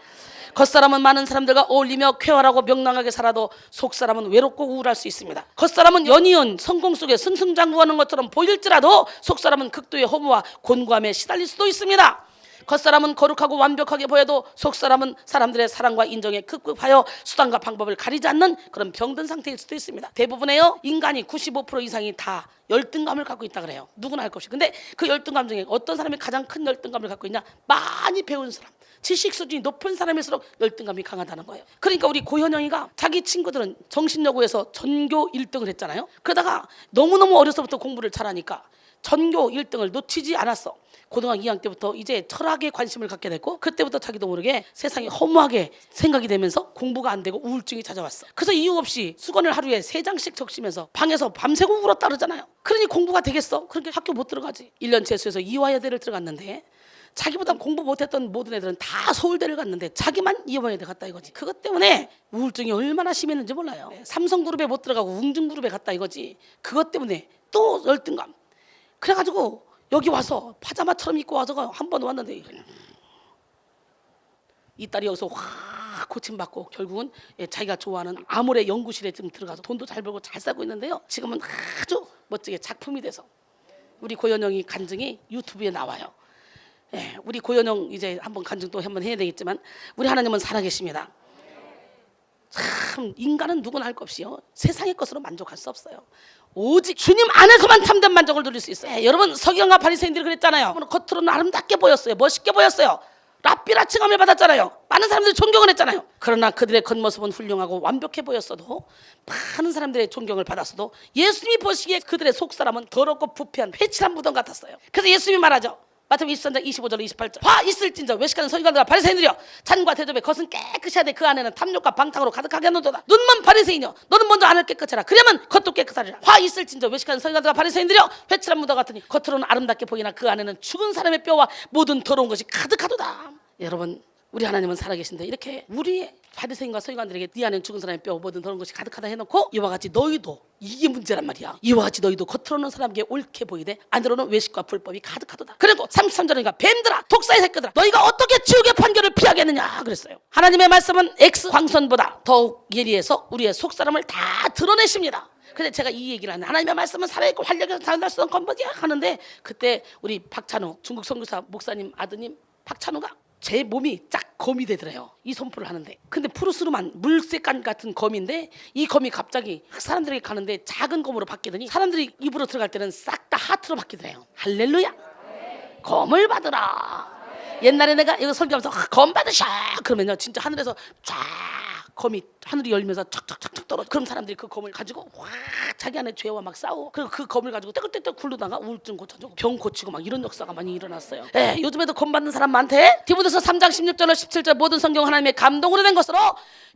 겉사람은 많은 사람들과 어울리며 쾌활하고 명랑하게 살아도 속사람은 외롭고 우울할 수 있습니다. 겉사람은 연이은 성공 속에 승승장구하는 것처럼 보일지라도 속사람은 극도의 허무와 곤고함에 시달릴 수도 있습니다. 겉사람은 거룩하고 완벽하게 보여도 속사람은 사람들의 사랑과 인정에 급급하여 수단과 방법을 가리지 않는 그런 병든 상태일 수도 있습니다. 대부분의 인간이 95% 이상이 다 열등감을 갖고 있다 그래요. 누구나 할 것 없이. 근데 그 열등감 중에 어떤 사람이 가장 큰 열등감을 갖고 있냐? 많이 배운 사람, 지식 수준이 높은 사람일수록 열등감이 강하다는 거예요. 그러니까 우리 고현영이가 자기 친구들은 정신여고에서 전교 1등을 했잖아요. 그러다가 너무너무 어려서부터 공부를 잘하니까 전교 1등을 놓치지 않았어. 고등학교 2학년 때부터 이제 철학에 관심을 갖게 됐고 그때부터 자기도 모르게 세상이 허무하게 생각이 되면서 공부가 안 되고 우울증이 찾아왔어. 그래서 이유 없이 수건을 하루에 3장씩 적시면서 방에서 밤새고 울었다 그러잖아요. 그러니 공부가 되겠어? 그러니까 학교 못 들어가지. 1년 재수해서 이화여대를 들어갔는데 자기보다 공부 못했던 모든 애들은 다 서울대를 갔는데 자기만 이화여대 갔다 이거지. 그것 때문에 우울증이 얼마나 심했는지 몰라요. 삼성그룹에 못 들어가고 웅진그룹에 갔다 이거지. 그것 때문에 또 열등감. 그래가지고 여기 와서 파자마처럼 입고 와서 한 번 왔는데 이 딸이 여기서 확 고침받고 결국은 자기가 좋아하는 아모레 연구실에 좀 들어가서 돈도 잘 벌고 잘 살고 있는데요. 지금은 아주 멋지게 작품이 돼서 우리 고현영이 간증이 유튜브에 나와요. 예, 우리 고현영 이제 한번 간증 또 한번 해야 되겠지만 우리 하나님은 살아계십니다. 참 인간은 누구나 할 것 없이요 세상의 것으로 만족할 수 없어요. 오직 주님 안에서만 참된 만족을 누릴 수 있어요. 여러분 서기관과 바리새인들이 그랬잖아요. 겉으로는 아름답게 보였어요. 멋있게 보였어요. 랍비라 칭함을 받았잖아요. 많은 사람들이 존경을 했잖아요. 그러나 그들의 겉모습은 훌륭하고 완벽해 보였어도 많은 사람들의 존경을 받았어도 예수님이 보시기에 그들의 속사람은 더럽고 부패한 회칠한 무덤 같았어요. 그래서 예수님이 말하죠. 마태복음 23장 25절 28절 화 있을진저 외식하는 서기관들과 바리새인들이여 잔과 대접의 겉은 깨끗해야 돼. 그 안에는 탐욕과 방탕으로 가득하게 하는도다. 눈먼 바리새인이여 너는 먼저 안을 깨끗해라. 그러면 겉도 깨끗하리라. 화 있을진저 외식하는 서기관들과 바리새인들이여 회칠한 무덤 같으니 겉으로는 아름답게 보이나 그 안에는 죽은 사람의 뼈와 모든 더러운 것이 가득하도다. 여러분 우리 하나님은 살아계신데 이렇게 우리 바리새인과 서기관들에게 네 안에 죽은 사람의 뼈 모든 더러운 것이 가득하다 해놓고 이와 같이 너희도 이게 문제란 말이야. 이와 같이 너희도 겉으로는 사람에게 옳게 보이되 안으로는 외식과 불법이 가득하도다. 그리고 33절이니까 뱀들아 독사의 새끼들아 너희가 어떻게 지옥의 판결을 피하겠느냐 그랬어요. 하나님의 말씀은 X광선보다 더욱 예리해서 우리의 속사람을 다 드러내십니다. 근데 제가 이 얘기를 하는 하나님의 말씀은 살아있고 활력에서 살날 수 없는 건뭐지 하는데 그때 우리 박찬우 중국 선교사 목사님 아드님 박찬우가 제 몸이 쫙 검이 되더래요. 이 선포를 하는데 근데 푸르스름한 물색감 같은 검인데 이 검이 갑자기 사람들에게 가는데 작은 검으로 바뀌더니 사람들이 입으로 들어갈 때는 싹 다 하트로 바뀌더래요. 할렐루야. 검을 받으라. 옛날에 내가 이거 설교하면서 검 받으셔 그러면요 진짜 하늘에서 쫙 검이 하늘이 열면서 척척척척 떨어져. 그럼 사람들이 그 검을 가지고 확 자기 안에 죄와 막 싸우고 그리고 그 검을 가지고 떼굴떼굴 굴르다가 우울증 고쳐주고 병 고치고 막 이런 역사가 많이 일어났어요. 예, 요즘에도 검 받는 사람 많대. 디모데서 3장 16절 17절 모든 성경 하나님의 감동으로 된 것으로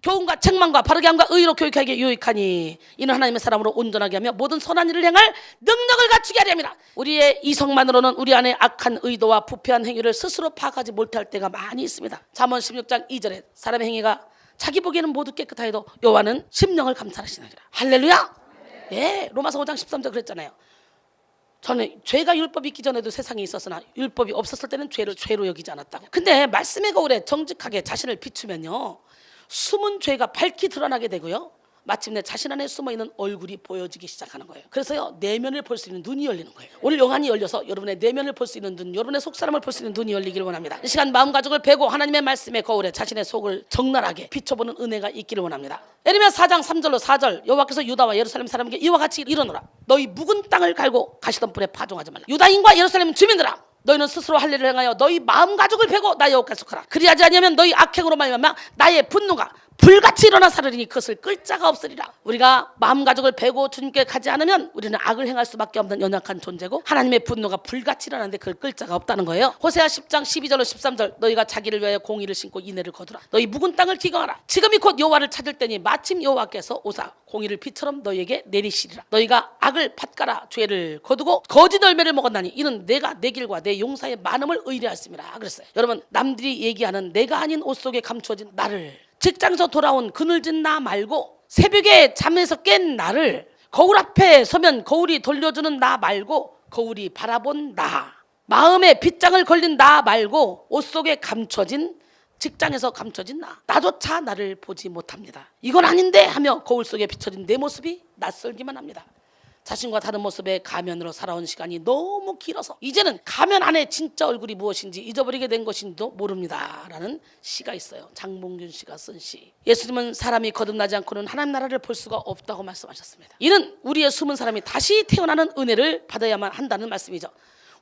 교훈과 책망과 바르게 함과 의로 교육하게 유익하니 이는 하나님의 사람으로 온전하게 하며 모든 선한 일을 행할 능력을 갖추게 하려 함이라. 우리의 이성만으로는 우리 안에 악한 의도와 부패한 행위를 스스로 파악하지 못할 때가 많이 있습니다. 잠언 16장 2절에 사람의 행위가 자기 보기에는 모두 깨끗하여도 여호와는 심령을 감찰하시느니라. 할렐루야. 예, 로마서 5장 13절 그랬잖아요. 저는 죄가 율법이 있기 전에도 세상에 있었으나 율법이 없었을 때는 죄를 죄로 여기지 않았다고. 근데 말씀의 거울에 정직하게 자신을 비추면요 숨은 죄가 밝히 드러나게 되고요 마침내 자신 안에 숨어있는 얼굴이 보여지기 시작하는 거예요. 그래서요, 내면을 볼 수 있는 눈이 열리는 거예요. 오늘 영안이 열려서 여러분의 내면을 볼 수 있는 눈, 여러분의 속사람을 볼 수 있는 눈이 열리기를 원합니다. 이 시간 마음 가죽을 베고 하나님의 말씀의 거울에 자신의 속을 적나라하게 비춰보는 은혜가 있기를 원합니다. 예레미야 4장 3절로 4절, 여호와께서 유다와 예루살렘 사람에게 이와 같이 이르노라. 너희 묵은 땅을 갈고 가시던 불에 파종하지 말라. 유다인과 예루살렘 주민들아, 너희는 스스로 할 일을 행하여 너희 마음 가죽을 베고 나 여호와께 속하라. 그리하지 아니하면 너희 악행으로 말미암아 나의 분노가 불같이 일어나 사르리니 그것을 끌 자가 없으리라. 우리가 마음 가죽을 베고 주님께 가지 않으면 우리는 악을 행할 수밖에 없는 연약한 존재고 하나님의 분노가 불같이 일어나는데 그걸 끌 자가 없다는 거예요. 호세아 10장 12절로 13절, 너희가 자기를 위하여 공의를 심고 인애를 거두라. 너희 묵은 땅을 기경하라. 지금이 곧 여호와를 찾을 때니 마침 여호와께서 오사 공의를 비처럼 너희에게 내리시리라. 너희가 악을 밭가라 죄를 거두고 거짓 열매를 먹었나니 이는 내가 내 길과 내 용사의 많음을 의뢰하였습니다. 그랬어요. 여러분, 남들이 얘기하는 내가 아닌 옷 속에 감추어진 나를, 직장에서 돌아온 그늘진 나 말고, 새벽에 잠에서 깬 나를, 거울 앞에 서면 거울이 돌려주는 나 말고 거울이 바라본 나, 마음에 빗장을 걸린 나 말고 옷 속에 감춰진, 직장에서 감춰진 나조차 나를 보지 못합니다. 이건 아닌데 하며 거울 속에 비춰진 내 모습이 낯설기만 합니다. 자신과 다른 모습의 가면으로 살아온 시간이 너무 길어서 이제는 가면 안에 진짜 얼굴이 무엇인지 잊어버리게 된 것인지도 모릅니다 라는 시가 있어요. 장봉균 씨가 쓴 시. 예수님은 사람이 거듭나지 않고는 하나님 나라를 볼 수가 없다고 말씀하셨습니다. 이는 우리의 숨은 사람이 다시 태어나는 은혜를 받아야만 한다는 말씀이죠.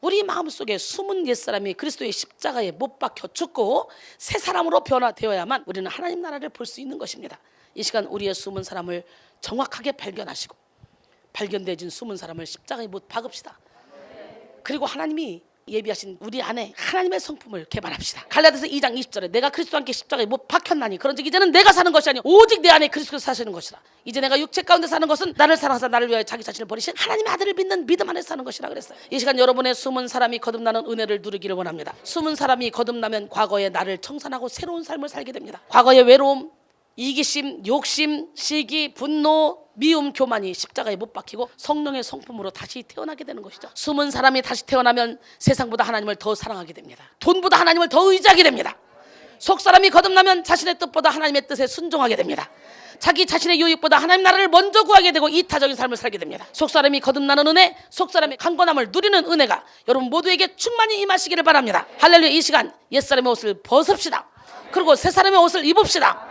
우리 마음속에 숨은 옛사람이 그리스도의 십자가에 못 박혀 죽고 새 사람으로 변화되어야만 우리는 하나님 나라를 볼 수 있는 것입니다. 이 시간 우리의 숨은 사람을 정확하게 발견하시고 발견되진 숨은 사람을 십자가에 못 박읍시다. 그리고 하나님이 예비하신 우리 안에 하나님의 성품을 개발합시다. 갈라디아서 2장 20절에 내가 그리스도와 함께 십자가에 못 박혔나니 그런즉 이제는 내가 사는 것이 아니요 오직 내 안에 그리스도께서 사시는 것이라. 이제 내가 육체 가운데 사는 것은 나를 사랑하사 나를 위하여 자기 자신을 버리신 하나님의 아들을 믿는 믿음 안에 사는 것이라 그랬어요. 이 시간 여러분의 숨은 사람이 거듭나는 은혜를 누리기를 원합니다. 숨은 사람이 거듭나면 과거의 나를 청산하고 새로운 삶을 살게 됩니다. 과거의 외로움, 이기심, 욕심, 시기, 분노, 미움, 교만이 십자가에 못 박히고 성령의 성품으로 다시 태어나게 되는 것이죠. 숨은 사람이 다시 태어나면 세상보다 하나님을 더 사랑하게 됩니다. 돈보다 하나님을 더 의지하게 됩니다. 속사람이 거듭나면 자신의 뜻보다 하나님의 뜻에 순종하게 됩니다. 자기 자신의 유익보다 하나님 나라를 먼저 구하게 되고 이타적인 삶을 살게 됩니다. 속사람이 거듭나는 은혜, 속사람의 강건함을 누리는 은혜가 여러분 모두에게 충만히 임하시기를 바랍니다. 할렐루야. 이 시간 옛사람의 옷을 벗읍시다. 그리고 새사람의 옷을 입읍시다.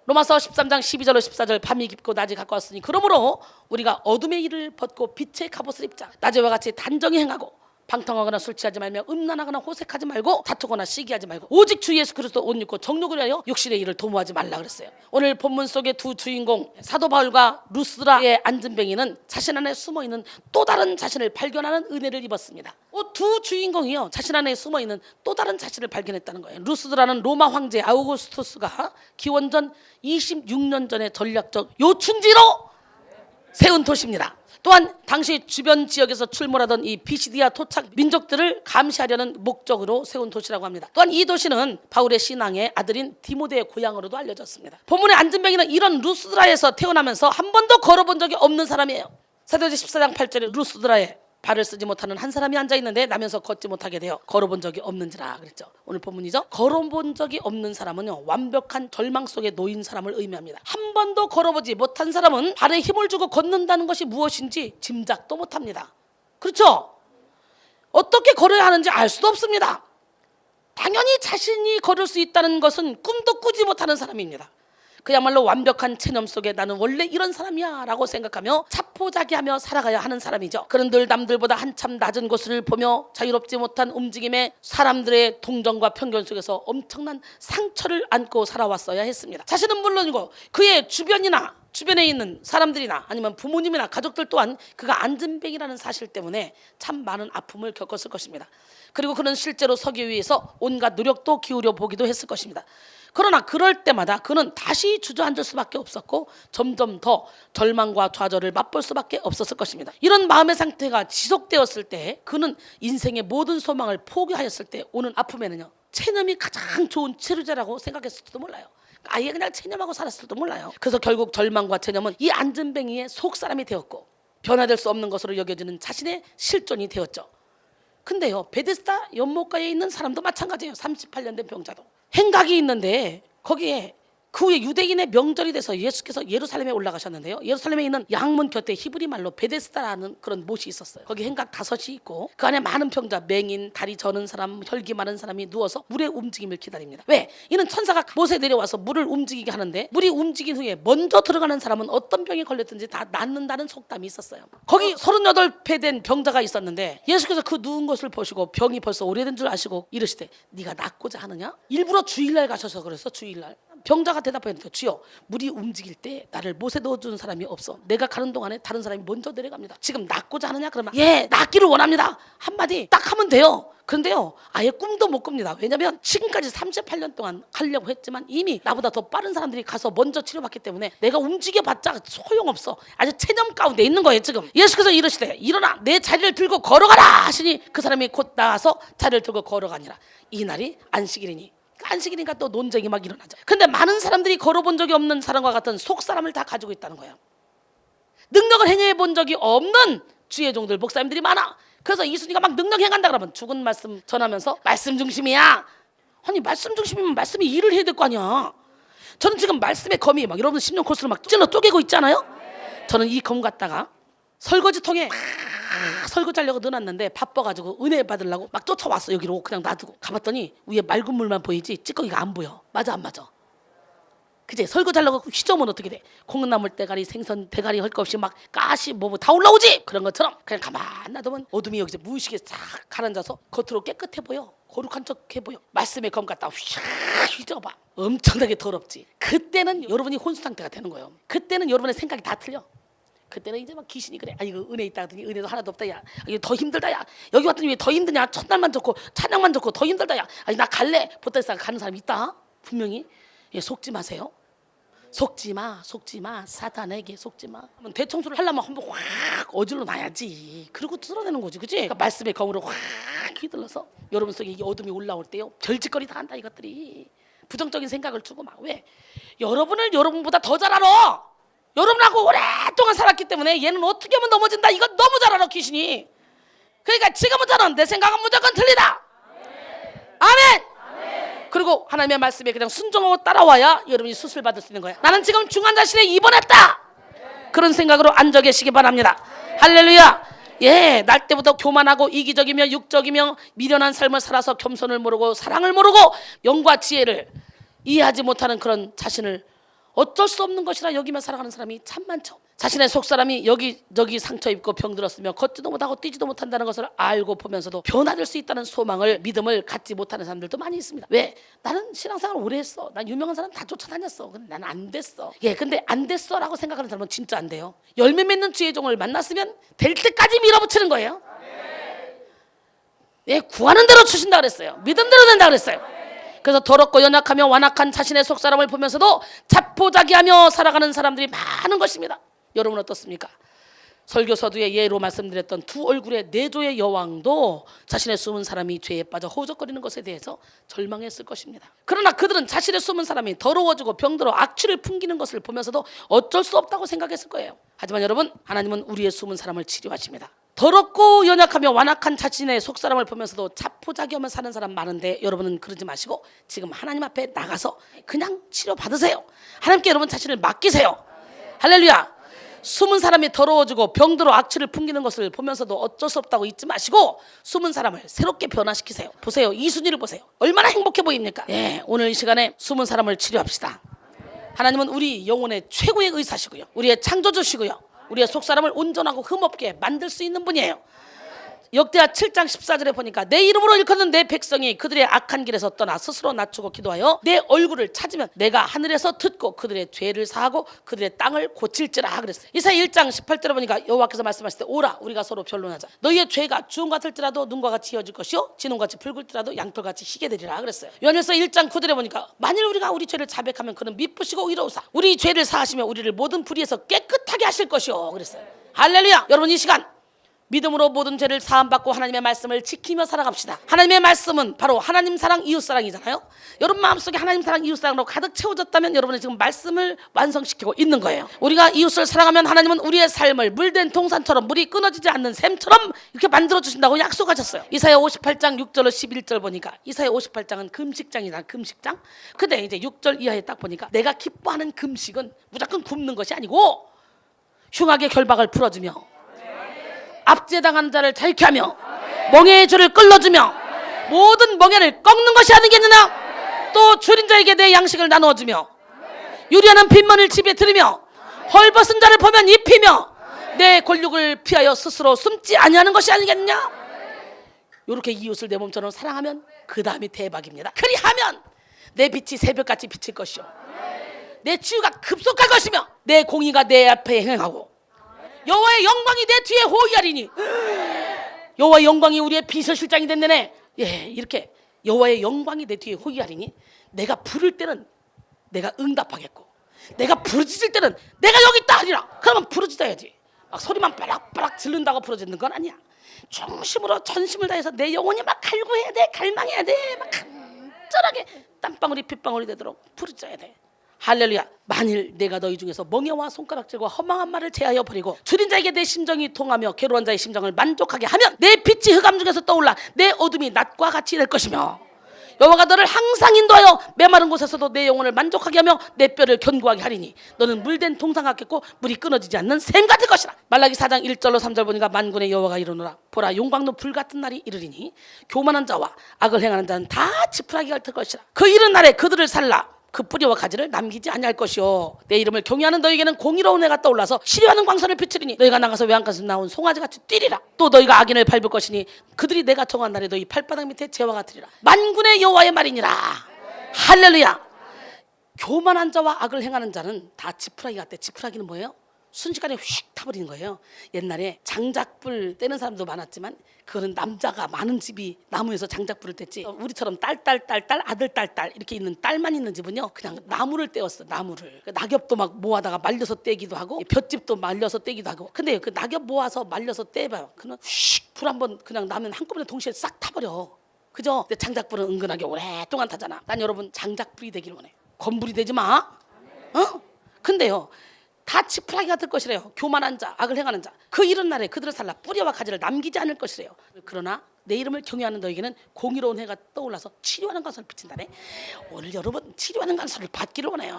로마서 13장 12절로 14절, 밤이 깊고 낮이 가까웠으니 그러므로 우리가 어둠의 일을 벗고 빛의 갑옷을 입자. 낮에와 같이 단정히 행하고 방탕하거나 술 취하지 말며 음란하거나 호색하지 말고 다투거나 시기하지 말고 오직 주 예수 그리스도 옷 입고 정욕을 위하여 육신의 일을 도모하지 말라 그랬어요. 오늘 본문 속의 두 주인공 사도 바울과 루스드라의 안진뱅이는 자신 안에 숨어있는 또 다른 자신을 발견하는 은혜를 입었습니다. 두 주인공이요 자신 안에 숨어있는 또 다른 자신을 발견했다는 거예요. 루스드라는 로마 황제 아우구스투스가 기원전 26년 전에 전략적 요충지로 세운 도시입니다. 또한 당시 주변 지역에서 출몰하던 이 비시디아 토착 민족들을 감시하려는 목적으로 세운 도시라고 합니다. 또한 이 도시는 바울의 신앙의 아들인 디모데의 고향으로도 알려졌습니다. 본문의 안진뱅이는 이런 루스드라에서 태어나면서 한 번도 걸어본 적이 없는 사람이에요. 사도행전 14장 8절에 루스드라에 발을 쓰지 못하는 한 사람이 앉아있는데 나면서 걷지 못하게 되어 걸어본 적이 없는지라 그랬죠. 오늘 본문이죠. 걸어본 적이 없는 사람은요 완벽한 절망 속에 놓인 사람을 의미합니다. 한 번도 걸어보지 못한 사람은 발에 힘을 주고 걷는다는 것이 무엇인지 짐작도 못합니다. 그렇죠? 어떻게 걸어야 하는지 알 수도 없습니다. 당연히 자신이 걸을 수 있다는 것은 꿈도 꾸지 못하는 사람입니다. 그야말로 완벽한 체념 속에 나는 원래 이런 사람이야 라고 생각하며 자포자기하며 살아가야 하는 사람이죠. 그런 늘 남들보다 한참 낮은 곳을 보며 자유롭지 못한 움직임에 사람들의 동정과 편견 속에서 엄청난 상처를 안고 살아왔어야 했습니다. 자신은 물론이고 그의 주변에 있는 사람들이나 아니면 부모님이나 가족들 또한 그가 안진뱅이라는 사실 때문에 참 많은 아픔을 겪었을 것입니다. 그리고 그는 실제로 서기 위해서 온갖 노력도 기울여 보기도 했을 것입니다. 그러나 그럴 때마다 그는 다시 주저앉을 수밖에 없었고 점점 더 절망과 좌절을 맛볼 수밖에 없었을 것입니다. 이런 마음의 상태가 지속되었을 때 그는 인생의 모든 소망을 포기하였을 때 오는 아픔에는요 체념이 가장 좋은 치료제라고 생각했을지도 몰라요. 아예 그냥 체념하고 살았을지도 몰라요. 그래서 결국 절망과 체념은 이 안진뱅이의 속사람이 되었고 변화될 수 없는 것으로 여겨지는 자신의 실존이 되었죠. 근데요 베데스다 연못가에 있는 사람도 마찬가지예요. 38년 된 병자도 행각이 있는데 거기에 그 후에 유대인의 명절이 돼서 예수께서 예루살렘에 올라가셨는데요. 예루살렘에 있는 양문 곁에 히브리 말로 베데스다라는 그런 못이 있었어요. 거기 행각 5이 있고 그 안에 많은 병자, 맹인, 다리 저는 사람, 혈기 많은 사람이 누워서 물의 움직임을 기다립니다. 왜? 이는 천사가 못에 내려와서 물을 움직이게 하는데 물이 움직인 후에 먼저 들어가는 사람은 어떤 병에 걸렸든지 다 낫는다는 속담이 있었어요. 거기 38배 된 병자가 있었는데 예수께서 그 누운 것을 보시고 병이 벌써 오래된 줄 아시고 이르시되 네가 낫고자 하느냐? 일부러 주일날 가셔서 그래서 주일날 병자가 대답했는데 주여 물이 움직일 때 나를 못에 넣어주는 사람이 없어. 내가 가는 동안에 다른 사람이 먼저 내려갑니다. 지금 낫고자 하느냐? 그러면 예 낫기를 원합니다. 한마디 딱 하면 돼요. 그런데요 아예 꿈도 못 꿉니다. 왜냐하면 지금까지 38년 동안 가려고 했지만 이미 나보다 더 빠른 사람들이 가서 먼저 치료받기 때문에 내가 움직여봤자 소용없어. 아주 체념 가운데 있는 거예요. 지금 예수께서 이르시되 일어나 내 자리를 들고 걸어가라 하시니 그 사람이 곧 나와서 자리를 들고 걸어가니라. 이 날이 안식일이니 안식일이니까 또 논쟁이 막 일어나죠. 근데 많은 사람들이 걸어본 적이 없는 사람과 같은 속사람을 다 가지고 있다는 거예요. 능력을 행해 본 적이 없는 주의 종들 목사님들이 많아. 그래서 이순이가 막 능력 행한다 그러면 죽은 말씀 전하면서 말씀 중심이야. 아니 말씀 중심이면 말씀이 일을 해야 될 거 아니야. 저는 지금 말씀의 검이 막 여러분 10년 코스를 막 찔러 쪼개고 있잖아요. 저는 이 검 갖다가 설거지통에 설거지하려고 넣어놨는데 바빠가지고 은혜 받으려고 막 쫓아왔어. 여기로 그냥 놔두고 가봤더니 위에 맑은 물만 보이지 찌꺼기가 안 보여. 맞아 안 맞아? 그제 설거지하려고 휘저으면 어떻게 돼? 콩나물 대가리 생선 대가리 할 거 없이 막 가시 뭐 다 올라오지? 그런 것처럼 그냥 가만 놔두면 어둠이 여기서 무의식에 싹 가라앉아서 겉으로 깨끗해 보여. 거룩한 척해 보여. 말씀의 검 갖다 휘저어봐. 엄청나게 더럽지. 그때는 여러분이 혼수 상태가 되는 거예요. 그때는 여러분의 생각이 다 틀려. 그때는 이제 막 귀신이 그래. 아 이거 은혜 있다 하더니 은혜도 하나도 없다 야. 이거 더 힘들다 야. 여기 왔더니 왜 더 힘드냐. 첫날만 좋고 찬양만 좋고 더 힘들다 야. 아니 나 갈래. 보따리싸 가는 사람 있다. 분명히. 예, 속지 마세요. 속지 마. 사탄에게 속지 마. 대청소를 하려면 한번 확 어질러 놔야지. 그리고 쓸어내는 거지, 그치? 그러니까 말씀의 검으로 확 휘둘러서 여러분 속에 이 어둠이 올라올 때요 별짓거리 다 한다 이것들이. 부정적인 생각을 주고 막 왜? 여러분을 여러분보다 더 잘 알아. 여러분하고 오랫동안 살았기 때문에 얘는 어떻게 하면 넘어진다. 이거 너무 잘 알아 귀신이. 그러니까 지금부터는 내 생각은 무조건 틀리다. 아멘. 그리고 하나님의 말씀에 그냥 순종하고 따라와야 여러분이 수술 받을 수 있는 거야. 나는 지금 중환자실에 입원했다. 그런 생각으로 앉아 계시기 바랍니다. 할렐루야. 예, 날 때부터 교만하고 이기적이며 육적이며 미련한 삶을 살아서 겸손을 모르고 사랑을 모르고 영과 지혜를 이해하지 못하는 그런 자신을 어쩔 수 없는 것이라 여기며 살아가는 사람이 참 많죠. 자신의 속사람이 여기저기 상처 입고 병들었으며 걷지도 못하고 뛰지도 못한다는 것을 알고 보면서도 변화될 수 있다는 소망을 믿음을 갖지 못하는 사람들도 많이 있습니다. 왜? 나는 신앙생활 오래 했어. 난 유명한 사람 다 쫓아다녔어. 근데 나는 안 됐어. 예, 근데 안 됐어 라고 생각하는 사람은 진짜 안 돼요. 열매 맺는 주의 종을 만났으면 될 때까지 밀어붙이는 거예요. 예, 구하는 대로 주신다 그랬어요. 믿음대로 된다 그랬어요. 그래서 더럽고 연약하며 완악한 자신의 속사람을 보면서도 자포자기하며 살아가는 사람들이 많은 것입니다. 여러분 어떻습니까? 설교 서두에 예로 말씀드렸던 두 얼굴의 내조의 여왕도 자신의 숨은 사람이 죄에 빠져 허우적거리는 것에 대해서 절망했을 것입니다. 그러나 그들은 자신의 숨은 사람이 더러워지고 병들어 악취를 풍기는 것을 보면서도 어쩔 수 없다고 생각했을 거예요. 하지만 여러분, 하나님은 우리의 숨은 사람을 치료하십니다. 더럽고 연약하며 완악한 자신의 속사람을 보면서도 자포자기하며 사는 사람 많은데 여러분은 그러지 마시고 지금 하나님 앞에 나가서 그냥 치료받으세요. 하나님께 여러분 자신을 맡기세요. 할렐루야. 숨은 사람이 더러워지고 병들어 악취를 풍기는 것을 보면서도 어쩔 수 없다고 잊지 마시고 숨은 사람을 새롭게 변화시키세요. 보세요. 이순이를 보세요. 얼마나 행복해 보입니까? 예, 오늘 이 시간에 숨은 사람을 치료합시다. 하나님은 우리 영혼의 최고의 의사시고요. 우리의 창조주시고요. 우리의 속사람을 온전하고 흠없게 만들 수 있는 분이에요. 역대하 7장 14절에 보니까 내 이름으로 일컫는 내 백성이 그들의 악한 길에서 떠나 스스로 낮추고 기도하여 내 얼굴을 찾으면 내가 하늘에서 듣고 그들의 죄를 사하고 그들의 땅을 고칠지라 그랬어요. 이사야 1장 18절에 보니까 여호와께서 말씀하실 때 오라 우리가 서로 변론하자. 너희의 죄가 주홍 같을지라도 눈과 같이 이어질 것이요 진홍같이 붉을지라도 양털같이 희게 되리라 그랬어요. 요한일서 1장 9절에 보니까 만일 우리가 우리 죄를 자백하면 그는 미쁘시고 의로우사 우리 죄를 사하시며 우리를 모든 불의에서 깨끗하게 하실 것이요 그랬어요. 할렐루야. 여러분 이 시간 믿음으로 모든 죄를 사함받고 하나님의 말씀을 지키며 살아갑시다. 하나님의 말씀은 바로 하나님 사랑 이웃사랑이잖아요. 여러분 마음속에 하나님 사랑 이웃사랑으로 가득 채워졌다면 여러분은 지금 말씀을 완성시키고 있는 거예요. 우리가 이웃을 사랑하면 하나님은 우리의 삶을 물된 동산처럼 물이 끊어지지 않는 샘처럼 이렇게 만들어주신다고 약속하셨어요. 이사야 58장 6절로 11절 보니까 이사야 58장은 금식장이다. 금식장. 근데 이제 6절 이하에 딱 보니까 내가 기뻐하는 금식은 무조건 굶는 것이 아니고 흉악의 결박을 풀어주며 압제당하는 자를 자유케 하며 멍에의 줄을 끌어주며 모든 멍에를 꺾는 것이 아니겠느냐. 또 줄인 자에게 내 양식을 나누어주며 유리하는 빈먼을 집에 들이며 헐벗은 자를 보면 입히며 내 권력을 피하여 스스로 숨지 아니하는 것이 아니겠느냐. 이렇게 이웃을 내 몸처럼 사랑하면 그 다음이 대박입니다. 그리하면 내 빛이 새벽같이 비칠 것이요 내 치유가 급속할 것이며 내 공의가 내 앞에 행하고 여호와의 영광이 내 뒤에 호위하리니. 여호와의 영광이 우리의 비서실장이 됐네. 예, 이렇게 여호와의 영광이 내 뒤에 호위하리니 내가 부를 때는 내가 응답하겠고 내가 부르짖을 때는 내가 여기 있다 하리라. 그러면 부르짖어야지. 막 소리만 빠락빠락 지른다고 부르짖는 건 아니야. 중심으로 전심을 다해서 내 영혼이 막 갈구해야 돼. 갈망해야 돼. 막 간절하게 땀방울이 핏방울이 되도록 부르짖어야 돼. 할렐루야. 만일 내가 너희 중에서 멍에와 손가락질과 허망한 말을 제하여 버리고 줄인 자에게 내 심정이 통하며 괴로운 자의 심정을 만족하게 하면 내 빛이 흑암 중에서 떠올라 내 어둠이 낮과 같이 될 것이며 여호와가 너를 항상 인도하여 메마른 곳에서도 내 영혼을 만족하게 하며 내 뼈를 견고하게 하리니 너는 물된 동상 같겠고 물이 끊어지지 않는 샘 같을 것이라. 말라기 4장 1절로 3절 보니까 만군의 여호와가 이르노라. 보라 용광로 불 같은 날이 이르리니 교만한 자와 악을 행하는 자는 다 지푸라기 같을 것이라. 그 이른 날에 그들을 살라. 그 뿌리와 가지를 남기지 아니할 것이요 내 이름을 경외하는 너에게는 공의로운 해가 떠올라서 시려하는 광선을 비추리니 너희가 나가서 외양간에서 나온 송아지같이 뛰리라. 또 너희가 악인을 밟을 것이니 그들이 내가 정한 날에 너희 발바닥 밑에 재와 같으리라. 만군의 여호와의 말이니라. 할렐루야. 교만한 자와 악을 행하는 자는 다 지푸라기 같대. 지푸라기는 뭐예요? 순식간에 휙 타버리는 거예요. 옛날에 장작불 떼는 사람도 많았지만 그거는 남자가 많은 집이 나무에서 장작불을 뗐지. 우리처럼 딸 아들 딸 이렇게 있는 딸만 있는 집은요 그냥 나무를 떼었어. 나무를. 낙엽도 막 모아다가 말려서 떼기도 하고 볏짚도 말려서 떼기도 하고. 근데 그 낙엽 모아서 말려서 떼봐요. 그러면 휙 불 한번 그냥 나면 한꺼번에 동시에 싹 타버려. 그죠? 근데 장작불은 은근하게 오랫동안 타잖아. 난 여러분 장작불이 되길 원해. 건불이 되지 마. 어? 근데요 다 지푸라기 같을 것이래요. 교만한 자, 악을 행하는 자. 그 이른 날에 그들을 살라 뿌리와 가지를 남기지 않을 것이래요. 그러나 내 이름을 경외하는 너에게는 공의로운 해가 떠올라서 치료하는 광선을 비친다네. 오늘 여러분 치료하는 광선을 받기를 원해요.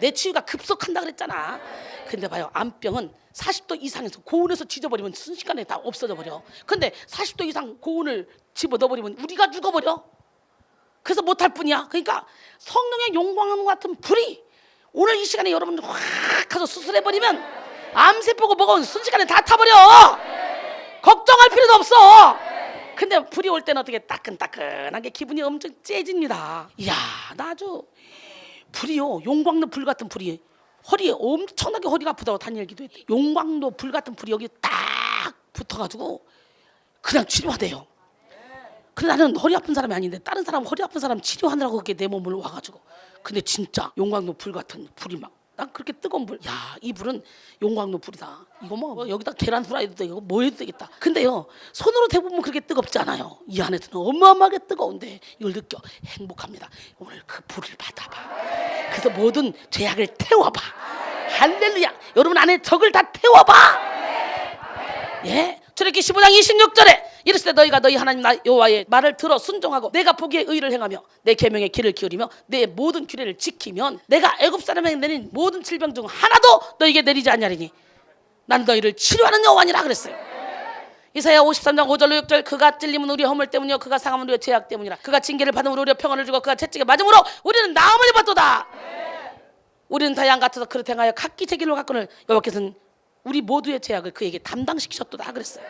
내 치유가 급속한다 그랬잖아. 근데 봐요. 암병은 40도 이상에서 고온에서 지져버리면 순식간에 다 없어져 버려. 근데 40도 이상 고온을 집어넣어버리면 우리가 죽어버려. 그래서 못할 뿐이야. 그러니까 성령의 용광 같은 불이 오늘 이 시간에 여러분 확 가서 수술해버리면 암세포고 뭐고 순식간에 다 타버려. 걱정할 필요도 없어. 근데 불이 올 때는 어떻게 따끈따끈하게 기분이 엄청 째집니다. 이야 나 아주 불이요 용광로 불 같은 불이 허리에 엄청나게 허리가 아프다고 다니기도 했대. 용광로 불 같은 불이 여기 딱 붙어가지고 그냥 치료하대요. 근데 나는 허리 아픈 사람이 아닌데 다른 사람 허리 아픈 사람 치료하느라고 그렇게 내 몸을 와가지고. 근데 진짜 용광로 불 같은 불이 막 난 그렇게 뜨거운 불. 야, 이 불은 용광로 불이다. 이거 뭐 여기다 계란 후라이도 되고 뭐 해도 되겠다. 근데요 손으로 대보면 그렇게 뜨겁지 않아요. 이 안에서는 어마어마하게 뜨거운데 이걸 느껴 행복합니다. 오늘 그 불을 받아봐. 그래서 모든 죄악을 태워봐. 할렐루야. 여러분 안에 적을 다 태워봐. 예, 출애굽기 15장 26절에 이르시되 너희가 너희 하나님 여호와의 말을 들어 순종하고 내가 보기에 의를 행하며 내 계명의 길을 기울이며 내 모든 규례를 지키면 내가 애굽 사람에게 내린 모든 질병 중 하나도 너희에게 내리지 아니하리니 난 너희를 치료하는 여호와니라 그랬어요. 이사야 53장 5절로 6절 그가 찔림은 우리 허물 때문이요 그가 상함은 우리의 죄악 때문이라. 그가 징계를 받으므로 우리의 평안을 주고 그가 채찍에 맞음으로 우리는 나음을 입었도다. 우리는 다 양 같아서 그릇 행하여 각기 제 길로 갔거늘 여호와께서는 우리 모두의 죄악을 그에게 담당시키셨도다 그랬어요.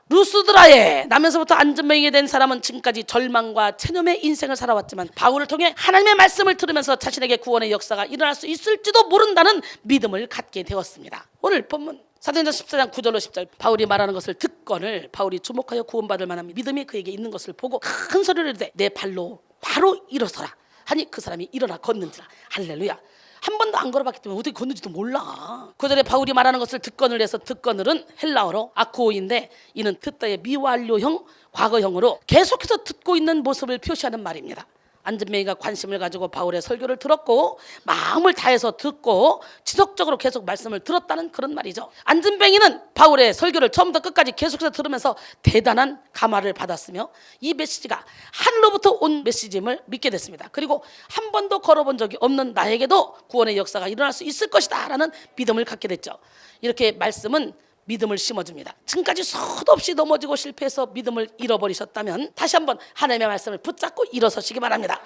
루스드라에 나면서부터 안전병이게 된 사람은 지금까지 절망과 체념의 인생을 살아왔지만 바울을 통해 하나님의 말씀을 들으면서 자신에게 구원의 역사가 일어날 수 있을지도 모른다는 믿음을 갖게 되었습니다. 오늘 본문 사도행전 14장 9절로 10절 바울이 말하는 것을 듣거늘 바울이 주목하여 구원받을 만한 믿음이 그에게 있는 것을 보고 큰 소리를 이르되 내 발로 바로 일어서라 하니 그 사람이 일어나 걷는지라. 할렐루야. 한 번도 안 걸어봤기 때문에 어떻게 걷는지도 몰라. 구절에 바울이 말하는 것을 듣건을 해서 듣건을은 헬라어로 아쿠오인데 이는 듣다의 미완료형 과거형으로 계속해서 듣고 있는 모습을 표시하는 말입니다. 안진뱅이가 관심을 가지고 바울의 설교를 들었고 마음을 다해서 듣고 지속적으로 계속 말씀을 들었다는 그런 말이죠. 안진뱅이는 바울의 설교를 처음부터 끝까지 계속해서 들으면서 대단한 감화를 받았으며 이 메시지가 하늘로부터 온 메시지임을 믿게 됐습니다. 그리고 한 번도 걸어본 적이 없는 나에게도 구원의 역사가 일어날 수 있을 것이다 라는 믿음을 갖게 됐죠. 이렇게 말씀은 믿음을 심어줍니다. 지금까지 수도 없이 넘어지고 실패해서 믿음을 잃어버리셨다면 다시 한번 하나님의 말씀을 붙잡고 일어서시기 바랍니다.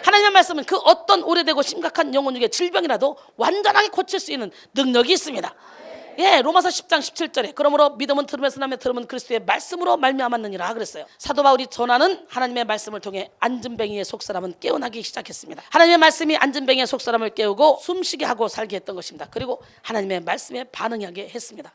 하나님의 말씀은 그 어떤 오래되고 심각한 영혼육의 질병이라도 완전하게 고칠 수 있는 능력이 있습니다. 예, 로마서 10장 17절에 그러므로 믿음은 들으면서 나며 들으면 그리스도의 말씀으로 말미암았느니라 그랬어요. 사도 바울이 전하는 하나님의 말씀을 통해 안진뱅이의 속사람은 깨어나기 시작했습니다. 하나님의 말씀이 안진뱅이의 속사람을 깨우고 숨쉬게 하고 살게 했던 것입니다. 그리고 하나님의 말씀에 반응하게 했습니다.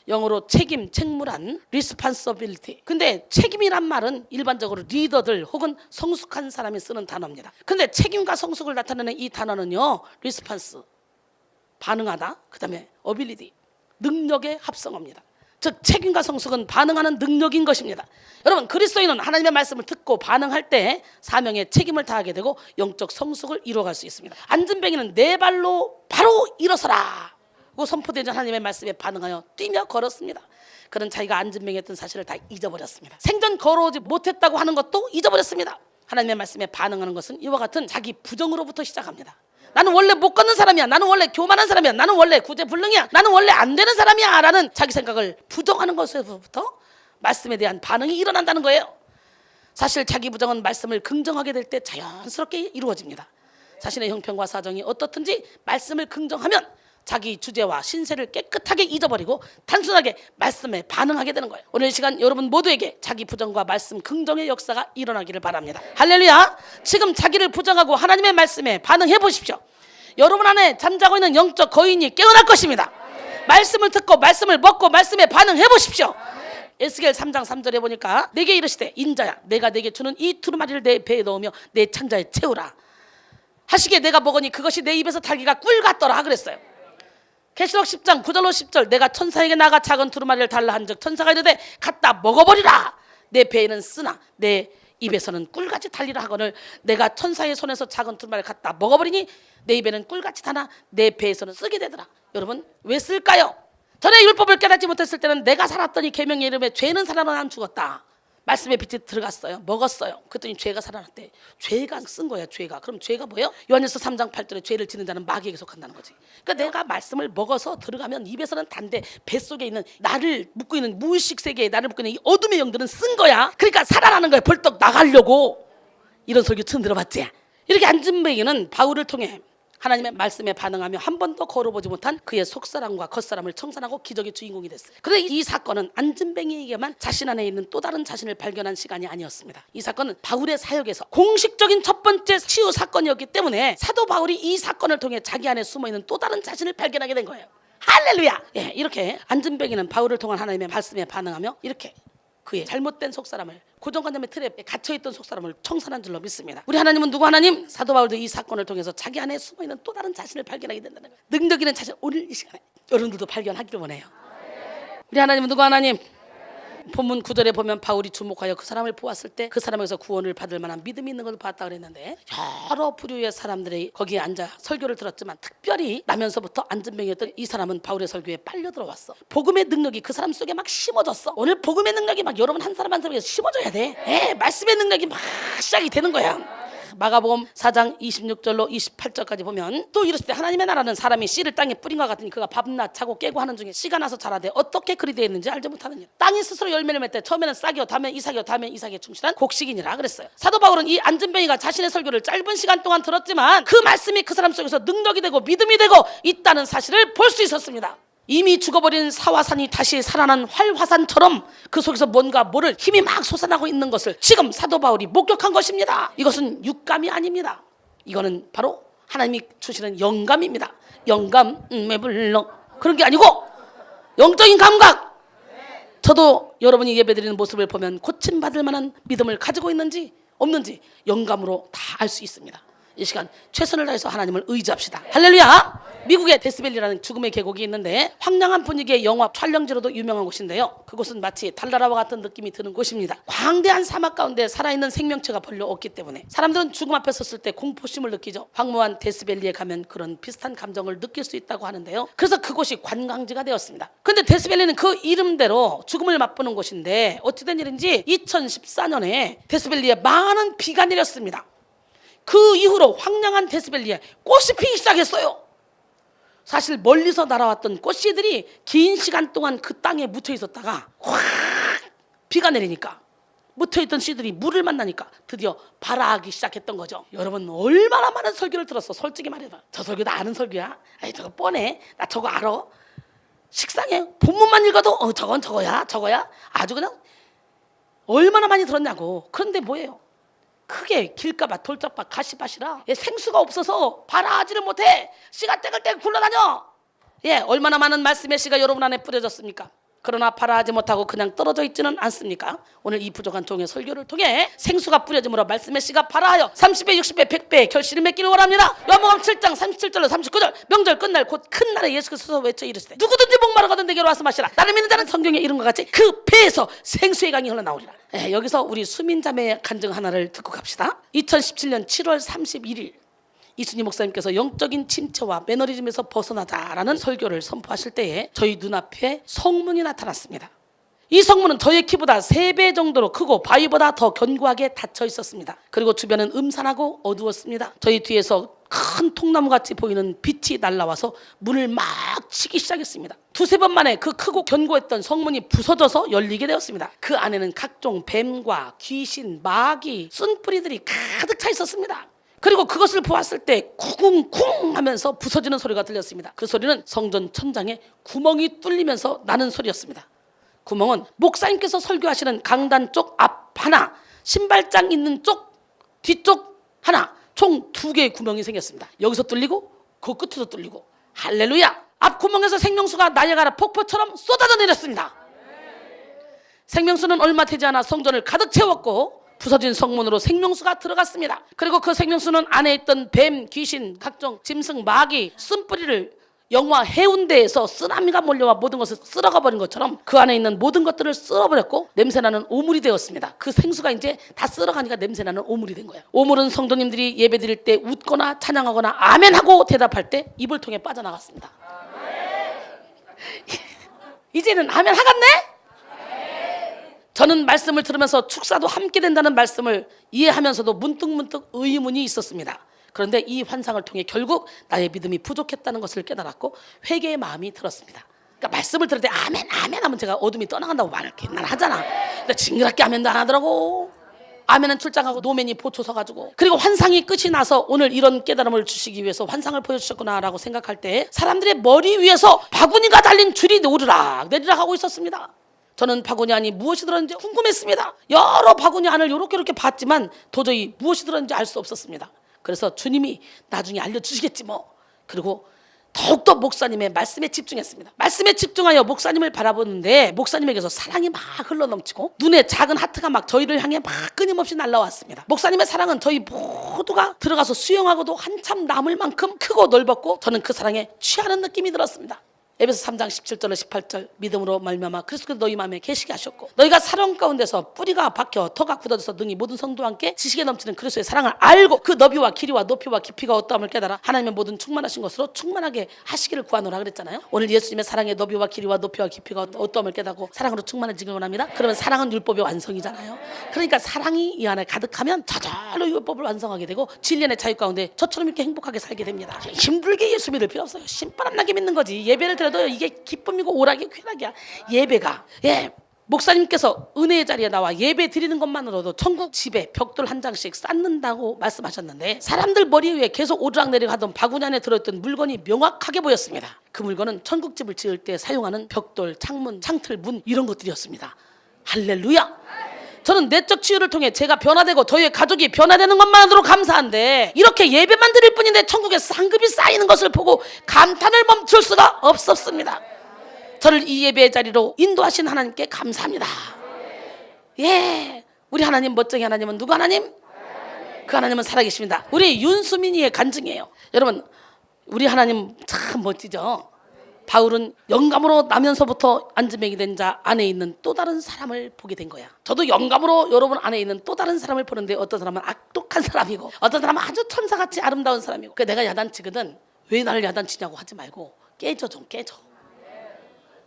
영어로 책임, 책무란 responsibility. 근데 책임이란 말은 일반적으로 리더들 혹은 성숙한 사람이 쓰는 단어입니다. 근데 책임과 성숙을 나타내는 이 단어는요, response, 반응하다, 그 다음에 ability, 능력의 합성어입니다. 즉 책임과 성숙은 반응하는 능력인 것입니다. 여러분, 그리스도인은 하나님의 말씀을 듣고 반응할 때 사명에 책임을 다하게 되고 영적 성숙을 이루어갈 수 있습니다. 안진뱅이는 네 발로 바로 일어서라 고 선포되는 하나님의 말씀에 반응하여 뛰며 걸었습니다. 그는 자기가 안진뱅이였던 사실을 다 잊어버렸습니다. 생전 걸어오지 못했다고 하는 것도 잊어버렸습니다. 하나님의 말씀에 반응하는 것은 이와 같은 자기 부정으로부터 시작합니다. 나는 원래 못 걷는 사람이야, 나는 원래 교만한 사람이야, 나는 원래 구제불능이야, 나는 원래 안 되는 사람이야 라는 자기 생각을 부정하는 것에서부터 말씀에 대한 반응이 일어난다는 거예요. 사실 자기 부정은 말씀을 긍정하게 될 때 자연스럽게 이루어집니다. 자신의 형편과 사정이 어떻든지 말씀을 긍정하면 자기 주제와 신세를 깨끗하게 잊어버리고 단순하게 말씀에 반응하게 되는 거예요. 오늘 이 시간 여러분 모두에게 자기 부정과 말씀 긍정의 역사가 일어나기를 바랍니다. 할렐루야. 지금 자기를 부정하고 하나님의 말씀에 반응해 보십시오. 여러분 안에 잠자고 있는 영적 거인이 깨어날 것입니다. 말씀을 듣고 말씀을 먹고 말씀에 반응해 보십시오. 에스겔 3장 3절에 보니까 내게 이르시되 인자야 내가 내게 주는 이 두루마리를 내 배에 넣으며 내 창자에 채우라 하시기에 내가 먹으니 그것이 내 입에서 달기가 꿀 같더라 그랬어요. 계시록 10장 9절로 10절 내가 천사에게 나가 작은 두루마리를 달라 한즉 천사가 이르되 갖다 먹어버리라 내 배에는 쓰나 내 입에서는 꿀같이 달리라 하거늘 내가 천사의 손에서 작은 두루마리를 갖다 먹어버리니 내 입에는 꿀같이 타나 내 배에서는 쓰게 되더라. 여러분 왜 쓸까요? 전에 율법을 깨닫지 못했을 때는 내가 살았더니 계명의 이름에 죄는 살아나 안 죽었다. 말씀의 빛이 들어갔어요. 먹었어요. 그랬더니 죄가 살아났대. 죄가 쓴 거야. 죄가. 그럼 죄가 뭐예요? 요한일서 3장 8절에 죄를 짓는 자는 마귀에게 속한다는 거지. 그러니까 내가 말씀을 먹어서 들어가면 입에서는 단데 뱃속에 있는 나를 묶고 있는 무의식 세계에 나를 묶고 있는 이 어둠의 영들은 쓴 거야. 그러니까 살아나는 거야. 벌떡 나가려고. 이런 설교 처음 들어봤지? 이렇게 안진뱅이는 바울을 통해 하나님의 말씀에 반응하며 한 번도 걸어보지 못한 그의 속사람과 겉사람을 청산하고 기적의 주인공이 됐어요. 그런데 이 사건은 안진뱅이에게만 자신 안에 있는 또 다른 자신을 발견한 시간이 아니었습니다. 이 사건은 바울의 사역에서 공식적인 첫 번째 치유 사건이었기 때문에 사도 바울이 이 사건을 통해 자기 안에 숨어있는 또 다른 자신을 발견하게 된 거예요. 할렐루야. 예, 이렇게 안진뱅이는 바울을 통한 하나님의 말씀에 반응하며 이렇게 그의 잘못된 속사람을 고정관념의 틀에 갇혀있던 속사람을 청산한 줄로 믿습니다. 우리 하나님은 누구 하나님? 사도 바울도 이 사건을 통해서 자기 안에 숨어있는 또 다른 자신을 발견하게 된다는 거예요. 능력 있는 자신 오늘 이 시간에 여러분들도 발견하기를 원해요. 우리 하나님은 누구 하나님? 본문 9절에 보면 바울이 주목하여 그 사람을 보았을 때 그 사람에게서 구원을 받을 만한 믿음이 있는 것을 봤다 그랬는데 여러 부류의 사람들이 거기에 앉아 설교를 들었지만 특별히 나면서부터 안진뱅이였던 이 사람은 바울의 설교에 빨려 들어왔어. 복음의 능력이 그 사람 속에 막 심어졌어. 오늘 복음의 능력이 막 여러분 한 사람 한 사람에게 심어져야 돼. 말씀의 능력이 막 시작이 되는 거야. 마가복음 4장 26절로 28절까지 보면 또 이르시되 하나님의 나라는 사람이 씨를 땅에 뿌린 것 같으니 그가 밤낮 자고 깨고 하는 중에 씨가 나서 자라되 어떻게 그리 되어 있는지 알지 못하느냐. 땅이 스스로 열매를 맺되 처음에는 싹이요 다음에 이삭이요 다음에 이삭에 충실한 곡식이니라 그랬어요. 사도 바울은 이 안진뱅이가 자신의 설교를 짧은 시간 동안 들었지만 그 말씀이 그 사람 속에서 능력이 되고 믿음이 되고 있다는 사실을 볼 수 있었습니다. 이미 죽어버린 사화산이 다시 살아난 활화산처럼 그 속에서 뭔가 모를 힘이 막 솟아나고 있는 것을 지금 사도 바울이 목격한 것입니다. 이것은 육감이 아닙니다. 이거는 바로 하나님이 주시는 영감입니다. 영감에 불러 그런 게 아니고 영적인 감각. 저도 여러분이 예배드리는 모습을 보면 고침받을 만한 믿음을 가지고 있는지 없는지 영감으로 다 알 수 있습니다. 이 시간 최선을 다해서 하나님을 의지합시다. 할렐루야. 미국의 데스밸리라는 죽음의 계곡이 있는데 황량한 분위기의 영화 촬영지로도 유명한 곳인데요. 그곳은 마치 달나라와 같은 느낌이 드는 곳입니다. 광대한 사막 가운데 살아있는 생명체가 별로 없기 때문에 사람들은 죽음 앞에 섰을 때 공포심을 느끼죠. 황무한 데스밸리에 가면 그런 비슷한 감정을 느낄 수 있다고 하는데요. 그래서 그곳이 관광지가 되었습니다. 그런데 데스밸리는 그 이름대로 죽음을 맛보는 곳인데 어찌된 일인지 2014년에 데스밸리에 많은 비가 내렸습니다. 그 이후로 황량한 데스밸리에 꽃이 피기 시작했어요. 사실 멀리서 날아왔던 꽃씨들이 긴 시간 동안 그 땅에 묻혀 있었다가 확 비가 내리니까 묻혀있던 씨들이 물을 만나니까 드디어 발아하기 시작했던 거죠. 여러분 얼마나 많은 설교를 들었어. 솔직히 말해봐. 저 설교 나 아는 설교야? 아이 저거 뻔해. 나 저거 알아. 식상해. 본문만 읽어도 저건 저거야. 아주 그냥 얼마나 많이 들었냐고. 그런데 뭐예요? 크게 길가밭, 돌짝밭, 가시밭이라 생수가 없어서 발아하지를 못해. 씨가 떼글떼글 굴러다녀. 얼마나 많은 말씀의 씨가 여러분 안에 뿌려졌습니까? 그러나 발아하지 못하고 그냥 떨어져 있지는 않습니까? 오늘 이 부족한 종의 설교를 통해 생수가 뿌려짐으로 말씀의 씨가 발아하여 30배, 60배, 100배 결실을 맺기를 원합니다. 요한복음 7장 37절로 39절 명절 끝날 곧 큰 날에 예수께서 외쳐 이르시되 누구든지 목마르거든 내게로 와서 마시라. 나를 믿는 자는 성경에 이른과 같이 그 배에서 생수의 강이 흘러나오리라. 여기서 우리 수민자매의 간증 하나를 듣고 갑시다. 2017년 7월 31일 이순희 목사님께서 영적인 침체와 매너리즘에서 벗어나자라는 설교를 선포하실 때에 저희 눈앞에 성문이 나타났습니다. 이 성문은 저의 키보다 3배 정도로 크고 바위보다 더 견고하게 닫혀 있었습니다. 그리고 주변은 음산하고 어두웠습니다. 저희 뒤에서 큰 통나무같이 보이는 빛이 날아와서 문을 막 치기 시작했습니다. 2-3번 만에 그 크고 견고했던 성문이 부서져서 열리게 되었습니다. 그 안에는 각종 뱀과 귀신, 마귀, 쓴뿌리들이 가득 차 있었습니다. 그리고 그것을 보았을 때 구궁쿵 하면서 부서지는 소리가 들렸습니다. 그 소리는 성전 천장에 구멍이 뚫리면서 나는 소리였습니다. 구멍은 목사님께서 설교하시는 강단 쪽 앞 하나, 신발장 있는 쪽 뒤쪽 하나, 총 2개의 구멍이 생겼습니다. 여기서 뚫리고 그 끝에서 뚫리고. 할렐루야. 앞 구멍에서 생명수가 나야가라 폭포처럼 쏟아져 내렸습니다. 생명수는 얼마 되지 않아 성전을 가득 채웠고 부서진 성문으로 생명수가 들어갔습니다. 그리고 그 생명수는 안에 있던 뱀, 귀신, 각종 짐승, 마귀, 쓴뿌리를 영화 해운대에서 쓰나미가 몰려와 모든 것을 쓸어가 버린 것처럼 그 안에 있는 모든 것들을 쓸어버렸고 냄새나는 오물이 되었습니다. 그 생수가 이제 다 쓸어가니까 냄새나는 오물이 된 거예요. 오물은 성도님들이 예배 드릴 때 웃거나 찬양하거나 아멘하고 대답할 때 입을 통해 빠져나갔습니다. 이제는 아멘 하겠네? 저는 말씀을 들으면서 축사도 함께 된다는 말씀을 이해하면서도 문득문득 의문이 있었습니다. 그런데 이 환상을 통해 결국 나의 믿음이 부족했다는 것을 깨달았고 회개의 마음이 들었습니다. 그러니까 말씀을 들을 때 아멘 아멘 하면 제가 어둠이 떠나간다고 말을 난 하잖아. 근데 징그럽게 아멘도 안 하더라고. 아멘은 출장하고 노맨이 보초 서가지고. 그리고 환상이 끝이 나서 오늘 이런 깨달음을 주시기 위해서 환상을 보여주셨구나라고 생각할 때 사람들의 머리 위에서 바구니가 달린 줄이 오르락 내리락 하고 있었습니다. 저는 바구니 안이 무엇이 들었는지 궁금했습니다. 여러 바구니 안을 이렇게 봤지만 도저히 무엇이 들었는지 알 수 없었습니다. 그래서 주님이 나중에 알려주시겠지 뭐. 그리고 더욱더 목사님의 말씀에 집중했습니다. 말씀에 집중하여 목사님을 바라보는데 목사님에게서 사랑이 막 흘러넘치고 눈에 작은 하트가 막 저희를 향해 막 끊임없이 날라왔습니다. 목사님의 사랑은 저희 모두가 들어가서 수영하고도 한참 남을 만큼 크고 넓었고 저는 그 사랑에 취하는 느낌이 들었습니다. 에베소 3장 17절로 18절 믿음으로 말미암아 그리스도께서 너희 마음에 계시게 하셨고 너희가 사랑 가운데서 뿌리가 박혀 터가 굳어져서 능히 모든 성도와 함께 지식에 넘치는 그리스도의 사랑을 알고 그 너비와 길이와 높이와 깊이가 어떠함을 깨달아 하나님의 모든 충만하신 것으로 충만하게 하시기를 구하노라 그랬잖아요. 오늘 예수님의 사랑의 너비와 길이와 높이와 깊이가 어떠함을 깨닫고 사랑으로 충만해지길 원합니다. 그러면 사랑은 율법의 완성이잖아요. 그러니까 사랑이 이 안에 가득하면 저절로 율법을 완성하게 되고 진리의 자유 가운데 저처럼 이렇게 행복하게 살게 됩니다. 힘들게 예수 믿을 필요 없어요. 신바람 나게 믿는 거지. 예배를 드려도 이게 기쁨이고 오락이 쾌락이야. 예배가 목사님께서 은혜의 자리에 나와 예배 드리는 것만으로도 천국 집에 벽돌 한 장씩 쌓는다고 말씀하셨는데 사람들 머리 위에 계속 오르락내리락 하던 바구니 안에 들어있던 물건이 명확하게 보였습니다. 그 물건은 천국집을 지을 때 사용하는 벽돌, 창문, 창틀, 문 이런 것들이었습니다. 할렐루야. 저는 내적 치유를 통해 제가 변화되고 저희의 가족이 변화되는 것만으로 감사한데 이렇게 예배만 드릴 뿐인데 천국에 상급이 쌓이는 것을 보고 감탄을 멈출 수가 없었습니다. 저를 이 예배의 자리로 인도하신 하나님께 감사합니다. 우리 하나님 멋쟁이 하나님은 누구 하나님? 그 하나님은 살아계십니다. 우리 윤수민이의 간증이에요. 여러분, 우리 하나님 참 멋지죠. 바울은 영감으로 나면서부터 안지병이 된 자 안에 있는 또 다른 사람을 보게 된 거야. 저도 영감으로 여러분 안에 있는 또 다른 사람을 보는데, 어떤 사람은 악독한 사람이고 어떤 사람은 아주 천사같이 아름다운 사람이고. 내가 야단치거든 왜 나를 야단치냐고 하지 말고 깨져, 좀 깨져.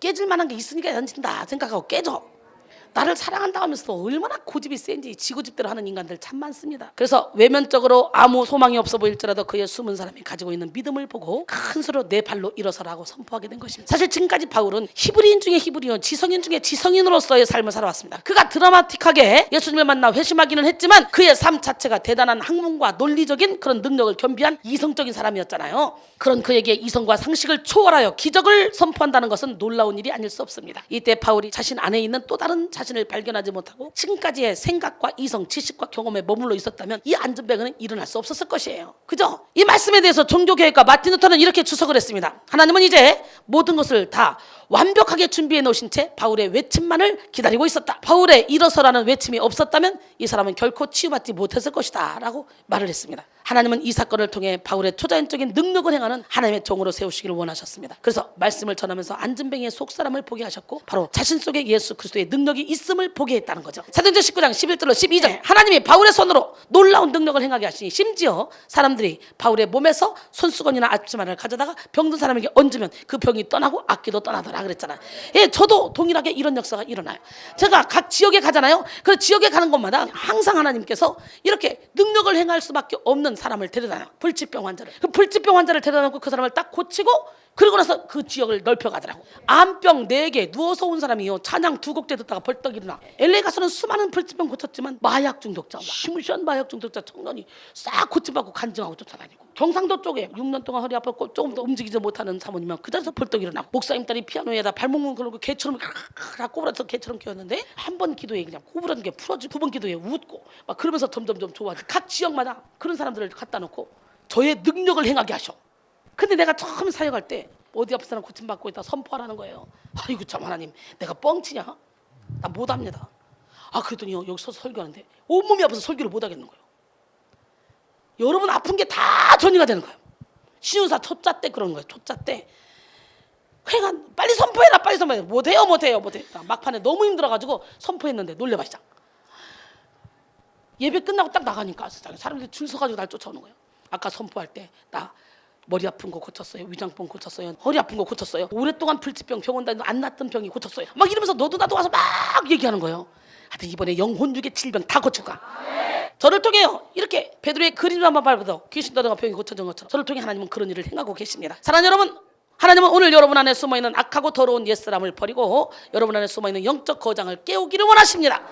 깨질 만한 게 있으니까 야단친다 생각하고 깨져. 나를 사랑한다 하면서도 얼마나 고집이 센지 지고집대로 하는 인간들 참 많습니다. 그래서 외면적으로 아무 소망이 없어 보일지라도 그의 숨은 사람이 가지고 있는 믿음을 보고 큰 소리로 내 발로 일어서라고 선포하게 된 것입니다. 사실 지금까지 바울은 히브리인 중에 히브리인, 지성인 중에 지성인으로서의 삶을 살아왔습니다. 그가 드라마틱하게 예수님을 만나 회심하기는 했지만 그의 삶 자체가 대단한 학문과 논리적인 그런 능력을 겸비한 이성적인 사람이었잖아요. 그런 그에게 이성과 상식을 초월하여 기적을 선포한다는 것은 놀라운 일이 아닐 수 없습니다. 이때 바울이 자신 안에 있는 또 다른 자신을 발견하지 못하고 지금까지의 생각과 이성, 지식과 경험에 머물러 있었다면 이 안전병은 일어날 수 없었을 것이에요. 그죠? 이 말씀에 대해서 종교개혁가 마틴 루터는 이렇게 주석을 했습니다. 하나님은 이제 모든 것을 다 완벽하게 준비해 놓으신 채 바울의 외침만을 기다리고 있었다. 바울의 일어서라는 외침이 없었다면 이 사람은 결코 치유받지 못했을 것이다 라고 말을 했습니다. 하나님은 이 사건을 통해 바울의 초자연적인 능력을 행하는 하나님의 종으로 세우시기를 원하셨습니다. 그래서 말씀을 전하면서 안전뱅이의 속사람을 보게 하셨고 바로 자신 속에 예수 그리스도의 능력이 있음을 보게 했다는 거죠. 사도행전 19장 11절로 12절 하나님이 바울의 손으로 놀라운 능력을 행하게 하시니 심지어 사람들이 바울의 몸에서 손수건이나 앞치마를 가져다가 병든 사람에게 얹으면 그 병이 떠나고 악기도 떠나더라 그랬잖아요. 예, 저도 동일하게 이런 역사가 일어나요. 제가 각 지역에 가잖아요. 그 지역에 가는 곳마다 항상 하나님께서 이렇게 능력을 행할 수밖에 없는 사람을 데려다요. 불치병 환자를. 그 불치병 환자를 데려다 놓고 그 사람을 딱 고치고 그러고 나서 그 지역을 넓혀가더라고. 암병 4개 누워서 온 사람이요. 찬양 2곡째 듣다가 벌떡 일어나. LA 가서는 수많은 불치병 고쳤지만 마약 중독자, 심시한 마약 중독자 청년이 싹 고침받고 간증하고 쫓아다니고. 경상도 쪽에 6년 동안 허리 아팠고 조금 더 움직이지 못하는 사모님은 그 자리에서 벌떡 일어나고. 목사님 딸이 피아노에다 발목을 걸고 개처럼 꼬부라서 개처럼 키웠는데 한 번 기도에 그냥 꼬부라진 게 풀어지고 2번 기도에 웃고 막 그러면서 점점점 좋아지고. 각 지역마다 그런 사람들을 갖다 놓고 저의 능력을 행하게 하셔. 근데 내가 처음 사역할 때 어디 앞에 사람 고침받고 있다 선포하라는 거예요. 아이고 참 하나님, 내가 뻥치냐? 나 못합니다. 아 그랬더니 여기 서서 설교하는데 온몸이 아파서 설교를 못하겠는 거예요. 여러분 아픈 게 다 전이가 되는 거예요. 신유사 초짜 때 그런 거예요. 초짜 때 그러니까 빨리 선포해라, 빨리 선포해. 못해요. 막판에 너무 힘들어가지고 선포했는데 놀래봐 시작. 예배 끝나고 딱 나가니까 사람들이 줄 서가지고 날 쫓아오는 거예요. 아까 선포할 때 나 머리 아픈 거 고쳤어요. 위장병 고쳤어요. 허리 아픈 거 고쳤어요. 오랫동안 불치병 병원 다니고 안 낫던 병이 고쳤어요. 막 이러면서 너도 나도 와서 막 얘기하는 거예요. 하여튼 이번에 영혼 육의 질병 다 고칠 거야. 저를 통해요. 이렇게 베드로의 그림을 한번 밟아도 귀신 떠나가 병이 고쳐진 것처럼 저를 통해 하나님은 그런 일을 행하고 계십니다. 사랑하는 여러분, 하나님은 오늘 여러분 안에 숨어있는 악하고 더러운 옛사람을 버리고 여러분 안에 숨어있는 영적 거장을 깨우기를 원하십니다.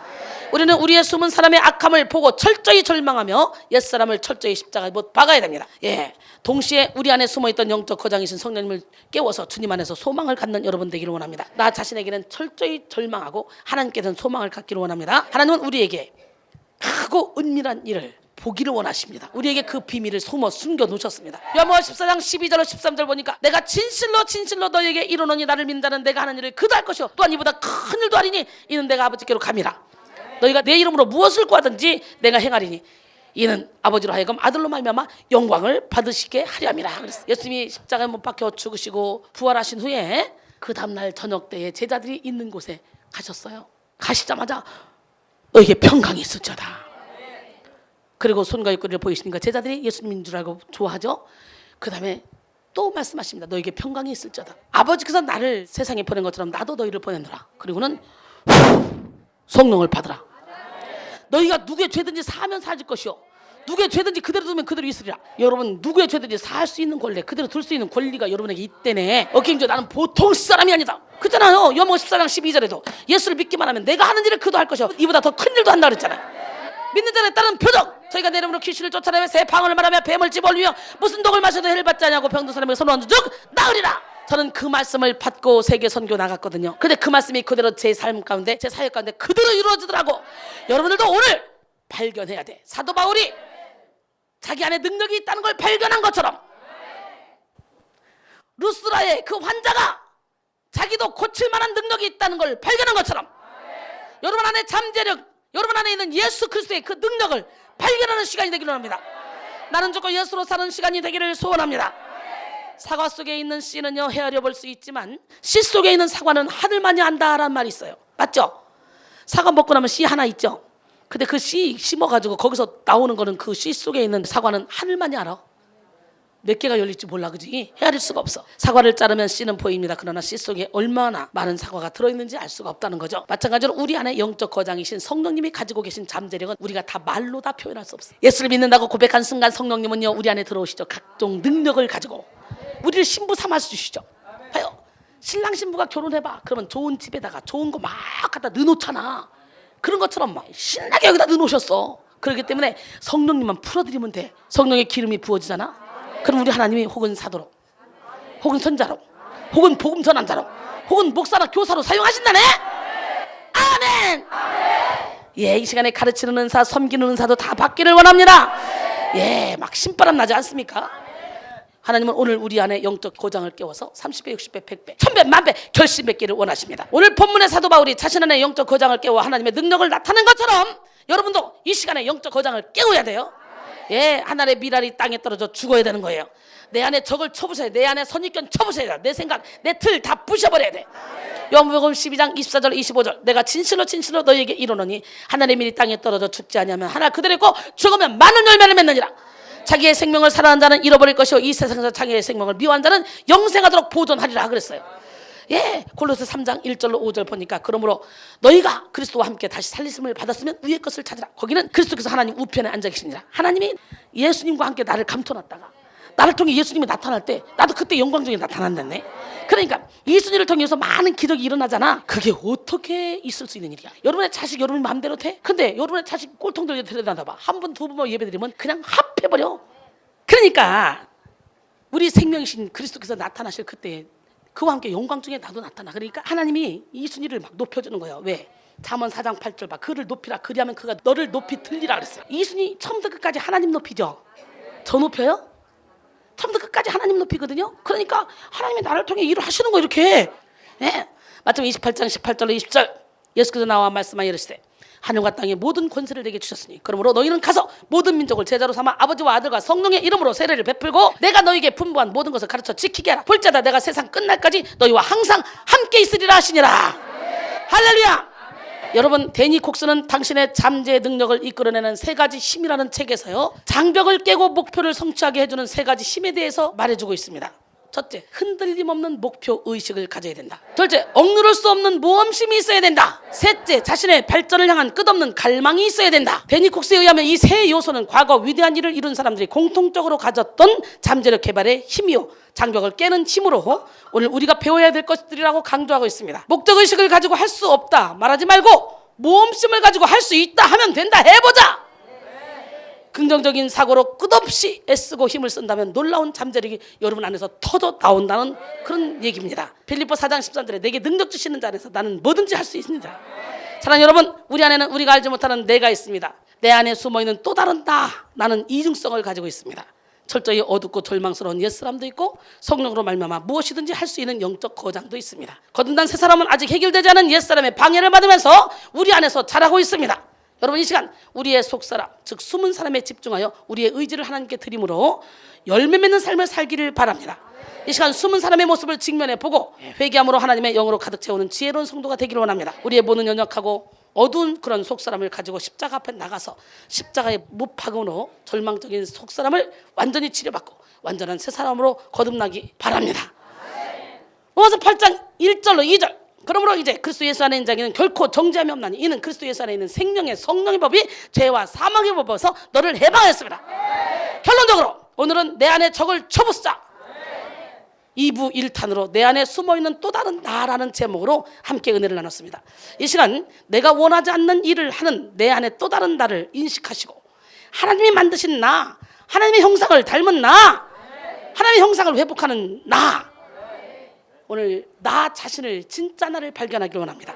우리는 우리의 숨은 사람의 악함을 보고 철저히 절망하며 옛사람을 철저히 십자가에 못 박아야 됩니다. 예, 동시에 우리 안에 숨어있던 영적 거장이신 성령님을 깨워서 주님 안에서 소망을 갖는 여러분 되기를 원합니다. 나 자신에게는 철저히 절망하고 하나님께서는 소망을 갖기를 원합니다. 하나님은 우리에게 크고 은밀한 일을 보기를 원하십니다. 우리에게 그 비밀을 숨겨 놓으셨습니다. 요한복음 14장 12절로 13절 보니까 내가 진실로 너에게 이르노니 나를 믿는 자는 내가 하는 일을 그도 할 것이요 또한 이보다 큰 일도 하리니 이는 내가 아버지께로 감이라. 너희가 내 이름으로 무엇을 구하든지 내가 행하리니 이는 아버지로 하여금 아들로 말미암아 영광을 받으시게 하리함이라. 그랬어요. 예수님이 십자가에 못 박혀 죽으시고 부활하신 후에 그 다음날 저녁 때에 제자들이 있는 곳에 가셨어요. 가시자마자 너에게 평강이 있을지어다. 그리고 손과 옆구리를 보이시니까 제자들이 예수님인 줄 알고 좋아하죠. 그 다음에 또 말씀하십니다. 너에게 평강이 있을지어다. 아버지께서 나를 세상에 보낸 것처럼 나도 너희를 보내노라. 그리고는 성령을 받으라. 너희가 누구의 죄든지 사하면 사질 것이요 누구의 죄든지 그대로 두면 그대로 있으리라. 여러분 누구의 죄든지 사할 수 있는 권리, 그대로 둘 수 있는 권리가 여러분에게 있대네. 어킹조 나는 보통 사람이 아니다 그랬잖아요. 요한복음 14장 12절에도 예수를 믿기만 하면 내가 하는 일을 그도 할 것이요 이보다 더 큰 일도 한다 그랬잖아요. 믿는 자에 따른 표적. 저희가 내 이름으로 귀신을 쫓아내며 새 방언을 말하며 뱀을 집어올리며 무슨 독을 마셔도 해를 받지 않냐고 병든 사람에게 선언한 즉 나으리라. 저는 그 말씀을 받고 세계 선교 나갔거든요. 근데 그 말씀이 그대로 제 삶 가운데 제 사역 가운데 그대로 이루어지더라고. 여러분들도 오늘 발견해야 돼. 사도 바울이 자기 안에 능력이 있다는 걸 발견한 것처럼 루스라의 그 환자가 자기도 고칠 만한 능력이 있다는 걸 발견한 것처럼 여러분 안에 잠재력, 여러분 안에 있는 예수 그리스도의 그 능력을 발견하는 시간이 되기를 원합니다. 나는 조금 예수로 사는 시간이 되기를 소원합니다. 사과 속에 있는 씨는요 헤아려 볼 수 있지만 씨 속에 있는 사과는 하늘만이 안다라는 말이 있어요. 맞죠? 사과 먹고 나면 씨 하나 있죠. 근데 그 씨 심어가지고 거기서 나오는 거는 그 씨 속에 있는 사과는 하늘만이 알아. 몇 개가 열릴지 몰라, 그지? 헤아릴 수가 없어. 사과를 자르면 씨는 보입니다. 그러나 씨 속에 얼마나 많은 사과가 들어있는지 알 수가 없다는 거죠. 마찬가지로 우리 안에 영적 거장이신 성령님이 가지고 계신 잠재력은 우리가 다 말로 다 표현할 수 없어요. 예수를 믿는다고 고백한 순간 성령님은요 우리 안에 들어오시죠. 각종 능력을 가지고 우리를 신부 삼아 주시죠. 봐요. 신랑 신부가 결혼해봐. 그러면 좋은 집에다가 좋은 거 막 갖다 넣어놓잖아. 그런 것처럼 막 신나게 여기다 넣어놓으셨어. 그렇기 때문에 성령님만 풀어드리면 돼. 성령의 기름이 부어지잖아. 그럼 우리 하나님이 혹은 사도로, 혹은 선자로, 혹은 복음 전환자로, 혹은 목사나 교사로 사용하신다네. 아멘. 예, 이 시간에 가르치는 은사, 섬기는 은사도 다 받기를 원합니다. 예, 막 신바람 나지 않습니까? 하나님은 오늘 우리 안에 영적 고장을 깨워서 30배, 60배, 100배, 1000배, 만배 결심 맺기를 원하십니다. 오늘 본문의 사도 바울이 자신 안에 영적 고장을 깨워 하나님의 능력을 나타낸 것처럼 여러분도 이 시간에 영적 고장을 깨워야 돼요. 예, 하늘의 미랄이 땅에 떨어져 죽어야 되는 거예요. 내 안에 적을 쳐부셔야 돼. 내 안에 선입견 쳐부셔야 돼. 내 생각, 내 틀 다 부셔버려야 돼. 요한복음 12장 24절 25절 내가 진실로 진실로 너희에게 이르노니 하늘의 미랄이 땅에 떨어져 죽지 아니하면 하나 그대로 있고 죽으면 많은 열매를 맺느니라. 자기의 생명을 사랑하는 자는 잃어버릴 것이요 이 세상에서 자기의 생명을 미워한 자는 영생하도록 보존하리라 그랬어요. 예, 골로새 3장 1절로 5절 보니까 그러므로 너희가 그리스도와 함께 다시 살리심을 받았으면 위의 것을 찾으라. 거기는 그리스도께서 하나님 우편에 앉아 계시니라. 하나님이 예수님과 함께 나를 감춰놨다가 나를 통해 예수님이 나타날 때 나도 그때 영광 중에 나타난다네. 그러니까 예수님을 통해서 많은 기적이 일어나잖아. 그게 어떻게 있을 수 있는 일이야? 여러분의 자식 여러분 마음대로 돼? 근데 여러분의 자식 꼴통 들게 데려다 봐. 한 번, 두 번만 예배드리면 그냥 합해버려. 그러니까 우리 생명이신 그리스도께서 나타나실 그때 그와 함께 영광 중에 나도 나타나. 그러니까 하나님이 이순이를 막 높여주는 거예요. 왜? 잠언 4장 8절 봐. 그를 높이라. 그리하면 그가 너를 높이 들리라 그랬어요. 이순이 처음부터 끝까지 하나님 높이죠. 저 높여요? 처음부터 끝까지 하나님 높이거든요. 그러니까 하나님이 나를 통해 일을 하시는 거 이렇게. 네. 마태복음 28장 18절로 20절 예수께서 나와 말씀하여 이르시되 하늘과 땅의 모든 권세를 내게 주셨으니 그러므로 너희는 가서 모든 민족을 제자로 삼아 아버지와 아들과 성령의 이름으로 세례를 베풀고 내가 너희에게 분부한 모든 것을 가르쳐 지키게 하라. 볼자다 내가 세상 끝날까지 너희와 항상 함께 있으리라 하시니라. 할렐루야. 여러분 데니 콕스는 당신의 잠재의 능력을 이끌어내는 세 가지 힘이라는 책에서요 장벽을 깨고 목표를 성취하게 해주는 세 가지 힘에 대해서 말해주고 있습니다. 첫째, 흔들림 없는 목표 의식을 가져야 된다. 둘째, 억누를 수 없는 모험심이 있어야 된다. 셋째, 자신의 발전을 향한 끝없는 갈망이 있어야 된다. 데니 콕스에 의하면 이 세 요소는 과거 위대한 일을 이룬 사람들이 공통적으로 가졌던 잠재력 개발의 힘이요 장벽을 깨는 힘으로 오늘 우리가 배워야 될 것들이라고 강조하고 있습니다. 목적의식을 가지고 할 수 없다 말하지 말고 모험심을 가지고 할 수 있다 하면 된다. 해보자. 긍정적인 사고로 끝없이 애쓰고 힘을 쓴다면 놀라운 잠재력이 여러분 안에서 터져 나온다는 그런 얘기입니다. 빌립보 4장 13절에 내게 능력 주시는 자 안에서 나는 뭐든지 할 수 있습니다. 사랑하는 여러분, 우리 안에는 우리가 알지 못하는 내가 있습니다. 내 안에 숨어있는 또 다른 나는 이중성을 가지고 있습니다. 철저히 어둡고 절망스러운 옛사람도 있고 성령으로 말미암아 무엇이든지 할 수 있는 영적 거장도 있습니다. 거듭난 새 사람은 아직 해결되지 않은 옛사람의 방해를 받으면서 우리 안에서 자라고 있습니다. 여러분 이 시간 우리의 속사람 즉 숨은 사람에 집중하여 우리의 의지를 하나님께 드림으로 열매 맺는 삶을 살기를 바랍니다. 이 시간 숨은 사람의 모습을 직면해 보고 회개함으로 하나님의 영으로 가득 채우는 지혜로운 성도가 되기를 원합니다. 우리의 보는 연약하고 어두운 그런 속사람을 가지고 십자가 앞에 나가서 십자가의 못박음으로 절망적인 속사람을 완전히 치료받고 완전한 새 사람으로 거듭나기 바랍니다. 로마서 8장 1절로 2절 그러므로 이제 그리스도 예수 안에 있는 자에게는 결코 정죄함이 없나니 이는 그리스도 예수 안에 있는 생명의 성령의 법이 죄와 사망의 법에서 너를 해방하였습니다. 결론적으로 오늘은 내 안에 적을 쳐부수자 2부 1탄으로 내 안에 숨어있는 또 다른 나라는 제목으로 함께 은혜를 나눴습니다. 이 시간 내가 원하지 않는 일을 하는 내 안에 또 다른 나를 인식하시고 하나님이 만드신 나, 하나님의 형상을 닮은 나, 하나님의 형상을 회복하는 나, 오늘 나 자신을 진짜 나를 발견하기를 원합니다.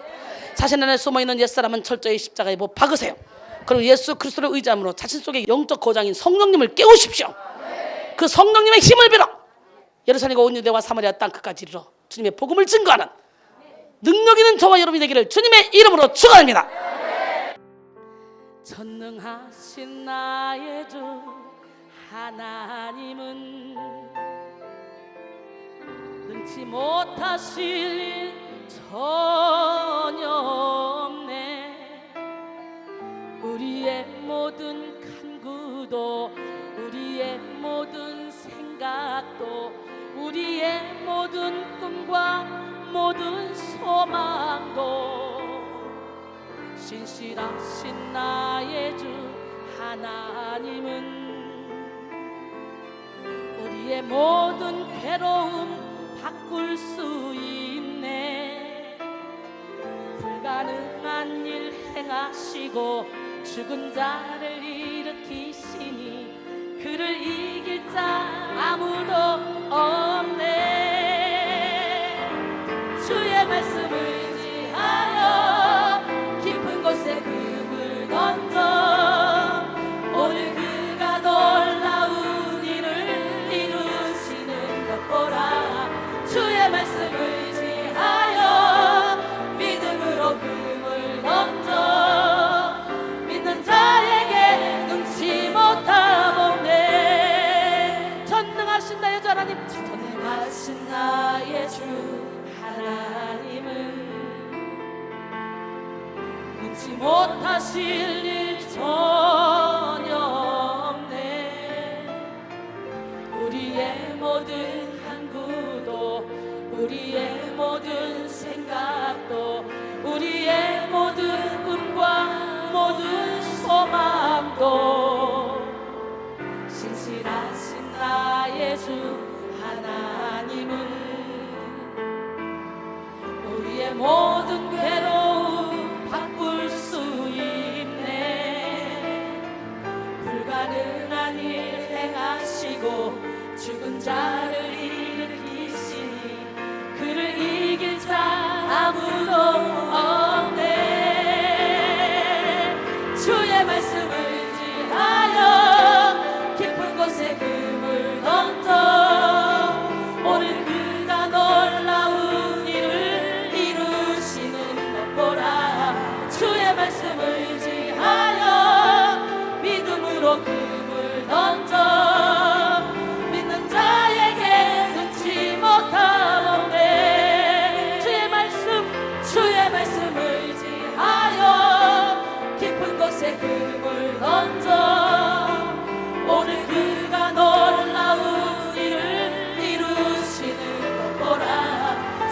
자신 안에 숨어있는 옛사람은 철저히 십자가에 못 박으세요. 그리고 예수 그리스도를 의지함으로 자신 속에 영적 거장인 성령님을 깨우십시오. 그 성령님의 힘을 빌어 예루살렘과 온 유대와 사마리아 땅끝까지 이르러 주님의 복음을 증거하는 능력 있는 저와 여러분이 되기를 주님의 이름으로 축원합니다. 전능하신 나의 주 하나님은 능치 못하실 일 전혀 없네. 우리의 모든 간구도 우리의 모든 생각도 우리의 모든 꿈과 모든 소망도 신실하신 나의 주 하나님은 우리의 모든 괴로움 바꿀 수 있네. 불가능한 일 행하시고 죽은 자를 일으키시니 그를 이길 자 아무도 없네. 주의 말씀을 의지하여 깊은 곳에 금을 던져 오늘 그가 놀라운 일을 이루시는 것 보라. 주의 말씀을 의지하여 믿음으로 금을 던져 믿는 자에게 능치 못하옵네. 전능하신 나의 주 하나님, 전능하신 나의 주 하나님은 능치 못하실 일 전혀 없네. 우리의 모든 간구도 우리의 모든 생각도 우리의 모든 꿈과 모든 소망도 신실하신 나의 주 하나님은 우리의 모든 괴로움 바꿀 수 있네. 불가능한 일 행하시고 죽은 자를 일으키시니 그를 이길 자 아무도 없네. 주의 말씀을 의지하여 깊은 곳에 금을 던져 오늘 그가 놀라운 일을 이루시는 것 보라. 주의 말씀을 의지하여 믿음으로 금을 던져 믿는 자에게 능치 못하옵네. 주의 말씀을 의지하여 깊은 곳에 금을 던져 오늘 그가 놀라운 일을 이루시는 것 보라.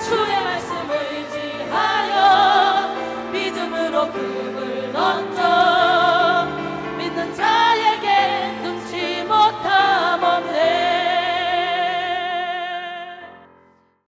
주의 말씀을 의지하여 믿음으로 금을 던져